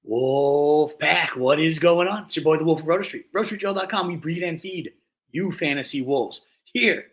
Wolfpack, what is going on? It's your boy, the Wolf of Roto Street. RotoStreetJournal.com. We breed and feed you fantasy wolves here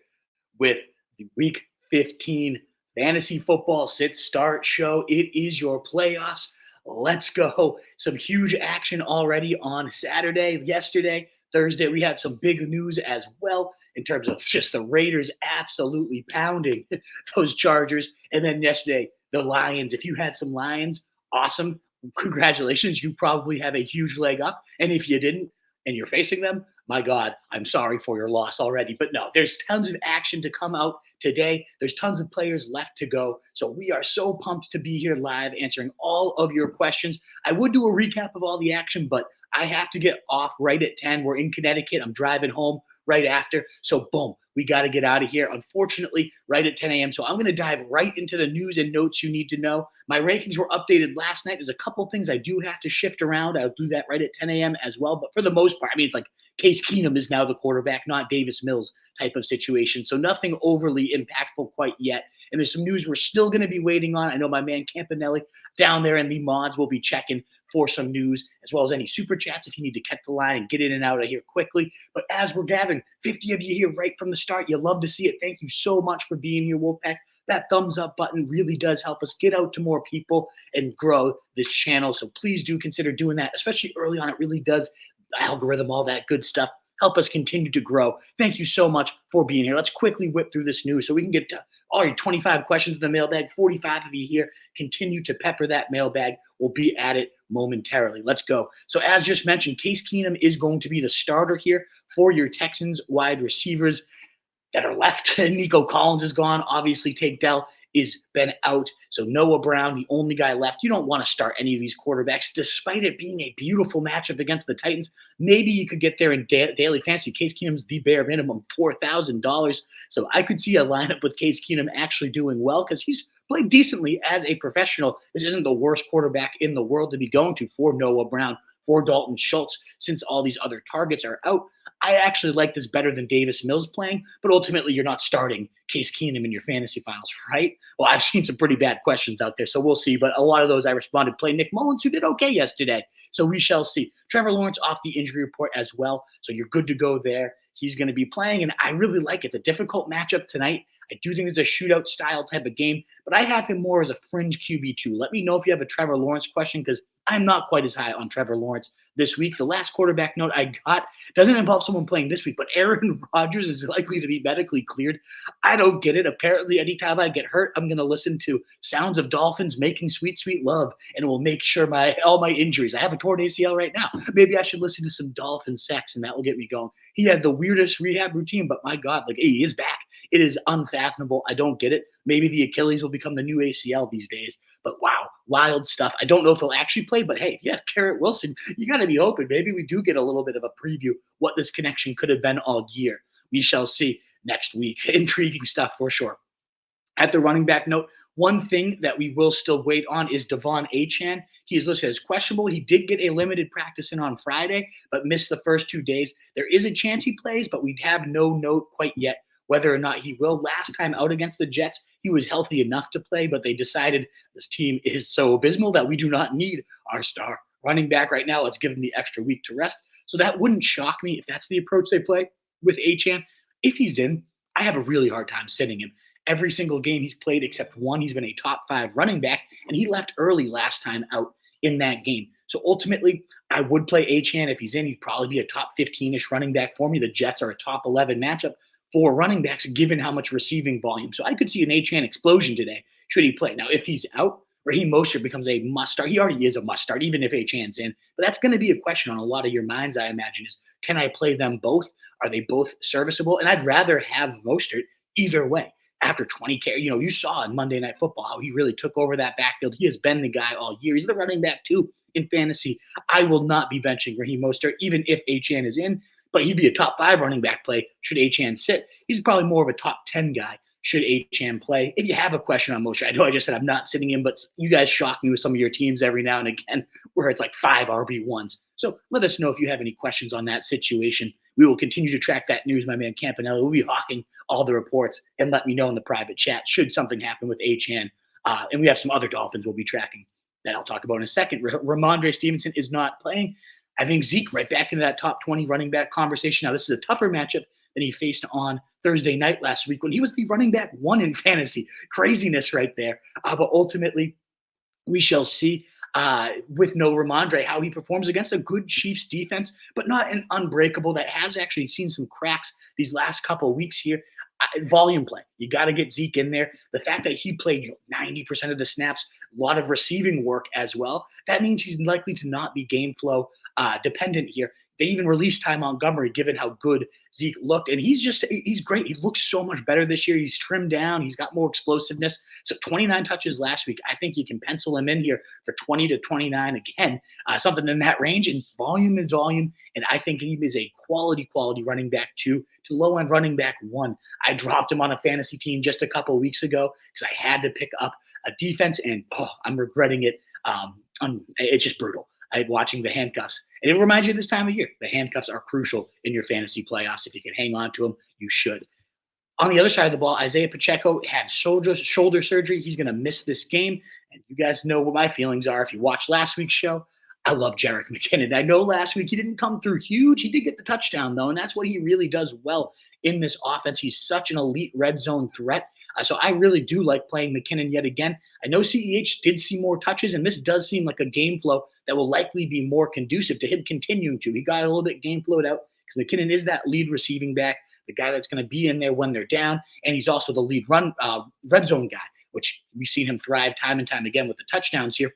with the Week 15 Fantasy Football Sit Start Show. It is your playoffs. Let's go. Some huge action already on Saturday. Yesterday, Thursday, we had some big news as well in terms of just the Raiders absolutely pounding those Chargers. And then yesterday, the Lions. If you had some Lions, awesome. Congratulations. You probably have a huge leg up. And if you didn't, and you're facing them, my God, I'm sorry for your loss already. But no, there's tons of action to come out today. There's tons of players left to go. So we are so pumped to be here live answering all of your questions. I would do a recap of all the action, but I have to get off right at 10. We're in Connecticut. I'm driving home right after. So boom, we got to get out of here. Unfortunately, right at 10 a.m. So I'm going to dive right into the news and notes you need to know. My rankings were updated last night. There's a couple things I do have to shift around. I'll do that right at 10 a.m. as well. But for the most part, I mean, it's like Case Keenum is now the quarterback, not Davis Mills type of situation. So nothing overly impactful quite yet. And there's some news we're still going to be waiting on. I know my man Campanelli down there in the mods will be checking for some news, as well as any super chats if you need to catch the line and get in and out of here quickly. But as we're gathering, 50 of you here right from the start. You love to see it. Thank you so much for being here, Wolfpack. That thumbs up button really does help us get out to more people and grow this channel. So please do consider doing that, especially early on. It really does algorithm, all that good stuff. Help us continue to grow. Thank you so much for being here. Let's quickly whip through this news so we can get to all your 25 questions in the mailbag. 45 of you here. Continue to pepper that mailbag. We'll be at it momentarily. Let's go. So as just mentioned, Case Keenum is going to be the starter here for your Texans wide receivers that are left. Nico Collins is gone. Obviously, Tank Dell is been out. So Noah Brown, the only guy left. You don't want to start any of these quarterbacks, despite it being a beautiful matchup against the Titans. Maybe you could get there in daily fantasy. Case Keenum's the bare minimum, $4,000. So I could see a lineup with Case Keenum actually doing well because he's played decently as a professional. This isn't the worst quarterback in the world to be going to for Noah Brown, for Dalton Schultz, since all these other targets are out. I actually like this better than Davis Mills playing, but ultimately you're not starting Case Keenum in your fantasy finals, right? Well, I've seen some pretty bad questions out there, so we'll see. But a lot of those I responded. Play Nick Mullins, who did okay yesterday. So we shall see. Trevor Lawrence off the injury report as well, so you're good to go there. He's going to be playing, and I really like it. It's a difficult matchup tonight. I do think it's a shootout style type of game, but I have him more as a fringe QB2. Let me know if you have a Trevor Lawrence question because I'm not quite as high on Trevor Lawrence this week. The last quarterback note I got doesn't involve someone playing this week, but Aaron Rodgers is likely to be medically cleared. I don't get it. Apparently, anytime I get hurt, I'm going to listen to sounds of dolphins making sweet, sweet love, and it will make sure all my injuries. I have a torn ACL right now. Maybe I should listen to some dolphin sex, and that will get me going. He had the weirdest rehab routine, but my God, like, hey, he is back. It is unfathomable. I don't get it. Maybe the Achilles will become the new ACL these days. But wow, wild stuff. I don't know if he'll actually play, but hey, yeah, Garrett Wilson, you got to be open. Maybe we do get a little bit of a preview what this connection could have been all year. We shall see next week. Intriguing stuff for sure. At the running back note, one thing that we will still wait on is Devon Achane. He is listed as questionable. He did get a limited practice in on Friday, but missed the first 2 days. There is a chance he plays, but we have no note quite yet whether or not he will. Last time out against the Jets, he was healthy enough to play, but they decided this team is so abysmal that we do not need our star running back right now. Let's give him the extra week to rest. So that wouldn't shock me if that's the approach they play with Achane. If he's in, I have a really hard time sitting him. Every single game he's played except one, he's been a top 5 running back, and he left early last time out in that game. So ultimately, I would play Achane. If he's in, he'd probably be a top 15-ish running back for me. The Jets are a top 11 matchup for running backs, given how much receiving volume. So I could see an Achane explosion today, should he play. Now, if he's out, Raheem Mostert becomes a must-start. He already is a must-start, even if Achane's in. But that's going to be a question on a lot of your minds, I imagine, is can I play them both? Are they both serviceable? And I'd rather have Mostert either way. After 20 carries, you saw in Monday Night Football how he really took over that backfield. He has been the guy all year. He's the running back, too, in fantasy. I will not be benching Raheem Mostert, even if Achane is in. But he'd be a top 5 running back play should Achane sit. He's probably more of a top 10 guy should Achane play. If you have a question on Mostert, I know I just said I'm not sitting him, but you guys shock me with some of your teams every now and again where it's like 5 RB1s. So let us know if you have any questions on that situation. We will continue to track that news. My man Campanelli will be hawking all the reports and let me know in the private chat should something happen with Achane. And we have some other Dolphins we'll be tracking that I'll talk about in a second. Ramondre Stevenson is not playing. I think Zeke right back into that top 20 running back conversation. Now, this is a tougher matchup than he faced on Thursday night last week when he was the running back one in fantasy. Craziness right there. But ultimately, we shall see with no Ramondre how he performs against a good Chiefs defense, but not an unbreakable that has actually seen some cracks these last couple of weeks here. Volume play. You got to get Zeke in there. The fact that he played 90% of the snaps, a lot of receiving work as well, that means he's likely to not be game flow dependent here. They even released Ty Montgomery, given how good Zeke looked. And he's great. He looks so much better this year. He's trimmed down. He's got more explosiveness. So 29 touches last week. I think you can pencil him in here for 20 to 29 again, something in that range. And volume is volume. And I think he is a quality running back 2 to low-end running back 1. I dropped him on a fantasy team just a couple of weeks ago because I had to pick up a defense, and I'm regretting it. It's just brutal. Watching the handcuffs. And it reminds you of this time of year. The handcuffs are crucial in your fantasy playoffs. If you can hang on to them, you should. On the other side of the ball, Isiah Pacheco had shoulder surgery. He's going to miss this game. And you guys know what my feelings are. If you watched last week's show, I love Jerick McKinnon. I know last week he didn't come through huge. He did get the touchdown, though, and that's what he really does well in this offense. He's such an elite red zone threat. So I really do like playing McKinnon yet again. I know CEH did see more touches, and this does seem like a game flow that will likely be more conducive to him continuing to. He got a little bit game flowed out because McKinnon is that lead receiving back, the guy that's going to be in there when they're down, and he's also the lead red zone guy, which we've seen him thrive time and time again with the touchdowns here.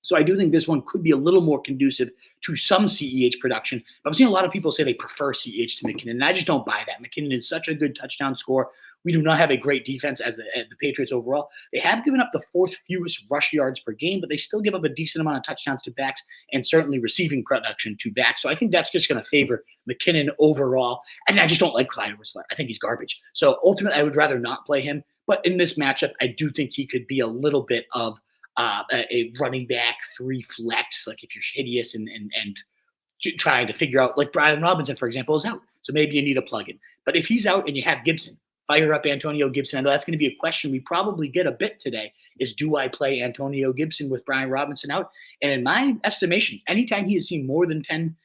So I do think this one could be a little more conducive to some CEH production. But I've seen a lot of people say they prefer CEH to McKinnon, and I just don't buy that. McKinnon is such a good touchdown scorer. We do not have a great defense as the Patriots overall. They have given up the 4th fewest rush yards per game, but they still give up a decent amount of touchdowns to backs and certainly receiving production to backs. So I think that's just going to favor McKinnon overall. And I just don't like Clyde Edwards-Helaire. I think he's garbage. So ultimately, I would rather not play him. But in this matchup, I do think he could be a little bit of a running back 3 flex, like if you're hideous and trying to figure out, like Brian Robinson, for example, is out. So maybe you need a plug-in. But if he's out and you have Gibson, fire up Antonio Gibson. I know that's going to be a question we probably get a bit today is, do I play Antonio Gibson with Brian Robinson out? And in my estimation, anytime he has seen more than 10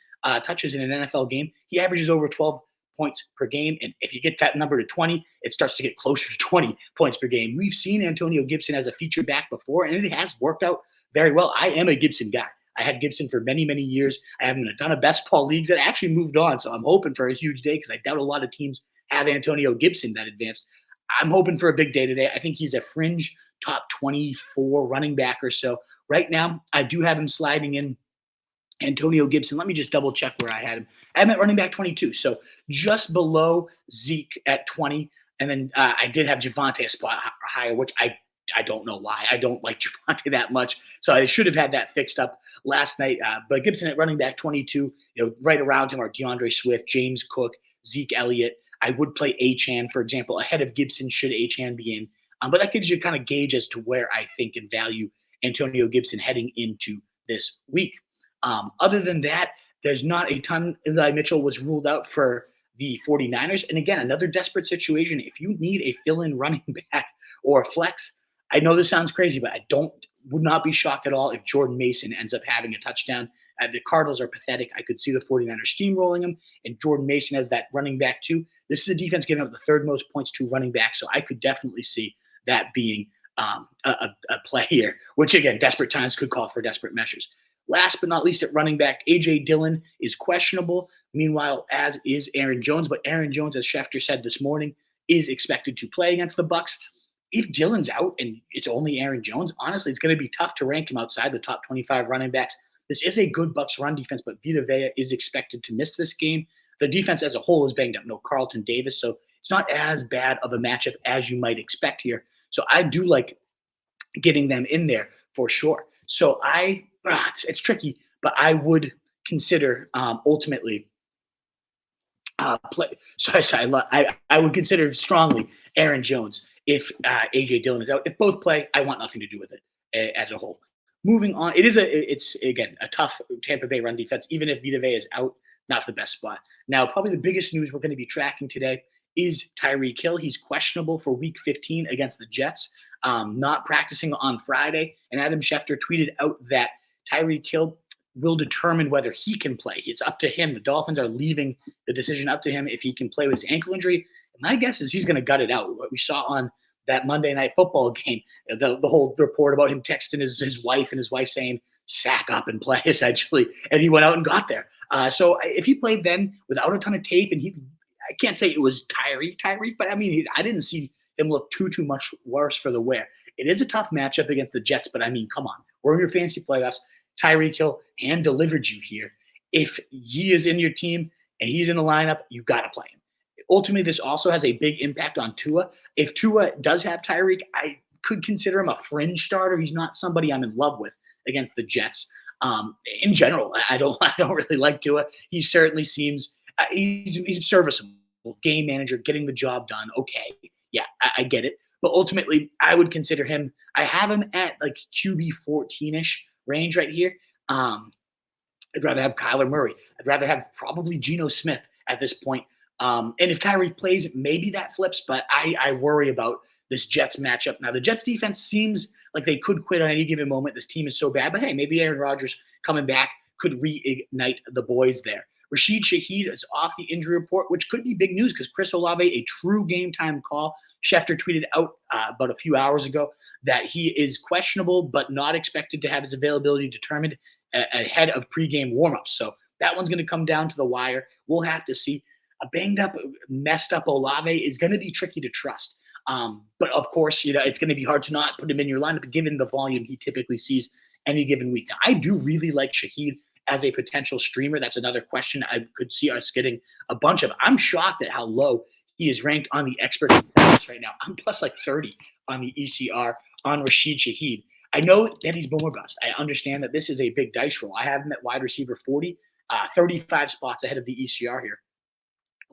touches in an NFL game, he averages over 12 points per game. And if you get that number to 20, it starts to get closer to 20 points per game. We've seen Antonio Gibson as a feature back before, and it has worked out very well. I am a Gibson guy. I had Gibson for many, many years. I have him in a ton of best ball leagues that actually moved on. So I'm hoping for a huge day because I doubt a lot of teams have Antonio Gibson that advanced. I'm hoping for a big day today. I think he's a fringe top 24 running back or so. Right now, I do have him sliding in Antonio Gibson. Let me just double check where I had him. I have him at running back 22. So just below Zeke at 20. And then I did have Javonte a spot higher, which I don't know why. I don't like Javonte that much. So I should have had that fixed up last night. But Gibson at running back 22, right around him are DeAndre Swift, James Cook, Zeke Elliott. I would play Achane, for example, ahead of Gibson should Achane be in. But that gives you kind of gauge as to where I think and value Antonio Gibson heading into this week. Other than that, there's not a ton. Eli Mitchell was ruled out for the 49ers. And again, another desperate situation. If you need a fill-in running back or a flex, I know this sounds crazy, but would not be shocked at all if Jordan Mason ends up having a touchdown. The Cardinals are pathetic. I could see the 49ers steamrolling him, and Jordan Mason as that running back too. This is a defense giving up the 3rd most points to running back, so I could definitely see that being a play here, which again, desperate times could call for desperate measures. Last but not least at running back, A.J. Dillon is questionable. Meanwhile, as is Aaron Jones, but Aaron Jones, as Schefter said this morning, is expected to play against the Bucs. If Dillon's out and it's only Aaron Jones, honestly, it's going to be tough to rank him outside the top 25 running backs. This is a good Bucs run defense, but Vita Vea is expected to miss this game. The defense as a whole is banged up. No Carlton Davis, so it's not as bad of a matchup as you might expect here. So I do like getting them in there for sure. So it's tricky, but I would consider ultimately play. I would consider strongly Aaron Jones if A.J. Dillon is out. If both play, I want nothing to do with it as a whole. Moving on, it's again a tough Tampa Bay run defense. Even if Vita Vea is out, not the best spot. Now, probably the biggest news we're going to be tracking today is Tyreek Hill. He's questionable for Week 15 against the Jets, not practicing on Friday. And Adam Schefter tweeted out that Tyreek Hill will determine whether he can play. It's up to him. The Dolphins are leaving the decision up to him if he can play with his ankle injury. And my guess is he's going to gut it out. What we saw on that Monday Night Football game, the whole report about him texting his wife and his wife saying, sack up and play, essentially. And he went out and got there. So if he played then without a ton of tape, and I can't say it was Tyreek, but I mean, I didn't see him look too much worse for the wear. It is a tough matchup against the Jets, but I mean, come on. We're in your fantasy playoffs. Tyreek Hill hand delivered you here. If he is in your team and he's in the lineup, you got to play him. Ultimately, this also has a big impact on Tua. If Tua does have Tyreek, I could consider him a fringe starter. He's not somebody I'm in love with against the Jets. In general, I don't really like Tua. He certainly seems he's serviceable, game manager, getting the job done. Okay, yeah, I get it. But ultimately, I would consider him. I have him at like QB 14-ish range right here. I'd rather have Kyler Murray. I'd rather have probably Geno Smith at this point. And if Tyreek plays, maybe that flips. But I worry about this Jets matchup. Now, the Jets defense seems like they could quit on any given moment. This team is so bad. But, hey, maybe Aaron Rodgers coming back could reignite the boys there. Rashid Shaheed is off the injury report, which could be big news because Chris Olave, a true game-time call. Schefter tweeted out about a few hours ago that he is questionable but not expected to have his availability determined ahead of pregame warmups. So that one's going to come down to the wire. We'll have to see. A banged-up, messed-up Olave is going to be tricky to trust. But, of course, it's going to be hard to not put him in your lineup given the volume he typically sees any given week. Now, I do really like Shaheed as a potential streamer. That's another question I could see us getting a bunch of. I'm shocked at how low he is ranked on the expert consensus right now. I'm plus like 30 on the ECR on Rashid Shaheed. I know that he's boomer bust. I understand that this is a big dice roll. I have him at wide receiver 40, 35 spots ahead of the ECR here.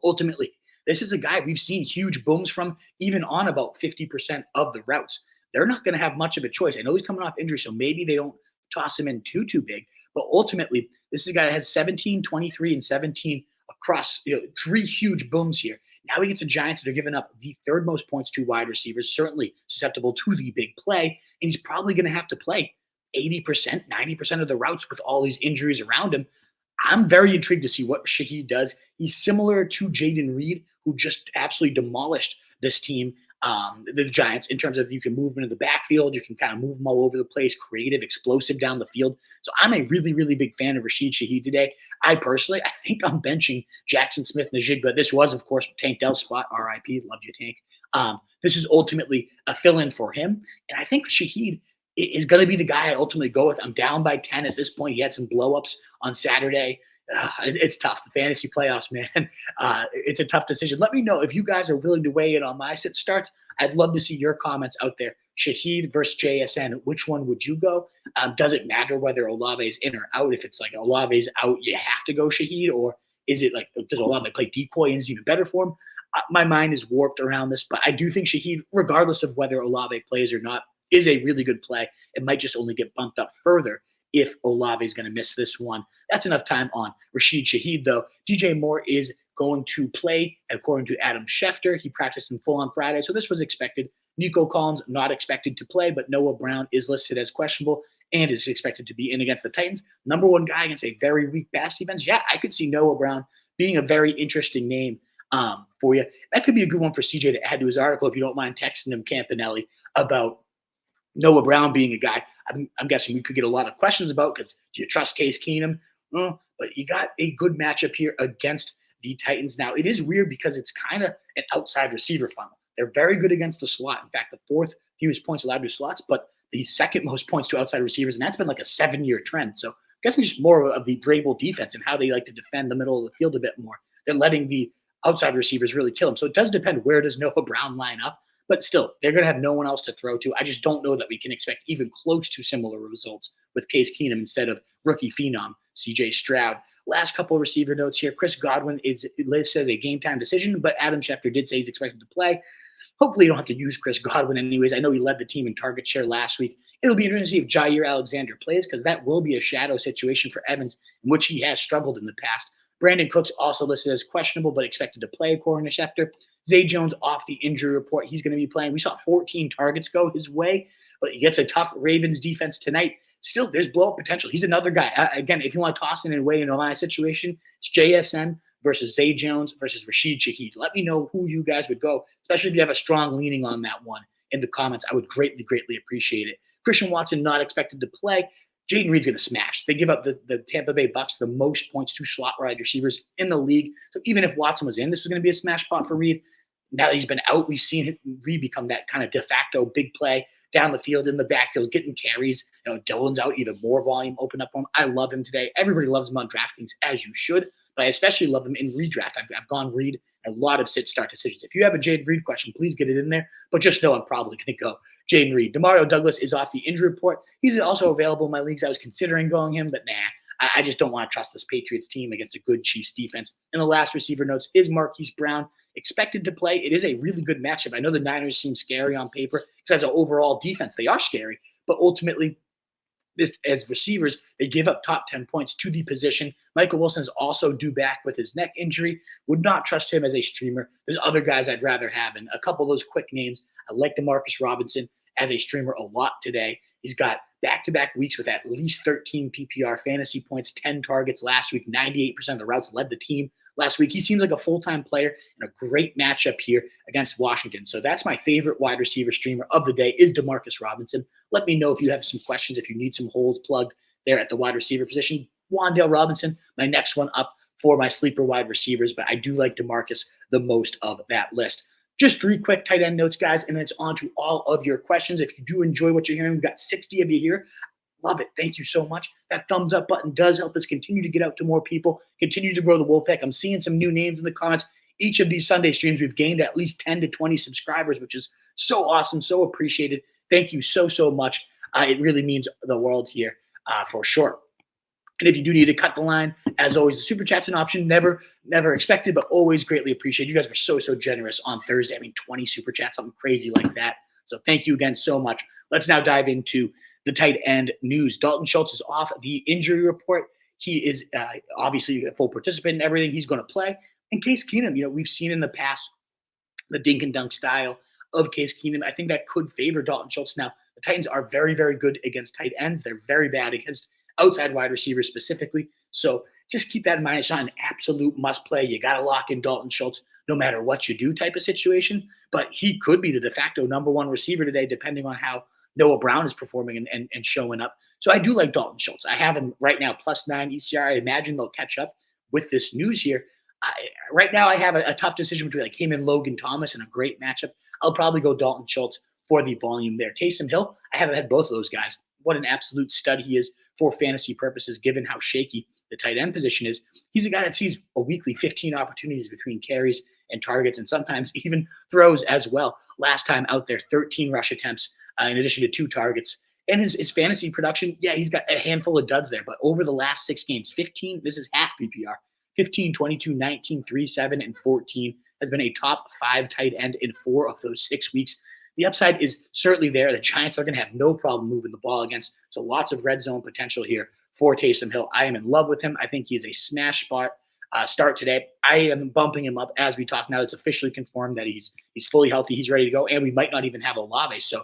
Ultimately, this is a guy we've seen huge booms from, even on about 50% of the routes. They're not going to have much of a choice. I know he's coming off injury, so maybe they don't toss him in too big. But ultimately, this is a guy that has 17, 23, and 17 across three huge booms here. Now he gets the Giants that are giving up the third most points to wide receivers, certainly susceptible to the big play, and he's probably going to have to play 80%, 90% of the routes with all these injuries around him. I'm very intrigued to see what Shaheed does. He's similar to Jaden Reed, who just absolutely demolished this team, the Giants, in terms of you can move into the backfield, you can kind of move them all over the place, creative, explosive down the field. So I'm a really, really big fan of Rashid Shaheed today. I think I'm benching Jackson Smith-Njigba. This was, of course, Tank Dell's spot, RIP, love you, Tank. This is ultimately a fill-in for him. And I think Shaheed is going to be the guy I ultimately go with. I'm down by 10 at this point. He had some blow-ups on Saturday. It's tough. The fantasy playoffs, man. It's a tough decision. Let me know if you guys are willing to weigh in on my sit starts. I'd love to see your comments out there. Shaheed versus JSN, which one would you go? Does it matter whether Olave's in or out? If it's like Olave's out, you have to go Shaheed, or is it like, does Olave play decoy and is even better for him? My mind is warped around this, but I do think Shaheed, regardless of whether Olave plays or not, is a really good play. It might just only get bumped up further if Olave is going to miss this one. That's enough time on Rashid Shaheed, though. DJ Moore is going to play, according to Adam Schefter. He practiced in full on Friday, so this was expected. Nico Collins not expected to play, but Noah Brown is listed as questionable and is expected to be in against the Titans. Number one guy against a very weak pass defense. Yeah, I could see Noah Brown being a very interesting name for you. That could be a good one for CJ to add to his article if you don't mind texting him, Campanelli, about Noah Brown being a guy I'm guessing we could get a lot of questions about because do you trust Case Keenum? But you got a good matchup here against the Titans. Now, it is weird because it's kind of an outside receiver funnel. They're very good against the slot. In fact, the fourth fewest points allowed to slots, but the second most points to outside receivers, and that's been like a 7-year trend. So I'm guessing just more of the Vrabel defense and how they like to defend the middle of the field a bit more. They're letting the outside receivers really kill them. So it does depend where does Noah Brown line up. But still, they're going to have no one else to throw to. I just don't know that we can expect even close to similar results with Case Keenum instead of rookie phenom CJ Stroud. Last couple of receiver notes here. Chris Godwin is listed as a game-time decision, but Adam Schefter did say he's expected to play. Hopefully you don't have to use Chris Godwin anyways. I know he led the team in target share last week. It'll be interesting to see if Jair Alexander plays because that will be a shadow situation for Evans in which he has struggled in the past. Brandon Cooks also listed as questionable but expected to play according to Schefter. Zay Jones off the injury report. He's going to be playing. We saw 14 targets go his way, but he gets a tough Ravens defense tonight. Still, there's blow-up potential. He's another guy. Again, if you want to toss in and weigh in on my situation, it's JSN versus Zay Jones versus Rashid Shaheed. Let me know who you guys would go, especially if you have a strong leaning on that one in the comments. I would greatly, greatly appreciate it. Christian Watson not expected to play. Jaden Reed's going to smash. They give up the Tampa Bay Bucks the most points to slot wide receivers in the league. So even if Watson was in, this was going to be a smash spot for Reed. Now that he's been out, we've seen Reed become that kind of de facto big play down the field in the backfield, getting carries. Dylan's out, even more volume open up for him. I love him today. Everybody loves him on DraftKings, as you should, but I especially love him in redraft. I've gone Reed a lot of sit-start decisions. If you have a Jaden Reed question, please get it in there, but just know I'm probably going to go Jaden Reed. Demario Douglas is off the injury report. He's also available in my leagues. I was considering going him, but nah. I just don't want to trust this Patriots team against a good Chiefs defense. And the last receiver notes is Marquise Brown, expected to play. It is a really good matchup. I know the Niners seem scary on paper because as an overall defense, they are scary, but ultimately, as receivers, they give up top 10 points to the position. Michael Wilson is also due back with his neck injury. Would not trust him as a streamer. There's other guys I'd rather have. And a couple of those quick names, I like DeMarcus Robinson as a streamer a lot today. He's got back-to-back weeks with at least 13 PPR fantasy points, 10 targets last week, 98% of the routes, led the team last week. He seems like a full-time player and a great matchup here against Washington. So that's my favorite wide receiver streamer of the day is DeMarcus Robinson. Let me know if you have some questions, if you need some holes plugged there at the wide receiver position. Wan'Dale Robinson, my next one up for my sleeper wide receivers, but I do like DeMarcus the most of that list. Just 3 quick tight end notes, guys, and then it's on to all of your questions. If you do enjoy what you're hearing, we've got 60 of you here. Love it. Thank you so much. That thumbs up button does help us continue to get out to more people, continue to grow the Wolfpack. I'm seeing some new names in the comments. Each of these Sunday streams, we've gained at least 10 to 20 subscribers, which is so awesome, so appreciated. Thank you so, so much. It really means the world here for sure. And if you do need to cut the line, as always, the super chat's an option. Never expected, but always greatly appreciated. You guys were so, so generous on Thursday. 20 super chats, something crazy like that. So thank you again so much. Let's now dive into the tight end news. Dalton Schultz is off the injury report. He is obviously a full participant in everything. He's going to play. And Case Keenum, we've seen in the past the dink and dunk style of Case Keenum. I think that could favor Dalton Schultz. Now, the Titans are very, very good against tight ends. They're very bad against outside wide receivers specifically. So just keep that in mind. It's not an absolute must play. You got to lock in Dalton Schultz no matter what you do type of situation. But he could be the de facto number one receiver today, depending on how Noah Brown is performing and showing up. So I do like Dalton Schultz. I have him right now +9 ECR. I imagine they'll catch up with this news here. Right now I have a tough decision between him and Logan Thomas in a great matchup. I'll probably go Dalton Schultz for the volume there. Taysom Hill, I haven't had both of those guys. What an absolute stud he is for fantasy purposes, given how shaky the tight end position is. He's a guy that sees a weekly 15 opportunities between carries and targets and sometimes even throws as well. Last time out there, 13 rush attempts in addition to 2 targets. And his fantasy production, he's got a handful of duds there. But over the last 6 games, 15, this is half PPR, 15, 22, 19, 3, 7, and 14 has been a top 5 tight end in 4 of those 6 weeks. The upside is certainly there. The Giants are going to have no problem moving the ball against. So lots of red zone potential here for Taysom Hill. I am in love with him. I think he is a smash start today. I am bumping him up as we talk now. It's officially confirmed that he's fully healthy. He's ready to go. And we might not even have Olave. So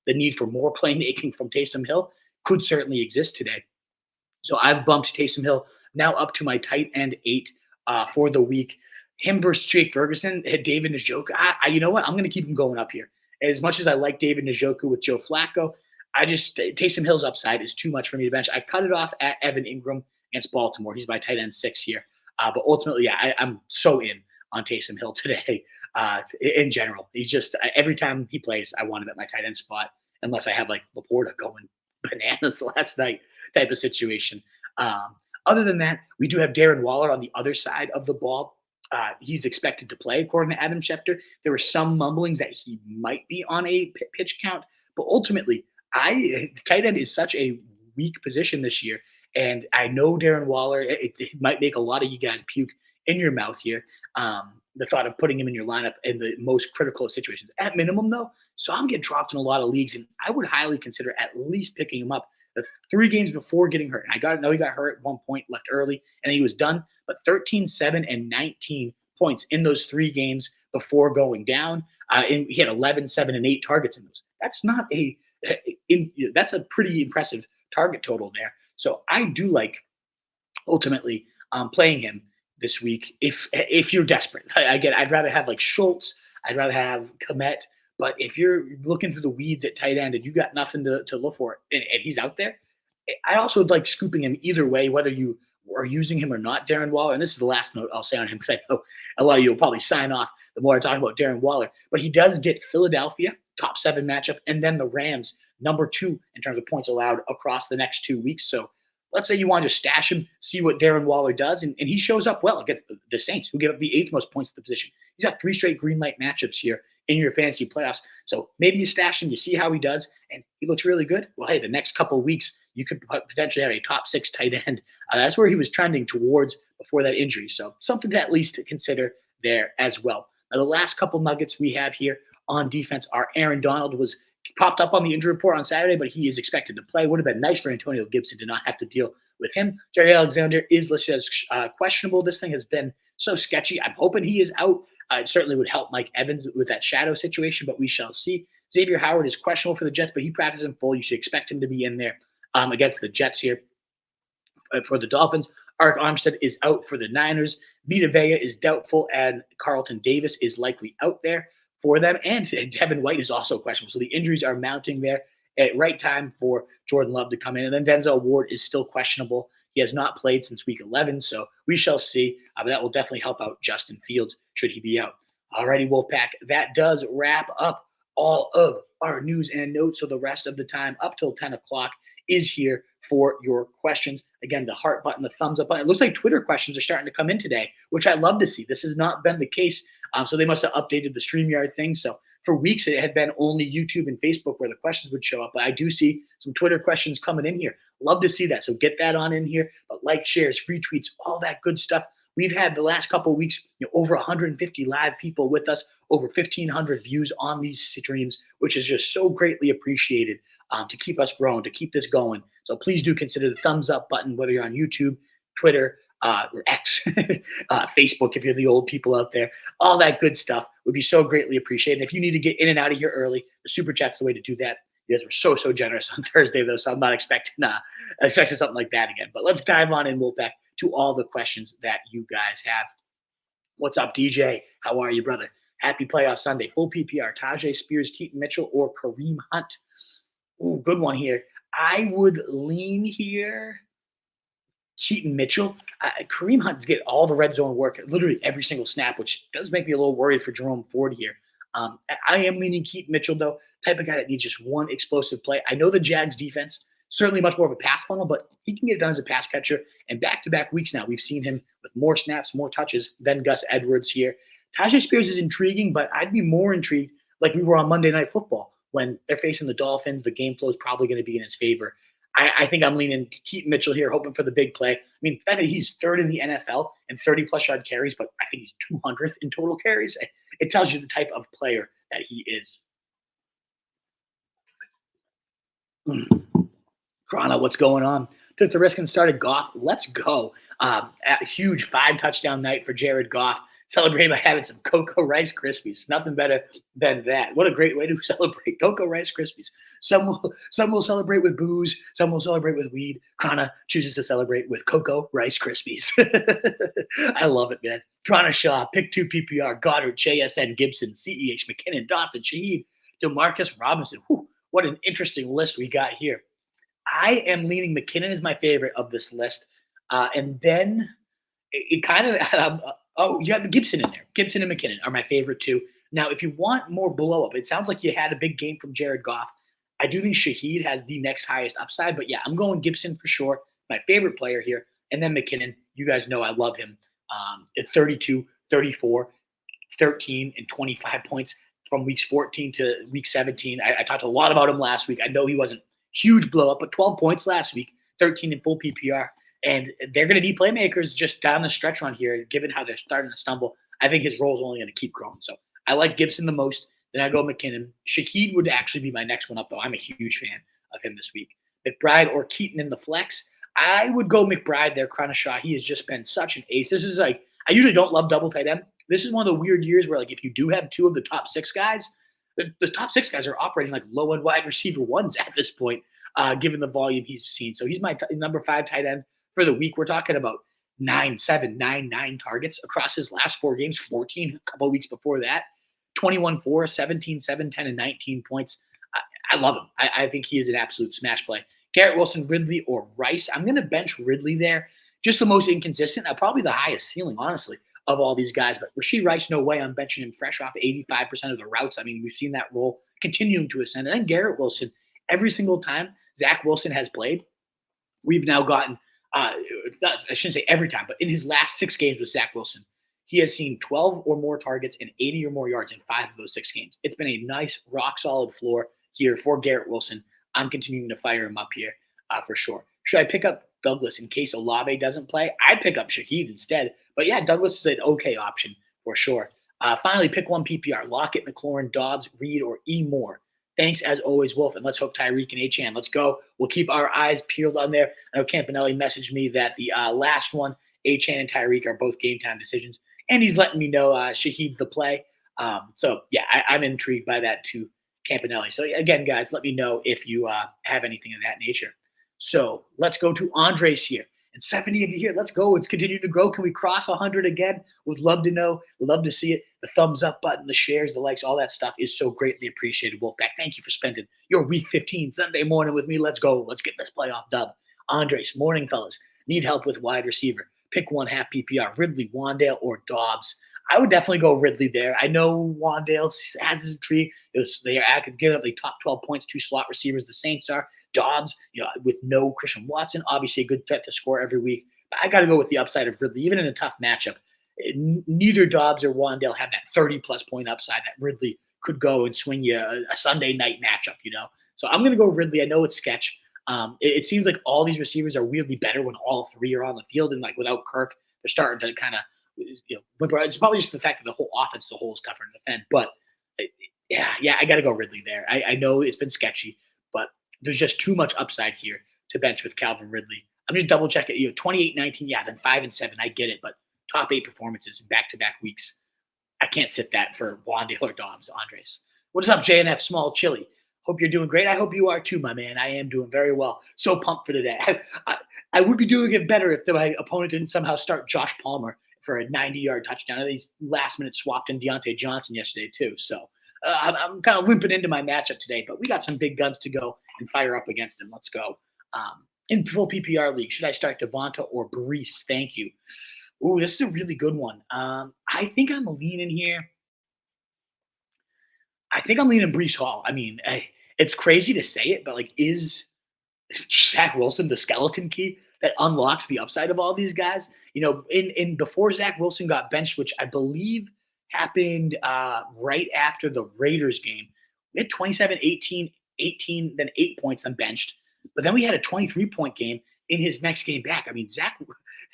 the need for more playmaking from Taysom Hill could certainly exist today. So I've bumped Taysom Hill now up to my tight end 8 for the week. Him versus Jake Ferguson, David Njoku. You know what? I'm going to keep him going up here. As much as I like David Njoku with Joe Flacco, Taysom Hill's upside is too much for me to bench. I cut it off at Evan Ingram against Baltimore. He's my tight end 6 here. But ultimately, I'm so in on Taysom Hill today in general. He's just, every time he plays, I want him at my tight end spot, unless I have like Laporta going bananas last night type of situation. Other than that, we do have Darren Waller on the other side of the ball. He's expected to play, according to Adam Schefter. There were some mumblings that he might be on a pitch count, but ultimately, tight end is such a weak position this year, and I know Darren Waller. It might make a lot of you guys puke in your mouth here. The thought of putting him in your lineup in the most critical of situations. At minimum, though, so I'm getting dropped in a lot of leagues, and I would highly consider at least picking him up the 3 games before getting hurt. I know he got hurt at one point, left early, and he was done. But 13, 7, and 19 points in those 3 games before going down. And he had 11, 7, and 8 targets in those. That's not that's a pretty impressive target total there. So I do like ultimately playing him this week if you're desperate. Again, I'd rather have like Schultz. I'd rather have Komet. But if you're looking through the weeds at tight end and you got nothing to look for and he's out there, I also would like scooping him either way, whether you are using him or not, Darren Waller. And this is the last note I'll say on him because I know a lot of you will probably sign off the more I talk about Darren Waller. But he does get Philadelphia, top 7 matchup, and then the Rams, number 2 in terms of points allowed across the next 2 weeks. So let's say you want to stash him, see what Darren Waller does, and he shows up well against the Saints, who give up the 8th most points at the position. He's got 3 straight green light matchups here in your fantasy playoffs. So maybe you stash him, you see how he does, and he looks really good. Well, hey, the next couple of weeks, you could potentially have a top 6 tight end. That's where he was trending towards before that injury. So something to at least consider there as well. Now, the last couple nuggets we have here on defense are Aaron Donald was popped up on the injury report on Saturday, but he is expected to play. Would have been nice for Antonio Gibson to not have to deal with him. Jerry Alexander is listed as questionable. This thing has been so sketchy. I'm hoping he is out. It certainly would help Mike Evans with that shadow situation, but we shall see. Xavier Howard is questionable for the Jets, but he practiced in full. You should expect him to be in there against the Jets here. For the Dolphins, Arik Armstead is out for the Niners. Vita Vea is doubtful, and Carlton Davis is likely out there for them. And Devin White is also questionable. So the injuries are mounting there at right time for Jordan Love to come in. And then Denzel Ward is still questionable. He has not played since week 11, so we shall see. But that will definitely help out Justin Fields should he be out. Alrighty, Wolfpack, that does wrap up all of our news and notes. So the rest of the time up till 10 o'clock is here for your questions. Again, the heart button, the thumbs up button. It looks like Twitter questions are starting to come in today, which I love to see. This has not been the case. So they must have updated the StreamYard thing. So for weeks, it had been only YouTube and Facebook where the questions would show up. But I do see some Twitter questions coming in here. Love to see that. So get that on in here. But like, shares, retweets, all that good stuff. We've had the last couple of weeks, over 150 live people with us, over 1,500 views on these streams, which is just so greatly appreciated to keep us growing, to keep this going. So please do consider the thumbs up button, whether you're on YouTube, Twitter, or X, Facebook, if you're the old people out there. All that good stuff would be so greatly appreciated. If you need to get in and out of here early, the Super Chat's the way to do that. You guys were so generous on Thursday, though, so I'm not expecting something like that again. But let's dive on in, Wolfpack, to all the questions that you guys have. What's up, DJ? How are you, brother? Happy playoff Sunday. Full PPR, Tajay Spears, Keaton Mitchell, or Kareem Hunt? Ooh, good one here. I would lean here Keaton Mitchell. Kareem Hunt get all the red zone work, literally every single snap, which does make me a little worried for Jerome Ford here. I am leaning Keaton Mitchell, though, type of guy that needs just one explosive play. I know the Jags defense, certainly much more of a pass funnel, but he can get it done as a pass catcher. And back-to-back weeks now, we've seen him with more snaps, more touches than Gus Edwards here. Tajay Spears is intriguing, but I'd be more intrigued like we were on Monday Night Football when they're facing the Dolphins. The game flow is probably going to be in his favor. I think I'm leaning Keaton Mitchell here, hoping for the big play. I mean, the fact that he's third in the NFL in 30-plus yard carries, but I think he's 200th in total carries, it tells you the type of player that he is. Krana, what's going on? Took the risk and started Goff. Let's go. A huge 5-touchdown night for Jared Goff. Celebrating by having some Cocoa Rice Krispies. Nothing better than that. What a great way to celebrate. Cocoa Rice Krispies. Some will celebrate with booze. Some will celebrate with weed. Krana chooses to celebrate with Cocoa Rice Krispies. I love it, man. Krana Shaw, pick 2 PPR, Goddard, JSN, Gibson, CEH, McKinnon, Dotson, Shaheed, DeMarcus Robinson. Whew, what an interesting list we got here. I am leaning McKinnon as my favorite of this list. And then it kind of you have Gibson in there. Gibson and McKinnon are my favorite too. Now, if you want more blow up, it sounds like you had a big game from Jared Goff. I do think Shaheed has the next highest upside, but yeah, I'm going Gibson for sure. My favorite player here. And then McKinnon, you guys know I love him. At 32, 34, 13, and 25 points from weeks 14 to week 17. I talked a lot about him last week. I know he wasn't huge blow up, but 12 points last week, 13 in full PPR. And they're going to need playmakers just down the stretch run here, given how they're starting to stumble. I think his role is only going to keep growing. So I like Gibson the most. Then I go McKinnon. Shaheed would actually be my next one up, though. I'm a huge fan of him this week. McBride or Keaton in the flex. I would go McBride there, Krana Shaw. He has just been such an ace. This is like, I usually don't love double tight end, This is one of the weird years where, like, if you do have two of the top six guys, the top six guys are operating like low end wide receiver ones at this point, given the volume he's seen. So he's my number 5 tight end for the week. We're talking about 9, 7, 9, 9 targets across his last 4 games, 14 a couple of weeks before that, 21, 4, 17, 7, 10, and 19 points. I love him. I think he is an absolute smash play. Garrett Wilson, Ridley, or Rice. I'm going to bench Ridley there. Just the most inconsistent, probably the highest ceiling, honestly, of all these guys. But Rashid Rice, no way I'm benching him fresh off 85% of the routes. I mean, we've seen that role continuing to ascend. And then Garrett Wilson, every single time Zach Wilson has played, we've now gotten, I shouldn't say every time, but in his last 6 games with Zach Wilson, he has seen 12 or more targets and 80 or more yards in 5 of those 6 games. It's been a nice, rock-solid floor here for Garrett Wilson. I'm continuing to fire him up here for sure. Should I pick up Douglas in case Olave doesn't play? I'd pick up Shaheed instead. But yeah, Douglas is an okay option for sure. Finally, pick one PPR. Lockett, McLaurin, Dobbs, Reed, or E. Moore. Thanks as always, Wolf. And let's hope Tyreek and Achane. Let's go. We'll keep our eyes peeled on there. I know Campanelli messaged me that the last one, Achane and Tyreek, are both game time decisions. And he's letting me know Shaheed the play. So yeah, I'm intrigued by that too, Campanelli. So again, guys, let me know if you have anything of that nature. So let's go to Andres here. And 70 of you here. Let's go. It's continuing to grow. Can we cross 100 again? Would love to know. Would love to see it. The thumbs up button, the shares, the likes, all that stuff is so greatly appreciated. Wolfpack, thank you for spending your week 15 Sunday morning with me. Let's go. Let's get this playoff dub. Andres, morning, fellas. Need help with wide receiver. Pick one half PPR. Ridley, Wandale, or Dobbs. I would definitely go Ridley there. I know Wandale has his intrigue. They are giving up the top 12 points, 2 slot receivers. The Saints are. Dobbs, with no Christian Watson, obviously a good threat to score every week. But I got to go with the upside of Ridley, even in a tough matchup. Neither Dobbs or Wandale have that 30-plus point upside that Ridley could go and swing you a Sunday night matchup, So I'm going to go Ridley. I know it's sketch. It seems like all these receivers are weirdly better when all 3 are on the field, and like without Kirk, they're starting to kind of whimper. It's probably just the fact that the whole offense, the whole is tougher to defend. But yeah, I got to go Ridley there. I know it's been sketchy, but there's just too much upside here to bench with Calvin Ridley. I'm just double checking. 28-19, yeah, then 5-7. I get it, but top 8 performances in back-to-back weeks. I can't sit that for Wandale or Dobbs, Andres. What is up, JNF Small Chili? Hope you're doing great. I hope you are too, my man. I am doing very well. So pumped for today. I would be doing it better if my opponent didn't somehow start Josh Palmer for a 90-yard touchdown. He's last-minute swapped in Deontay Johnson yesterday too. So I'm kind of limping into my matchup today, but we got some big guns to go and fire up against him. Let's go. In full PPR league, should I start Devonta or Breece? Thank you. Ooh, this is a really good one. I think I'm leaning here. I think I'm leaning Breece Hall. I mean, it's crazy to say it, but like, is Zach Wilson the skeleton key that unlocks the upside of all these guys? In before Zach Wilson got benched, which I believe happened right after the Raiders game, we had 27, 18, then 8 points unbenched. But then we had a 23-point game in his next game back. I mean, Zach,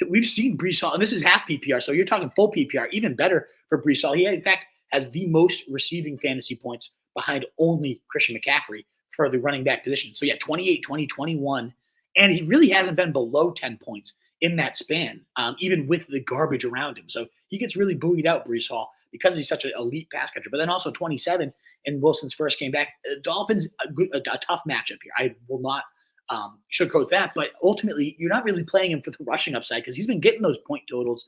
we've seen Breece Hall, and this is half PPR, so you're talking full PPR, even better for Breece Hall. He, in fact, has the most receiving fantasy points behind only Christian McCaffrey for the running back position. So, yeah, 28, 20, 21, and he really hasn't been below 10 points in that span, even with the garbage around him. So he gets really buoyed out, Breece Hall, because he's such an elite pass catcher. But then also 27 in Wilson's first game back. Dolphins, a tough matchup here. I will not sugarcoat that. But ultimately, you're not really playing him for the rushing upside because he's been getting those point totals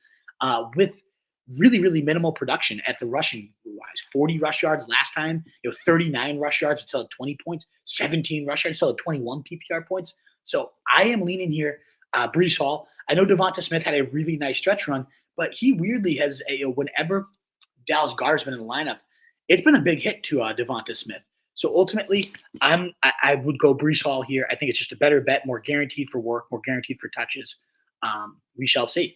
with really, really minimal production at the rushing wise. 40 rush yards last time, 39 rush yards, but still had 20 points, 17 rush yards, still had 21 PPR points. So I am leaning here, Breece Hall. I know Devonta Smith had a really nice stretch run, but he weirdly has, whenever Dallas Goedert's been in the lineup, it's been a big hit to Devonta Smith. So ultimately, I would go Breece Hall here. I think it's just a better bet, more guaranteed for work, more guaranteed for touches. We shall see.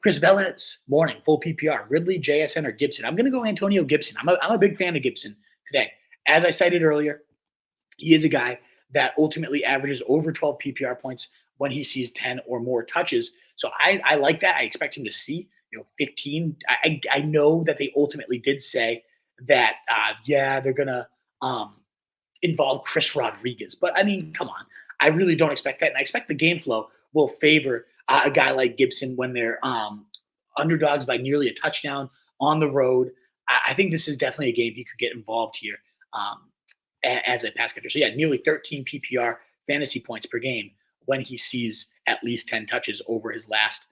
Chris Velez, morning, full PPR. Ridley, JSN, or Gibson? I'm going to go Antonio Gibson. I'm a big fan of Gibson today. As I cited earlier, he is a guy that ultimately averages over 12 PPR points when he sees 10 or more touches. So I like that. I expect him to see 15. I know that they ultimately did say that, they're going to involve Chris Rodriguez. But, I mean, come on. I really don't expect that. And I expect the game flow will favor a guy like Gibson when they're underdogs by nearly a touchdown on the road. I think this is definitely a game he could get involved here as a pass catcher. So yeah, nearly 13 PPR fantasy points per game when he sees at least 10 touches over his last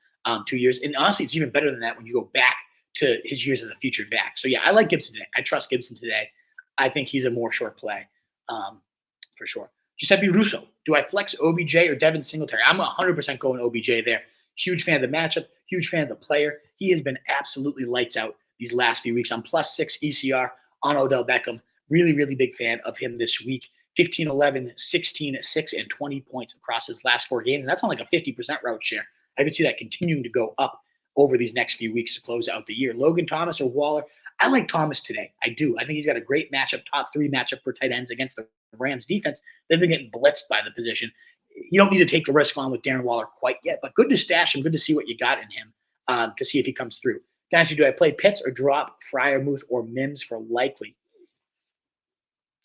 2 years. And honestly, it's even better than that when you go back to his years as a featured back. So yeah, I like Gibson today. I trust Gibson today. I think he's a more short play for sure. Giuseppe Russo, do I flex OBJ or Devin Singletary? I'm 100% going OBJ there. Huge fan of the matchup, huge fan of the player. He has been absolutely lights out these last few weeks. I'm +6 ECR on Odell Beckham. Really, really big fan of him this week. 15, 11, 16, 6, and 20 points across his last 4 games. And that's on like a 50% route share. I could see that continuing to go up over these next few weeks to close out the year. Logan Thomas or Waller? I like Thomas today. I do. I think he's got a great matchup, top 3 matchup for tight ends against the Rams defense. They've been getting blitzed by the position. You don't need to take the risk on with Darren Waller quite yet, but good to stash him. Good to see what you got in him to see if he comes through. Dynasty, do I play Pitts or drop Freiermuth or Mims for likely?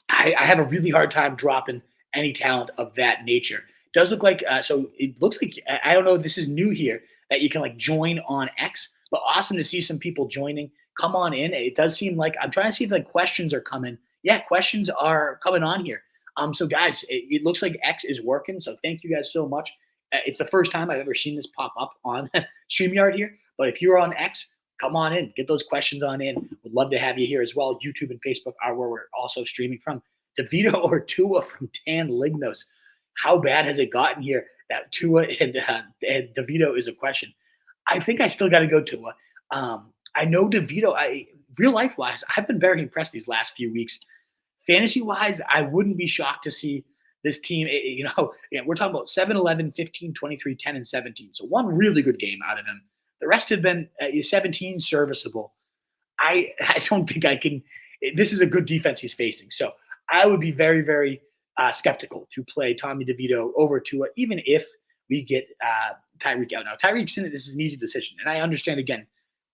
I have a really hard time dropping any talent of that nature. It does look like so it looks like I don't know. This is new here that you can like join on X, but awesome to see some people joining. Come on in. It does seem like I'm trying to see if like questions are coming. Yeah, questions are coming on here. So guys, it looks like X is working. So thank you guys so much. It's the first time I've ever seen this pop up on StreamYard here. But if you're on X, come on in. Get those questions on in. Would love to have you here as well. YouTube and Facebook are where we're also streaming from. DeVito or Tua from Tan Lignos. How bad has it gotten here that Tua and DeVito is a question? I think I still got to go Tua. I know DeVito, real life wise, I've been very impressed these last few weeks. Fantasy wise, I wouldn't be shocked to see this team, we're talking about 7, 11, 15, 23, 10, and 17. So one really good game out of him. The rest have been 17 serviceable. I don't think I can. This is a good defense he's facing. So I would be very, very skeptical to play Tommy DeVito over Tua, even if we get Tyreek out. Now, Tyreek's in it. This is an easy decision. And I understand, again,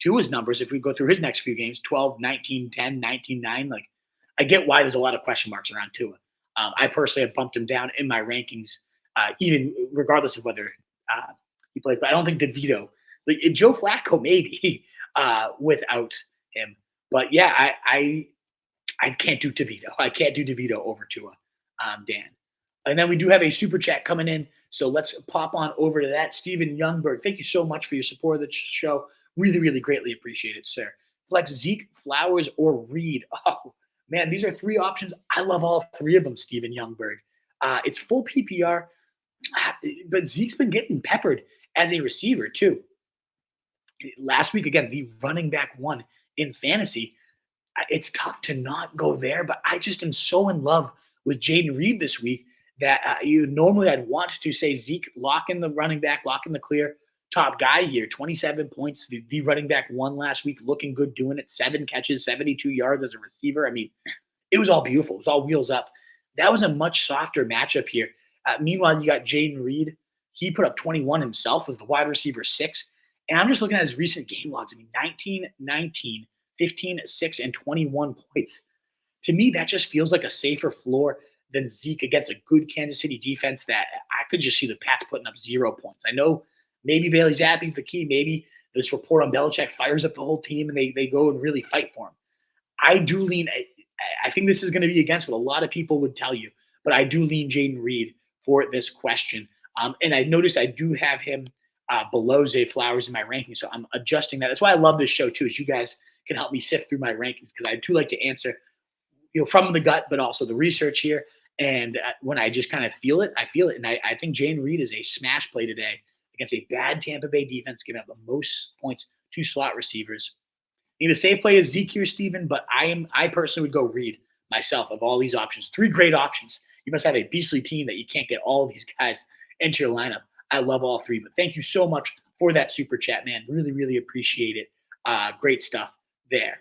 Tua's numbers, if we go through his next few games, 12, 19, 10, 19, 9, like I get why there's a lot of question marks around Tua. I personally have bumped him down in my rankings, even regardless of whether he plays. But I don't think DeVito, like Joe Flacco, maybe without him. But yeah, I can't do DeVito. I can't do DeVito over Tua, Dan. And then we do have a super chat coming in. So let's pop on over to that. Steven Youngberg, thank you so much for your support of the show. Really, really greatly appreciate it, sir. Flex Zeke, Flowers, or Reed. Oh, man, these are 3 options. I love all 3 of them, Steven Youngberg. It's full PPR, but Zeke's been getting peppered as a receiver, too. Last week, again, the running back 1 in fantasy. It's tough to not go there, but I just am so in love with Jaden Reed this week that normally I'd want to say Zeke, lock in the running back, lock in the clear top guy here. 27 points, the running back 1 last week, looking good, doing it. 7 catches, 72 yards as a receiver. I mean, it was all beautiful. It was all wheels up. That was a much softer matchup here. Meanwhile, you got Jaden Reed. He put up 21 himself, was the wide receiver 6. And I'm just looking at his recent game logs. I mean, 19, 19, 15, 6, and 21 points. To me, that just feels like a safer floor than Zeke against a good Kansas City defense that I could just see the Pats putting up 0 points. I know maybe Bailey Zappi's the key. Maybe this report on Belichick fires up the whole team and they go and really fight for him. I do lean – I think this is going to be against what a lot of people would tell you, but I do lean Jaden Reed for this question. And I noticed I do have him below Zay Flowers in my rankings, so I'm adjusting that. That's why I love this show too, is you guys can help me sift through my rankings because I do like to answer from the gut, but also the research here. And when I just kind of feel it, I feel it. And I think Jaden Reed is a smash play today against a bad Tampa Bay defense, giving up the most points to slot receivers. I think the safe play is Zeke here, Steven, but I personally would go Reed myself of all these options. 3 great options. You must have a beastly team that you can't get all these guys into your lineup. I love all 3, but thank you so much for that super chat, man. Really, really appreciate it. Great stuff there.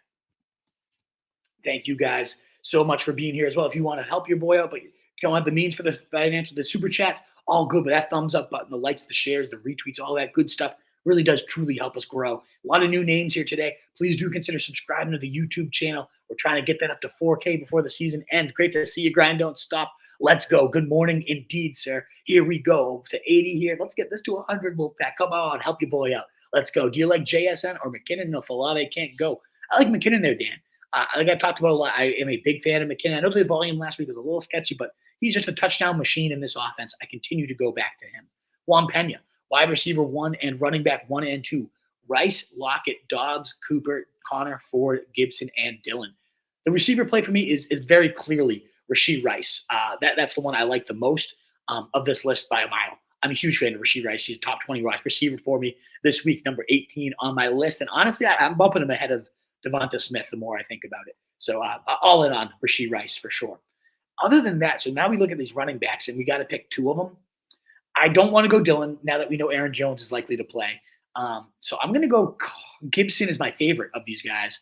Thank you guys so much for being here as well. If you want to help your boy out, but you don't have the means for the super chat, all good. But that thumbs up button, the likes, the shares, the retweets, all that good stuff really does truly help us grow. A lot of new names here today. Please do consider subscribing to the YouTube channel. We're trying to get that up to 4K before the season ends. Great to see you. Grind don't stop. Let's go. Good morning indeed, sir. Here we go to 80 here. Let's get this to 100, Wolfpack. Come on, help your boy out. Let's go. Do you like JSN or McKinnon? No, if Olave can't go. I like McKinnon there, Dan. Like I talked about a lot, I am a big fan of McKinnon. I know the volume last week was a little sketchy, but he's just a touchdown machine in this offense. I continue to go back to him. Juan Pena, wide receiver 1 and running back 1 and 2. Rice, Lockett, Dobbs, Cooper, Connor, Ford, Gibson, and Dillon. The receiver play for me is very clearly Rashid Rice. That's the one I like the most of this list by a mile. I'm a huge fan of Rashid Rice. He's top 20 wide receiver for me this week, number 18 on my list. And honestly, I'm bumping him ahead of Devonta Smith the more I think about it. So all in on Rashid Rice for sure. Other than that, so now we look at these running backs, and we got to pick 2 of them. I don't want to go Dillon now that we know Aaron Jones is likely to play. So I'm going to go Gibson is my favorite of these guys.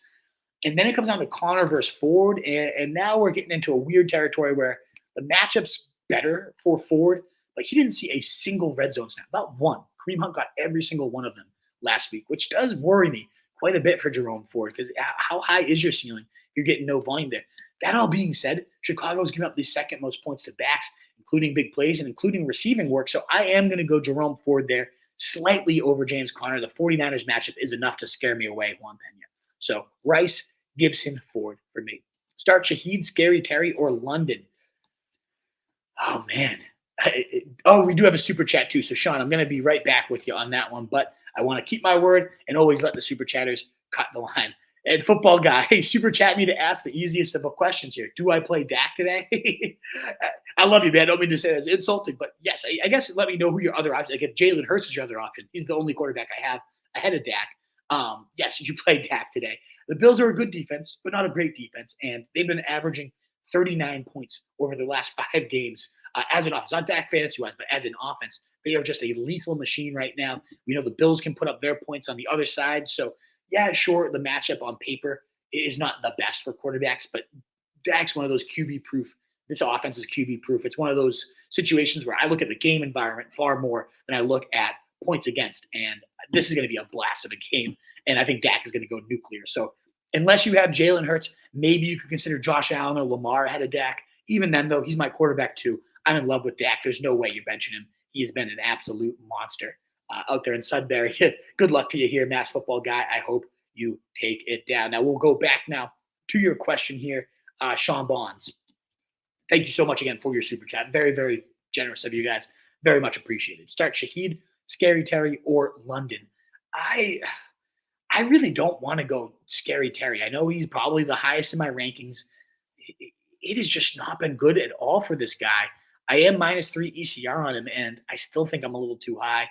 And then it comes down to Connor versus Ford. And now we're getting into a weird territory where the matchup's better for Ford, but he didn't see a single red zone snap, not one. Kareem Hunt got every single one of them last week, which does worry me quite a bit for Jerome Ford, because how high is your ceiling? You're getting no volume there. That all being said, Chicago's giving up the second most points to backs, including big plays and including receiving work. So I am going to go Jerome Ford there, slightly over James Conner. The 49ers matchup is enough to scare me away, Juan Pena. So Rice, Gibson, Ford for me. Start Shaheed, Scary Terry, or London. Oh, man. We do have a super chat too. So, Sean, I'm going to be right back with you on that one. But I want to keep my word and always let the super chatters cut the line. And football guy, hey, super chat me to ask the easiest of questions here. Do I play Dak today? I love you, man. I don't mean to say that as insulting, but yes, I guess let me know who your other option. Like if Jalen Hurts is your other option, he's the only quarterback I have ahead of Dak. Yes, you play Dak today. The Bills are a good defense, but not a great defense, and they've been averaging 39 points over the last 5 games as an offense. Not Dak fantasy-wise, but as an offense. They are just a lethal machine right now. We know the Bills can put up their points on the other side, so yeah, sure, the matchup on paper is not the best for quarterbacks, but Dak's one of those QB-proof. This offense is QB-proof. It's one of those situations where I look at the game environment far more than I look at points against, and this is going to be a blast of a game, and I think Dak is going to go nuclear. So unless you have Jalen Hurts, maybe you could consider Josh Allen or Lamar ahead of Dak. Even then, though, he's my quarterback too. I'm in love with Dak. There's no way you're benching him. He has been an absolute monster out there in Sudbury. Good luck to you here, Mass Football Guy. I hope you take it down. Now, we'll go back now to your question here, Sean Bonds. Thank you so much again for your super chat. Very, very generous of you guys. Very much appreciated. Start Shaheed, Scary Terry, or London. I really don't want to go Scary Terry. I know he's probably the highest in my rankings. It has just not been good at all for this guy. I am -3 ECR on him, and I still think I'm a little too high.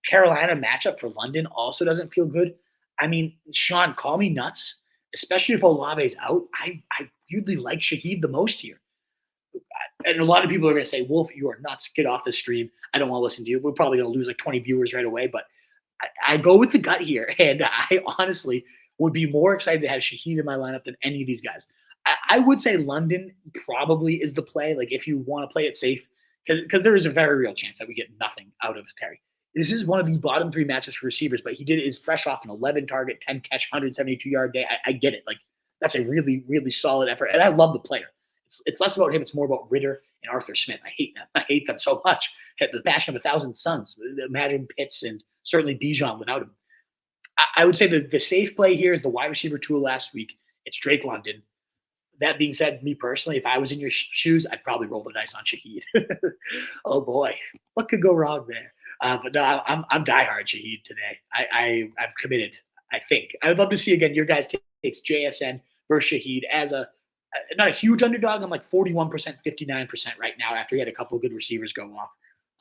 Carolina matchup for London also doesn't feel good. I mean, Sean, call me nuts, especially if Olave's out. I usually like Shaheed the most here. And a lot of people are going to say, Wolf, you are nuts. Get off the stream. I don't want to listen to you. We're probably going to lose like 20 viewers right away. But I go with the gut here. And I honestly would be more excited to have Shaheed in my lineup than any of these guys. I would say London probably is the play, like if you want to play it safe, because there is a very real chance that we get nothing out of Terry. This is one of these bottom 3 matchups for receivers, but he is fresh off an 11 target, 10 catch, 172-yard day. I get it. Like that's a really, really solid effort. And I love the player. It's less about him. It's more about Ritter and Arthur Smith. I hate them. I hate them so much. The passion of 1,000 suns. Imagine Pitts and certainly Bijan without him. I would say the safe play here is the wide receiver tool last week. It's Drake London. That being said, me personally, if I was in your shoes, I'd probably roll the dice on Shaheed. Oh boy, what could go wrong there? But no, I'm diehard Shaheed today. I'm committed. I think I would love to see again your guys takes JSN versus Shaheed as not a huge underdog. I'm like 41%, 59% right now after he had a couple of good receivers go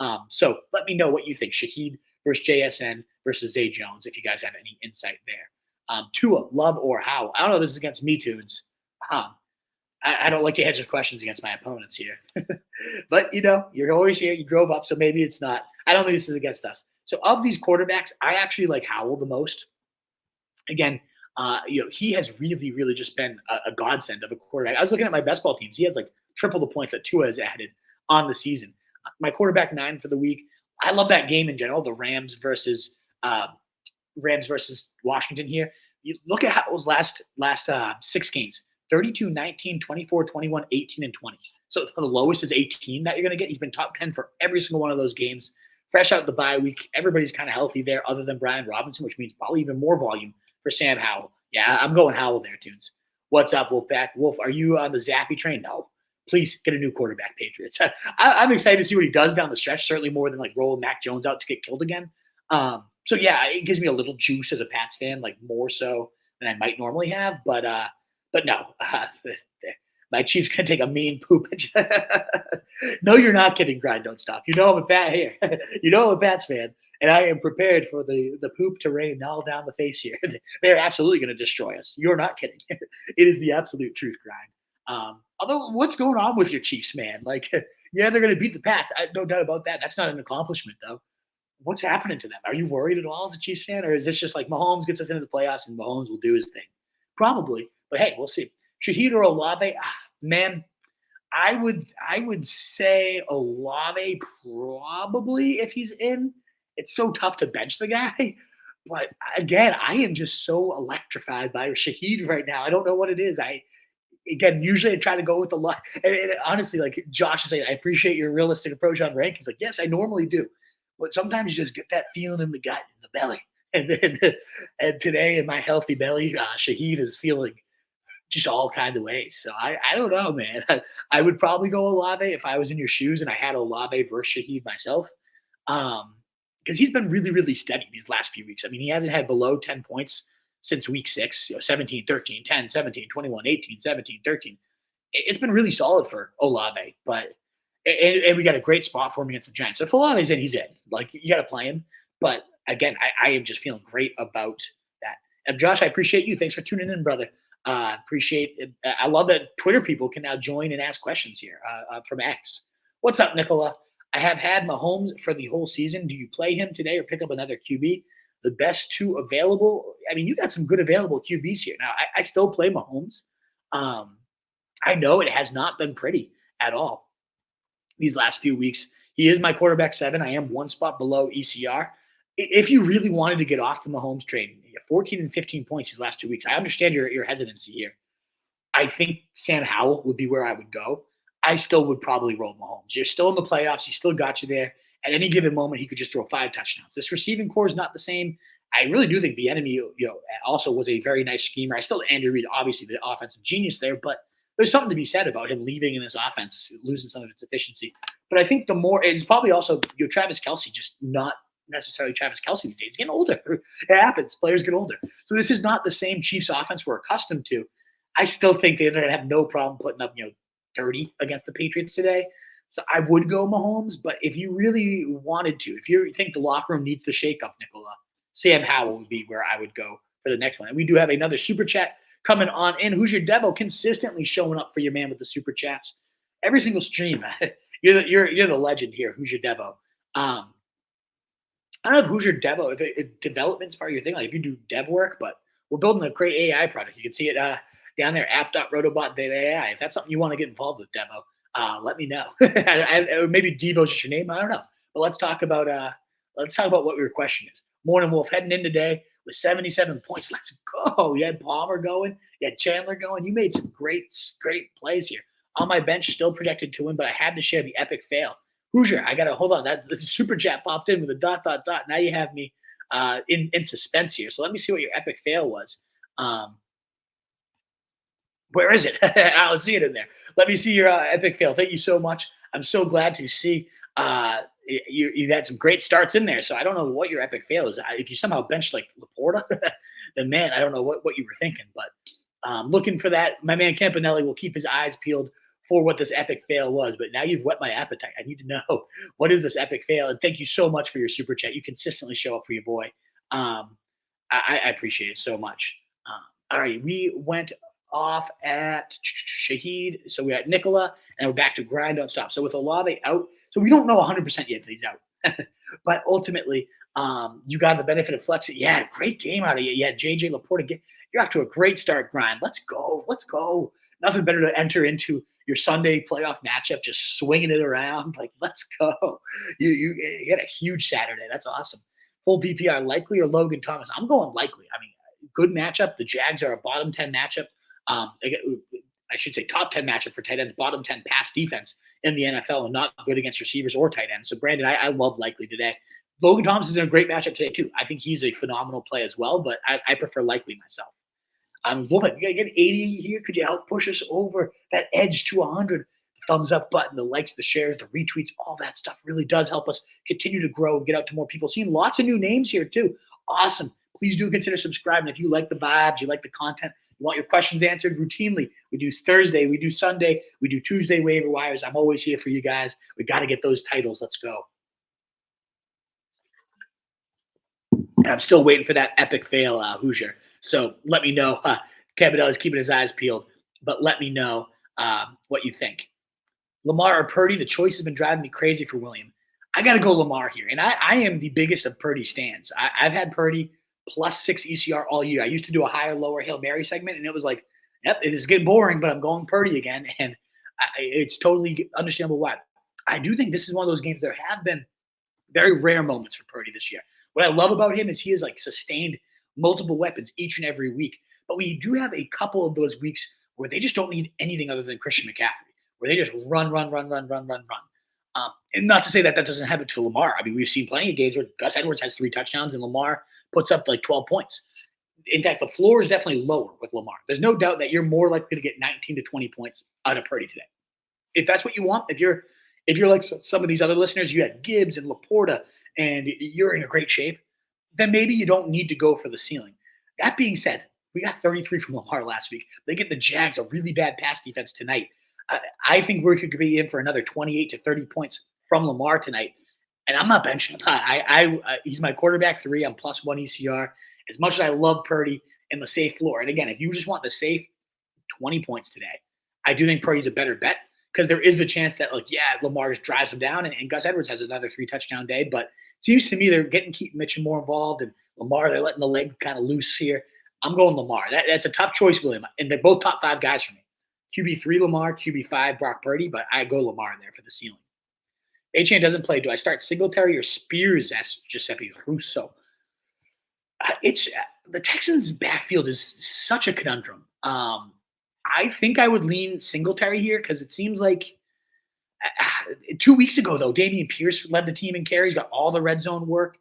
off. So let me know what you think. Shaheed versus JSN versus Zay Jones, if you guys have any insight there. Tua, love or how? I don't know. This is against Me Tunes. I don't like to answer questions against my opponents here. But, you're always here. You drove up, so maybe it's not. I don't think this is against us. So of these quarterbacks, I actually like Howell the most. Again, he has really, really just been a godsend of a quarterback. I was looking at my best ball teams. He has like triple the points that Tua has added on the season. My quarterback 9 for the week. I love that game in general, the Rams versus Washington here. You look at Howell's last 6 games. 32, 19, 24, 21, 18, and 20. So the lowest is 18 that you're going to get. He's been top 10 for every single one of those games. fresh out the bye week. Everybody's kind of healthy there other than Brian Robinson, which means probably even more volume for Sam Howell. Yeah, I'm going Howell there, Tunes. What's up, Wolfpack? Wolf, are you on the Zappy train? No. Please get a new quarterback, Patriots. I'm excited to see what he does down the stretch, certainly more than like rolling Mac Jones out to get killed again. So yeah, it gives me a little juice as a Pats fan, like more so than I might normally have. But no, my Chiefs can take a mean poop. No, you're not kidding. Grind, don't stop. You know I'm a Pat here. You know I'm a Pats fan, and I am prepared for the poop to rain all down the face here. They're absolutely going to destroy us. You're not kidding. It is the absolute truth, Grind. Although, what's going on with your Chiefs, man? Like, yeah, they're going to beat the Pats. No doubt about that. That's not an accomplishment, though. What's happening to them? Are you worried at all as a Chiefs fan, or is this just like Mahomes gets us into the playoffs and Mahomes will do his thing? Probably, but hey, we'll see. Shaheed or Olave, man, I would say Olave probably if he's in. It's so tough to bench the guy, but again, I am just so electrified by Shaheed right now. I don't know what it is. Usually I try to go with the lot. And honestly, like Josh is saying, I appreciate your realistic approach on rankings. Like, yes, I normally do. But sometimes you just get that feeling in the gut, in the belly. And today in my healthy belly, Shaheed is feeling just all kinds of ways. So I don't know, man. I would probably go Olave if I was in your shoes and I had Olave versus Shaheed myself. Because he's been really, really steady these last few weeks. I mean, he hasn't had below 10 points since week 6, 17, 13, 10, 17, 21, 18, 17, 13. It's been really solid for Olave, but and we got a great spot for him against the Giants. So if Olave's in, he's in. Like, you got to play him. But again, I am just feeling great about that. And Josh, I appreciate you. Thanks for tuning in, brother. Appreciate it. I love that Twitter people can now join and ask questions here from X. What's up, Nicola? I have had Mahomes for the whole season. Do you play him today or pick up another QB? The best 2 available. I mean, you got some good available QBs here. Now, I still play Mahomes. I know it has not been pretty at all these last few weeks. He is my quarterback 7. I am 1 spot below ECR. If you really wanted to get off the Mahomes train, 14 and 15 points these last 2 weeks. I understand your hesitancy here. I think Sam Howell would be where I would go. I still would probably roll Mahomes. You're still in the playoffs. He still got you there. At any given moment, he could just throw 5 touchdowns. This receiving core is not the same. I really do think Bieniemy, also was a very nice schemer. I still Andy Reid, obviously the offensive genius there, but there's something to be said about him leaving in this offense, losing some of its efficiency. But I think the more it's probably also Travis Kelce, just not necessarily Travis Kelce these days. He's getting older. It happens. Players get older. So this is not the same Chiefs offense we're accustomed to. I still think they're going to have no problem putting up 30 against the Patriots today. So I would go Mahomes, but if you really wanted to, if you think the locker room needs the shakeup, Nicola, Sam Howell would be where I would go for the next one. And we do have another super chat coming on in. Who's your Devo? Consistently showing up for your man with the super chats every single stream. You're the legend here. Who's your Devo? I don't know if who's your Devo. If development's part of your thing, like if you do dev work, but we're building a great AI product. You can see it down there, app.rotobot.ai. If that's something you want to get involved with, Devo, let me know. Maybe Devo's just your name. I don't know. But let's talk about what your question is. Morning Wolf heading in today with 77 points. Let's go. You had Palmer going. You had Chandler going. You made some great plays here. On my bench, still projected to win, but I had to share the epic fail. Hoosier, I got to hold on. That the super chat popped in with a ... Now you have me in suspense here. So let me see what your epic fail was. Where is it? I'll see it in there. Let me see your epic fail. Thank you so much. I'm so glad to see you had some great starts in there. So I don't know what your epic fail is. If you somehow benched like Laporta, then man, I don't know what you were thinking. But looking for that. My man Campanelli will keep his eyes peeled for what this epic fail was. But now you've whet my appetite. I need to know what is this epic fail. And thank you so much for your super chat. You consistently show up for your boy. I appreciate it so much. All right, we went off at Shaheed. So we had Nicola, and we're back to grind, don't stop. So with Olave out, so we don't know 100% yet that he's out. But ultimately, you got the benefit of flexing. Yeah, great game out of you. Yeah, JJ Laporta, you're off to a great start, grind. Let's go. Nothing better to enter into your Sunday playoff matchup, just swinging it around. Like, let's go. You had a huge Saturday. That's awesome. Full PPR, likely or Logan Thomas? I'm going likely. I mean, good matchup. The Jags are a bottom 10 matchup. I should say top 10 matchup for tight ends, bottom 10 pass defense in the NFL, and not good against receivers or tight ends. So, Brandon, I love Likely today. Logan Thompson's in a great matchup today, too. I think he's a phenomenal play as well, but I prefer Likely myself. Logan, you got to get 80 here. Could you help push us over that edge to 100? The thumbs up button, the likes, the shares, the retweets, all that stuff really does help us continue to grow and get out to more people. Seeing lots of new names here, too. Awesome. Please do consider subscribing. If you like the vibes, you like the content, you want your questions answered routinely, we do Thursday, we do Sunday, we do Tuesday waiver wires. I'm always here for you guys. We got to get those titles. Let's go. And I'm still waiting for that epic fail, Hoosier. So let me know. Cabadell is keeping his eyes peeled, but let me know what you think. Lamar or Purdy, the choice has been driving me crazy for William. I got to go Lamar here. And I am the biggest of Purdy stans. I've had Purdy +6 ECR all year. I used to do a higher, lower Hail Mary segment, and it was like, yep, it is getting boring, but I'm going Purdy again. And it's totally understandable why. I do think this is one of those games. There have been very rare moments for Purdy this year. What I love about him is he has like sustained multiple weapons each and every week. But we do have a couple of those weeks where they just don't need anything other than Christian McCaffrey, where they just run. And not to say that doesn't happen to Lamar. I mean, we've seen plenty of games where Gus Edwards has 3 touchdowns and Lamar puts up like 12 points. In fact, the floor is definitely lower with Lamar. There's no doubt that you're more likely to get 19 to 20 points out of Purdy today. If that's what you want, if you're like some of these other listeners, you had Gibbs and Laporta, and you're in a great shape, then maybe you don't need to go for the ceiling. That being said, we got 33 from Lamar last week. They get the Jags, a really bad pass defense tonight. I think we could be in for another 28 to 30 points from Lamar tonight. And I'm not benching him. He's my quarterback 3. I'm +1 ECR. As much as I love Purdy and the safe floor. And again, if you just want the safe 20 points today, I do think Purdy's a better bet because there is the chance that, Lamar just drives him down and Gus Edwards has another 3-touchdown day. But it seems to me they're getting Keaton Mitchell more involved, and Lamar, they're letting the leg kind of loose here. I'm going Lamar. That's a tough choice, William. And they're both top 5 guys for me. QB3 Lamar, QB5 Brock Purdy, but I go Lamar there for the ceiling. Achane doesn't play. Do I start Singletary or Spears? Asks Giuseppe Russo. The Texans' backfield is such a conundrum. I think I would lean Singletary here because it seems like 2 weeks ago, though, Dameon Pierce led the team in carries, got all the red zone work.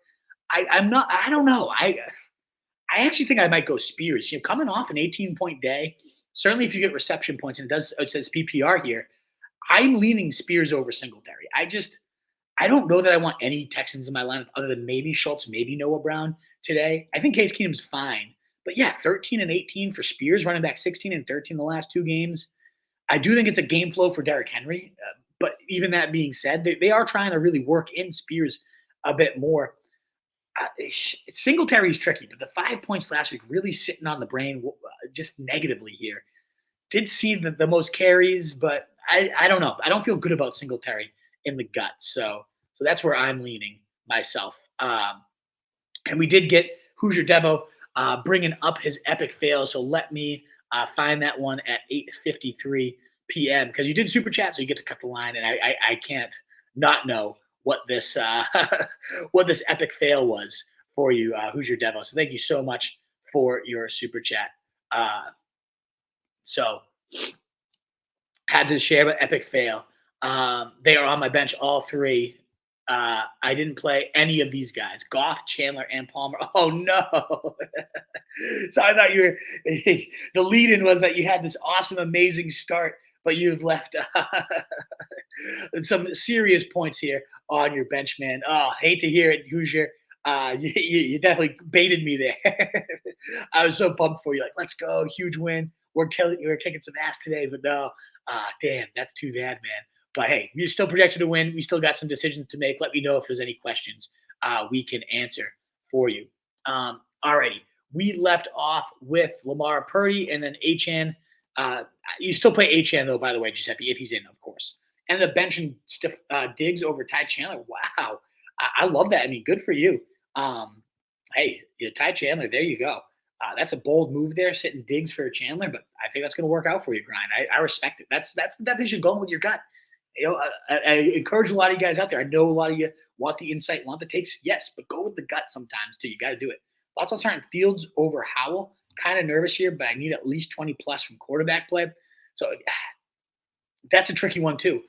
I don't know. I actually think I might go Spears. Coming off an 18-point day, certainly if you get reception points, and it says PPR here, I'm leaning Spears over Singletary. I don't know that I want any Texans in my lineup other than maybe Schultz, maybe Noah Brown today. I think Case Keenum's fine. But 13 and 18 for Spears, running back 16 and 13 the last 2 games. I do think it's a game flow for Derrick Henry. But even that being said, they are trying to really work in Spears a bit more. Singletary's tricky, but the 5 points last week really sitting on the brain just negatively here. Did see the most carries, but I don't know. I don't feel good about Singletary in the gut. So that's where I'm leaning myself. And we did get Hoosier Devo bringing up his epic fail. So let me find that one at 8:53 p.m. because you did super chat, so you get to cut the line, and I can't not know what this what this epic fail was for you, Hoosier Devo. So thank you so much for your super chat. So had to share an epic fail. They are on my bench, all 3. I didn't play any of these guys. Goff, Chandler, and Palmer. Oh, no. So I thought the lead-in was that you had this awesome, amazing start, but you've left some serious points here on your bench, man. Oh, hate to hear it, Hoosier. You definitely baited me there. I was so pumped for you. Like, let's go, huge win. We're kicking some ass today, but no. Damn, that's too bad, man. But hey, we're still projected to win. We still got some decisions to make. Let me know if there's any questions we can answer for you. Alrighty. We left off with Lamar, Purdy, and then Achane. You still play Achane, though, by the way, Giuseppe, if he's in, of course. And the benching Diggs over Ty Chandler. Wow. I love that. I mean, good for you. Hey, Ty Chandler, there you go. That's a bold move there, sitting Diggs for Chandler, but I think that's going to work out for you, Grind. I respect it. That's the definition of going with your gut. I encourage a lot of you guys out there. I know a lot of you want the insight, want the takes. Yes, but go with the gut sometimes, too. You got to do it. Thoughts on starting Fields over Howell. Kind of nervous here, but I need at least 20 plus from quarterback play. So that's a tricky one too.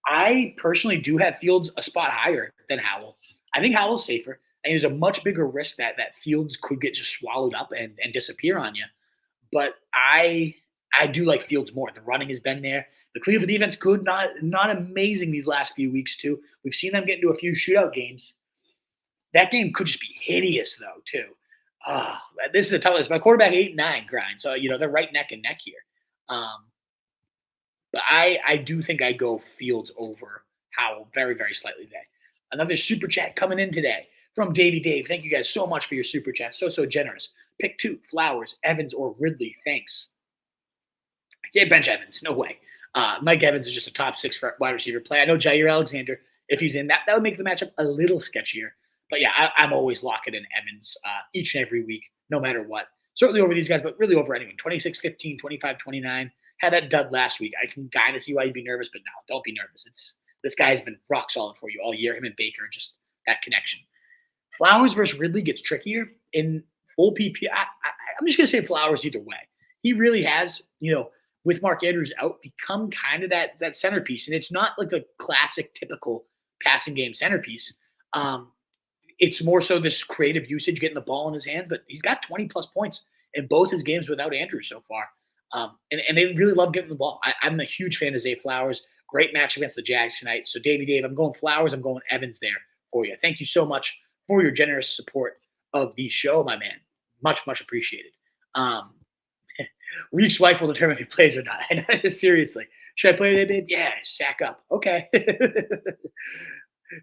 I personally do have Fields a spot higher than Howell. I think Howell's safer. And there's a much bigger risk that Fields could get just swallowed up and disappear on you. But I do like Fields more. The running has been there. The Cleveland defense good, not amazing these last few weeks too. We've seen them get into a few shootout games. That game could just be hideous though too. Ah, this is a tough one. It's my quarterback 8-9 grind, so they're right neck and neck here. But I do think I go Fields over Howell very, very slightly today. Another super chat coming in today from Davey Dave. Thank you guys so much for your super chat. So generous. Pick 2, Flowers, Evans, or Ridley. Thanks. I can't bench Evans. No way. Mike Evans is just a top 6 wide receiver play. I know Jair Alexander, if he's in, that would make the matchup a little sketchier. But yeah, I'm always locking in Evans each and every week, no matter what. Certainly over these guys, but really over anyone. 26-15, 25-29. Had that dud last week. I can kind of see why you'd be nervous, but no, don't be nervous. This guy has been rock solid for you all year. Him and Baker, just that connection. Flowers versus Ridley gets trickier in full PP. I'm just going to say Flowers either way. He really has, with Mark Andrews out, become kind of that centerpiece. And it's not like a classic, typical passing game centerpiece. It's more so this creative usage, getting the ball in his hands. But he's got 20-plus points in both his games without Andrews so far. And they really love getting the ball. I'm a huge fan of Zay Flowers. Great match against the Jags tonight. So, Dave, I'm going Flowers. I'm going Evans there for you. Thank you so much for your generous support of the show, my man. Much, much appreciated. Reek's wife will determine if he plays or not. Seriously. Should I play today, babe? Yeah, sack up. Okay.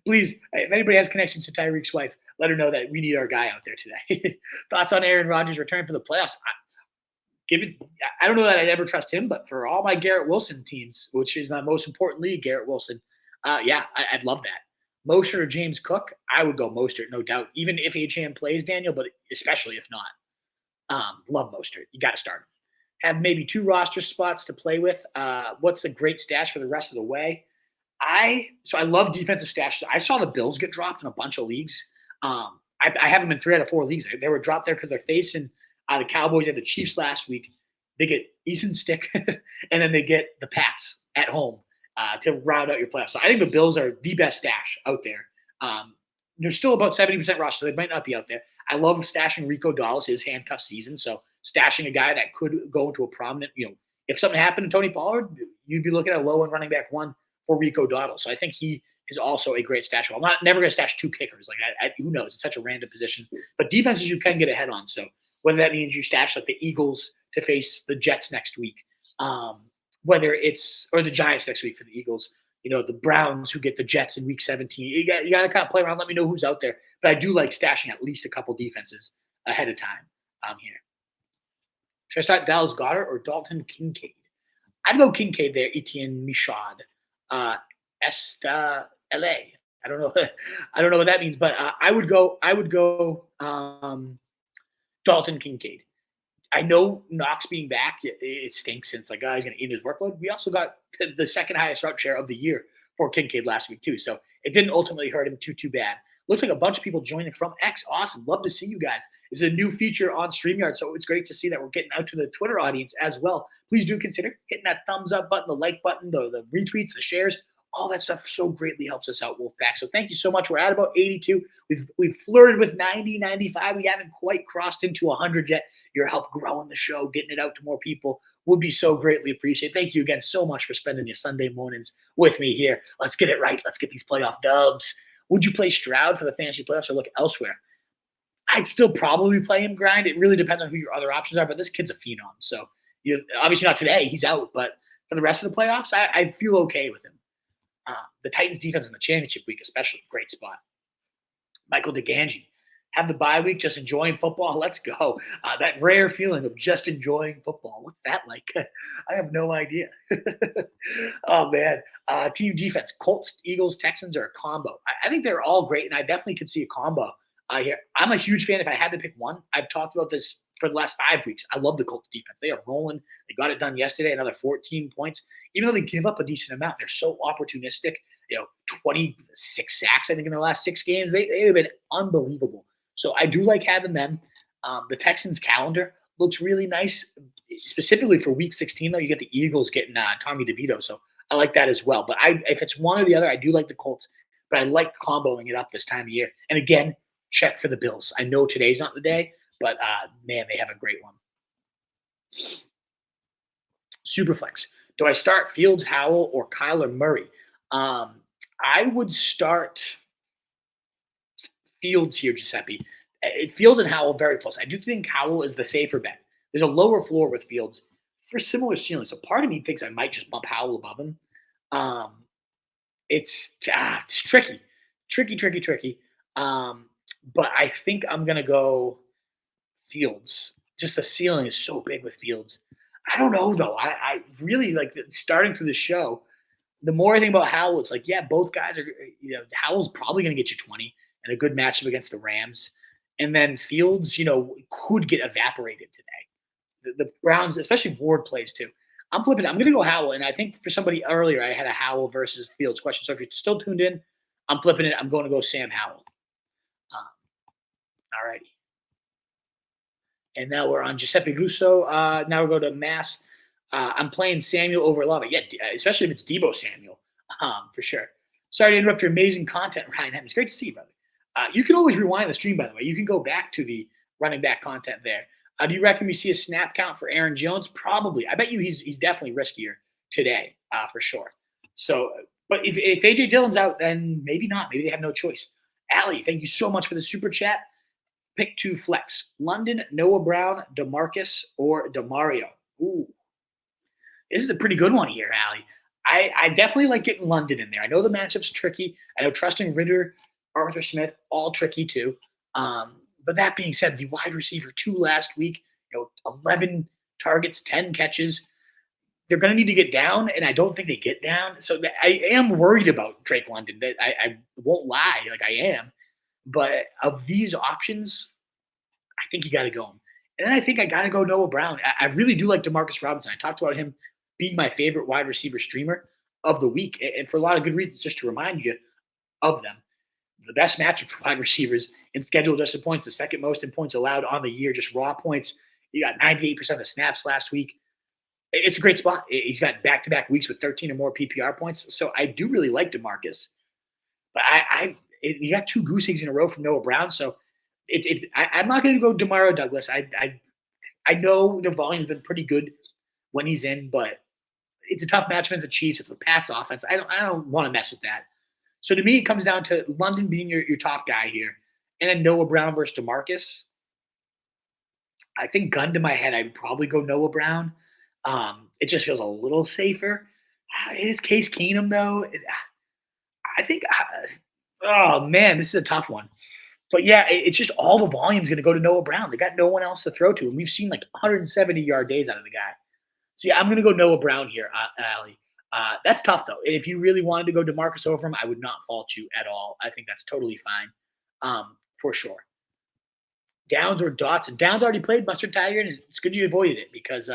Please, if anybody has connections to Tyreek's wife, let her know that we need our guy out there today. Thoughts on Aaron Rodgers' return for the playoffs? I don't know that I'd ever trust him, but for all my Garrett Wilson teams, which is my most important league, Garrett Wilson, I'd love that. Mostert or James Cook, I would go Mostert, no doubt. Even if Achane plays, Daniel, but especially if not. Love Mostert. You got to start him. Have maybe 2 roster spots to play with. What's a great stash for the rest of the way? I love defensive stashes. I saw the Bills get dropped in a bunch of leagues. I have them in 3 out of 4 leagues. They were dropped there because they're facing the Cowboys and the Chiefs last week. They get Easton Stick, and then they get the Pats at home to round out your playoffs. So I think the Bills are the best stash out there. They're still about 70% roster. They might not be out there. I love stashing Rico Dallas, his handcuff season. So stashing a guy that could go into a prominent, if something happened to Tony Pollard, you'd be looking at low end running back 1 for Rico Dallas. So I think he is also a great stash. I'm never going to stash 2 kickers. Who knows? It's such a random position. But defenses you can get ahead on. So whether that means you stash like the Eagles to face the Jets next week, or the Giants next week for the Eagles, the Browns who get the Jets in week 17. You got to kind of play around. Let me know who's out there. But I do like stashing at least a couple defenses ahead of time here. Should I start Dallas Goedert or Dalton Kincaid? I'd go Kincaid there, Etienne Michaud. Esta LA. I don't know what that means, but I would go Dalton Kincaid. I know Knox being back, it stinks since he's going to eat his workload. We also got the second highest route share of the year for Kincaid last week too, so it didn't ultimately hurt him too bad. Looks like a bunch of people joining from X. Awesome. Love to see you guys. It's a new feature on StreamYard, so it's great to see that we're getting out to the Twitter audience as well. Please do consider hitting that thumbs up button, the like button, the retweets, the shares. All that stuff so greatly helps us out, Wolfpack. So thank you so much. We're at about 82. We've flirted with 90, 95. We haven't quite crossed into 100 yet. Your help growing the show, getting it out to more people would be so greatly appreciated. Thank you again so much for spending your Sunday mornings with me here. Let's get it right. Let's get these playoff dubs. Would you play Stroud for the fantasy playoffs or look elsewhere? I'd still probably play him grind. It really depends on who your other options are, but this kid's a phenom. So obviously not today. He's out. But for the rest of the playoffs, I feel okay with him. The Titans defense in the championship week, especially, great spot. Michael DeGangi, have the bye week, just enjoying football. Let's go. That rare feeling of just enjoying football. What's that like? I have no idea. Oh, man. Team defense, Colts, Eagles, Texans are a combo. I think they're all great, and I definitely could see a combo here. I'm a huge fan. If I had to pick one, I've talked about this for the last 5 weeks. I love the Colts defense. They are rolling. They got it done yesterday, another 14 points. Even though they give up a decent amount, they're so opportunistic. 26 sacks, I think, in their last 6 games. They have been unbelievable. So I do like having them. The Texans' calendar looks really nice. Specifically for Week 16, though, you get the Eagles getting Tommy DeVito, so I like that as well. But if it's one or the other, I do like the Colts, but I like comboing it up this time of year. And again, check for the Bills. I know today's not the day, but man, they have a great one. Superflex. Do I start Fields, Howell, or Kyler Murray? I would start Fields here, Giuseppe. Fields and Howell very close. I do think Howell is the safer bet. There's a lower floor with Fields for similar ceiling. So part of me thinks I might just bump Howell above him. It's tricky. But I think I'm going to go Fields. Just the ceiling is so big with Fields. I don't know, though. I really like starting through the show. The more I think about Howell, it's like, yeah, both guys are, Howell's probably going to get you 20 and a good matchup against the Rams. And then Fields, could get evaporated today. The Browns, especially Ward plays too. I'm flipping. I'm going to go Howell. And I think for somebody earlier, I had a Howell versus Fields question. So if you're still tuned in, I'm flipping it. I'm going to go Sam Howell. All righty. And now we're on Giuseppe Russo. Now we'll go to Mass. I'm playing Samuel over Olave. Yeah, especially if it's Debo Samuel, for sure. Sorry to interrupt your amazing content, Ryan. It's great to see you, brother. You can always rewind the stream, by the way. You can go back to the running back content there. Do you reckon we see a snap count for Aaron Jones? Probably. I bet you he's definitely riskier today, for sure. So, but if A.J. Dillon's out, then maybe not. Maybe they have no choice. Allie, thank you so much for the super chat. Pick 2 flex. London, Noah Brown, DeMarcus, or DeMario. Ooh. This is a pretty good one here, Allie. I definitely like getting London in there. I know the matchup's tricky. I know trusting Ritter, Arthur Smith, all tricky too. But that being said, the wide receiver 2 last week, 11 targets, 10 catches. They're going to need to get down, and I don't think they get down. So I am worried about Drake London. I won't lie, like I am. But of these options, I think you got to go him. And then I think I got to go Noah Brown. I really do like Demarcus Robinson. I talked about him being my favorite wide receiver streamer of the week, and for a lot of good reasons, just to remind you of them. The best matchup for wide receivers in schedule adjusted points, the second most in points allowed on the year, just raw points. He got 98% of the snaps last week. It's a great spot. He's got back-to-back weeks with 13 or more PPR points. So I do really like DeMarcus. But you got 2 goose eggs in a row from Noah Brown. So I'm not going to go Demario Douglas. I know the volume's been pretty good when he's in, but it's a tough matchup against the Chiefs. It's the Pats offense. I don't want to mess with that. So to me, it comes down to London being your top guy here, and then Noah Brown versus DeMarcus. I think gun to my head, I'd probably go Noah Brown. It just feels a little safer. It is Case Keenum, though. I think oh, man, this is a tough one. But, yeah, it's just all the volume is going to go to Noah Brown. They got no one else to throw to, and we've seen like 170-yard days out of the guy. So, yeah, I'm going to go Noah Brown here, Allie. That's tough, though. And if you really wanted to go DeMarcus over him, I would not fault you at all. I think that's totally fine, for sure. Downs or Dotson? Downs already played Mustard Tiger, and it's good you avoided it because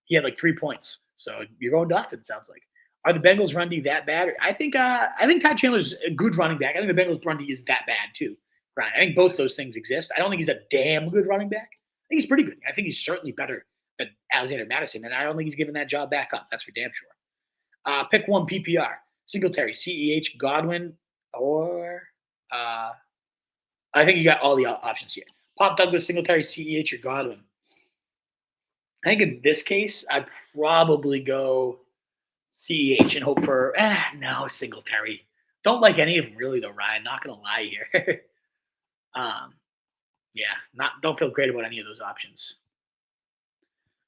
he had like 3 points. So you're going Dotson, it sounds like. Are the Bengals run D that bad? I think Ty Chandler's a good running back. I think the Bengals run D is that bad too. Right. I think both those things exist. I don't think he's a damn good running back. I think he's pretty good. I think he's certainly better than Alexander Madison, and I don't think he's giving that job back up. That's for damn sure. Pick 1 PPR. Singletary, CEH, Godwin, or I think you got all the options here. Pop Douglas, Singletary, CEH, or Godwin. I think in this case, I'd probably go CEH and hope for, no, Singletary. Don't like any of them really, though, Ryan. Not going to lie here. Don't feel great about any of those options.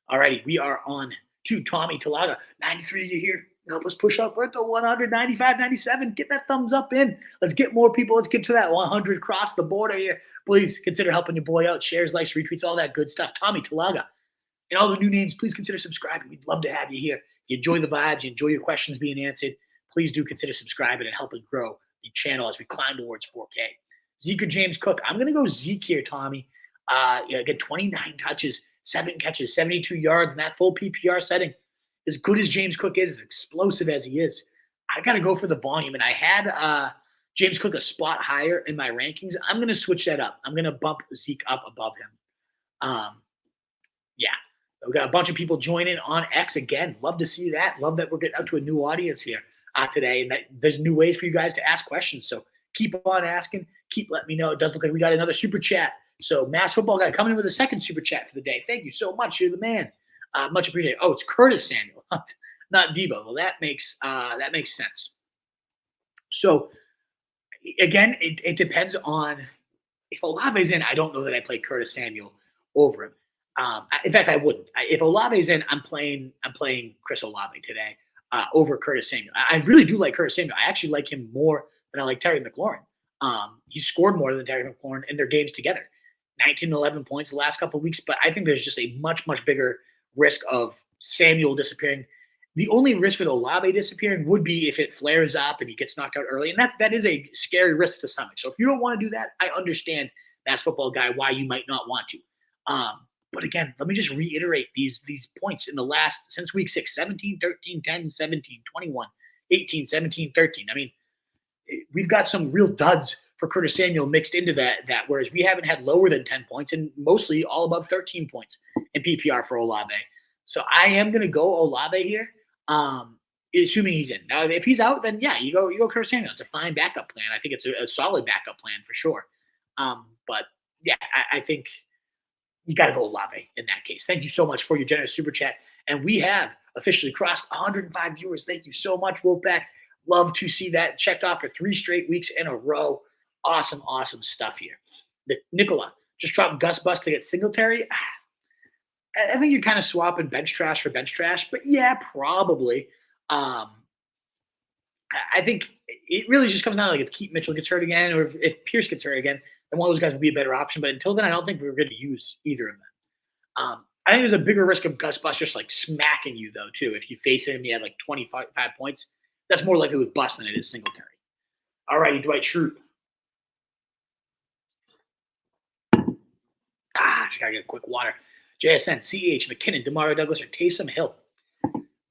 All righty, we are on to Tommy Talaga. 93 you here. Help us push up. We're at the 195, 97. Get that thumbs up in. Let's get more people. Let's get to that 100 across the border here. Please consider helping your boy out. Shares, likes, retweets, all that good stuff. Tommy Talaga. And all the new names, please consider subscribing. We'd love to have you here. You enjoy the vibes. You enjoy your questions being answered. Please do consider subscribing and helping grow the channel as we climb towards 4K. Zeke or James Cook? I'm going to go Zeke here, Tommy. Again, 29 touches, 7 catches, 72 yards in that full PPR setting. As good as James Cook is, as explosive as he is, I got to go for the volume. And I had James Cook a spot higher in my rankings. I'm going to switch that up. I'm going to bump Zeke up above him. We've got a bunch of people joining on X again. Love to see that. Love that we're getting out to a new audience here today, and that there's new ways for you guys to ask questions. So keep on asking. Keep letting me know. It does look like we got another super chat. So Mass Football Guy coming in with a second super chat for the day. Thank you so much. You're the man. Much appreciated. Oh, it's Curtis Samuel, not Debo. Well, that makes sense. So again, it depends on if Olave's in. I don't know that I play Curtis Samuel over him. In fact, I wouldn't. If Olave's in, I'm playing Chris Olave today over Curtis Samuel. I really do like Curtis Samuel. I actually like him more than I like Terry McLaurin. He scored more than Terry McLaurin in their games together. 19 11 points the last couple of weeks, but I think there's just a much, much bigger risk of Samuel disappearing. The only risk with Olave disappearing would be if it flares up and he gets knocked out early, and that is a scary risk to stomach. So if you don't want to do that, I understand, Mass Football Guy, why you might not want to. But again, let me just reiterate these points in the last, since week 6, 17, 13, 10, 17, 21, 18, 17, 13. I mean, we've got some real duds for Curtis Samuel mixed into that, whereas we haven't had lower than 10 points and mostly all above 13 points in PPR for Olave. So I am going to go Olave here, assuming he's in. Now, if he's out, then yeah, you go Curtis Samuel. It's a fine backup plan. I think it's a solid backup plan for sure. But yeah, I think you got to go Olave in that case. Thank you so much for your generous super chat. And we have officially crossed 105 viewers. Thank you so much, Wolfpack. Love to see that checked off for 3 straight weeks in a row. Awesome, awesome stuff here. Nicola just dropped Gus Bus to get Singletary. I think you're kind of swapping bench trash for bench trash, but yeah, probably. I think it really just comes down to like if Keaton Mitchell gets hurt again or if Pierce gets hurt again, then one of those guys would be a better option. But until then, I don't think we're going to use either of them. I think there's a bigger risk of Gus Bus just like smacking you, though, too. If you face him, he had like 25 points. That's more likely with Bus than it is Singletary. All righty, Dwight Schrute. Just got to get a quick water. JSN, CH, McKinnon, Demario Douglas, or Taysom Hill.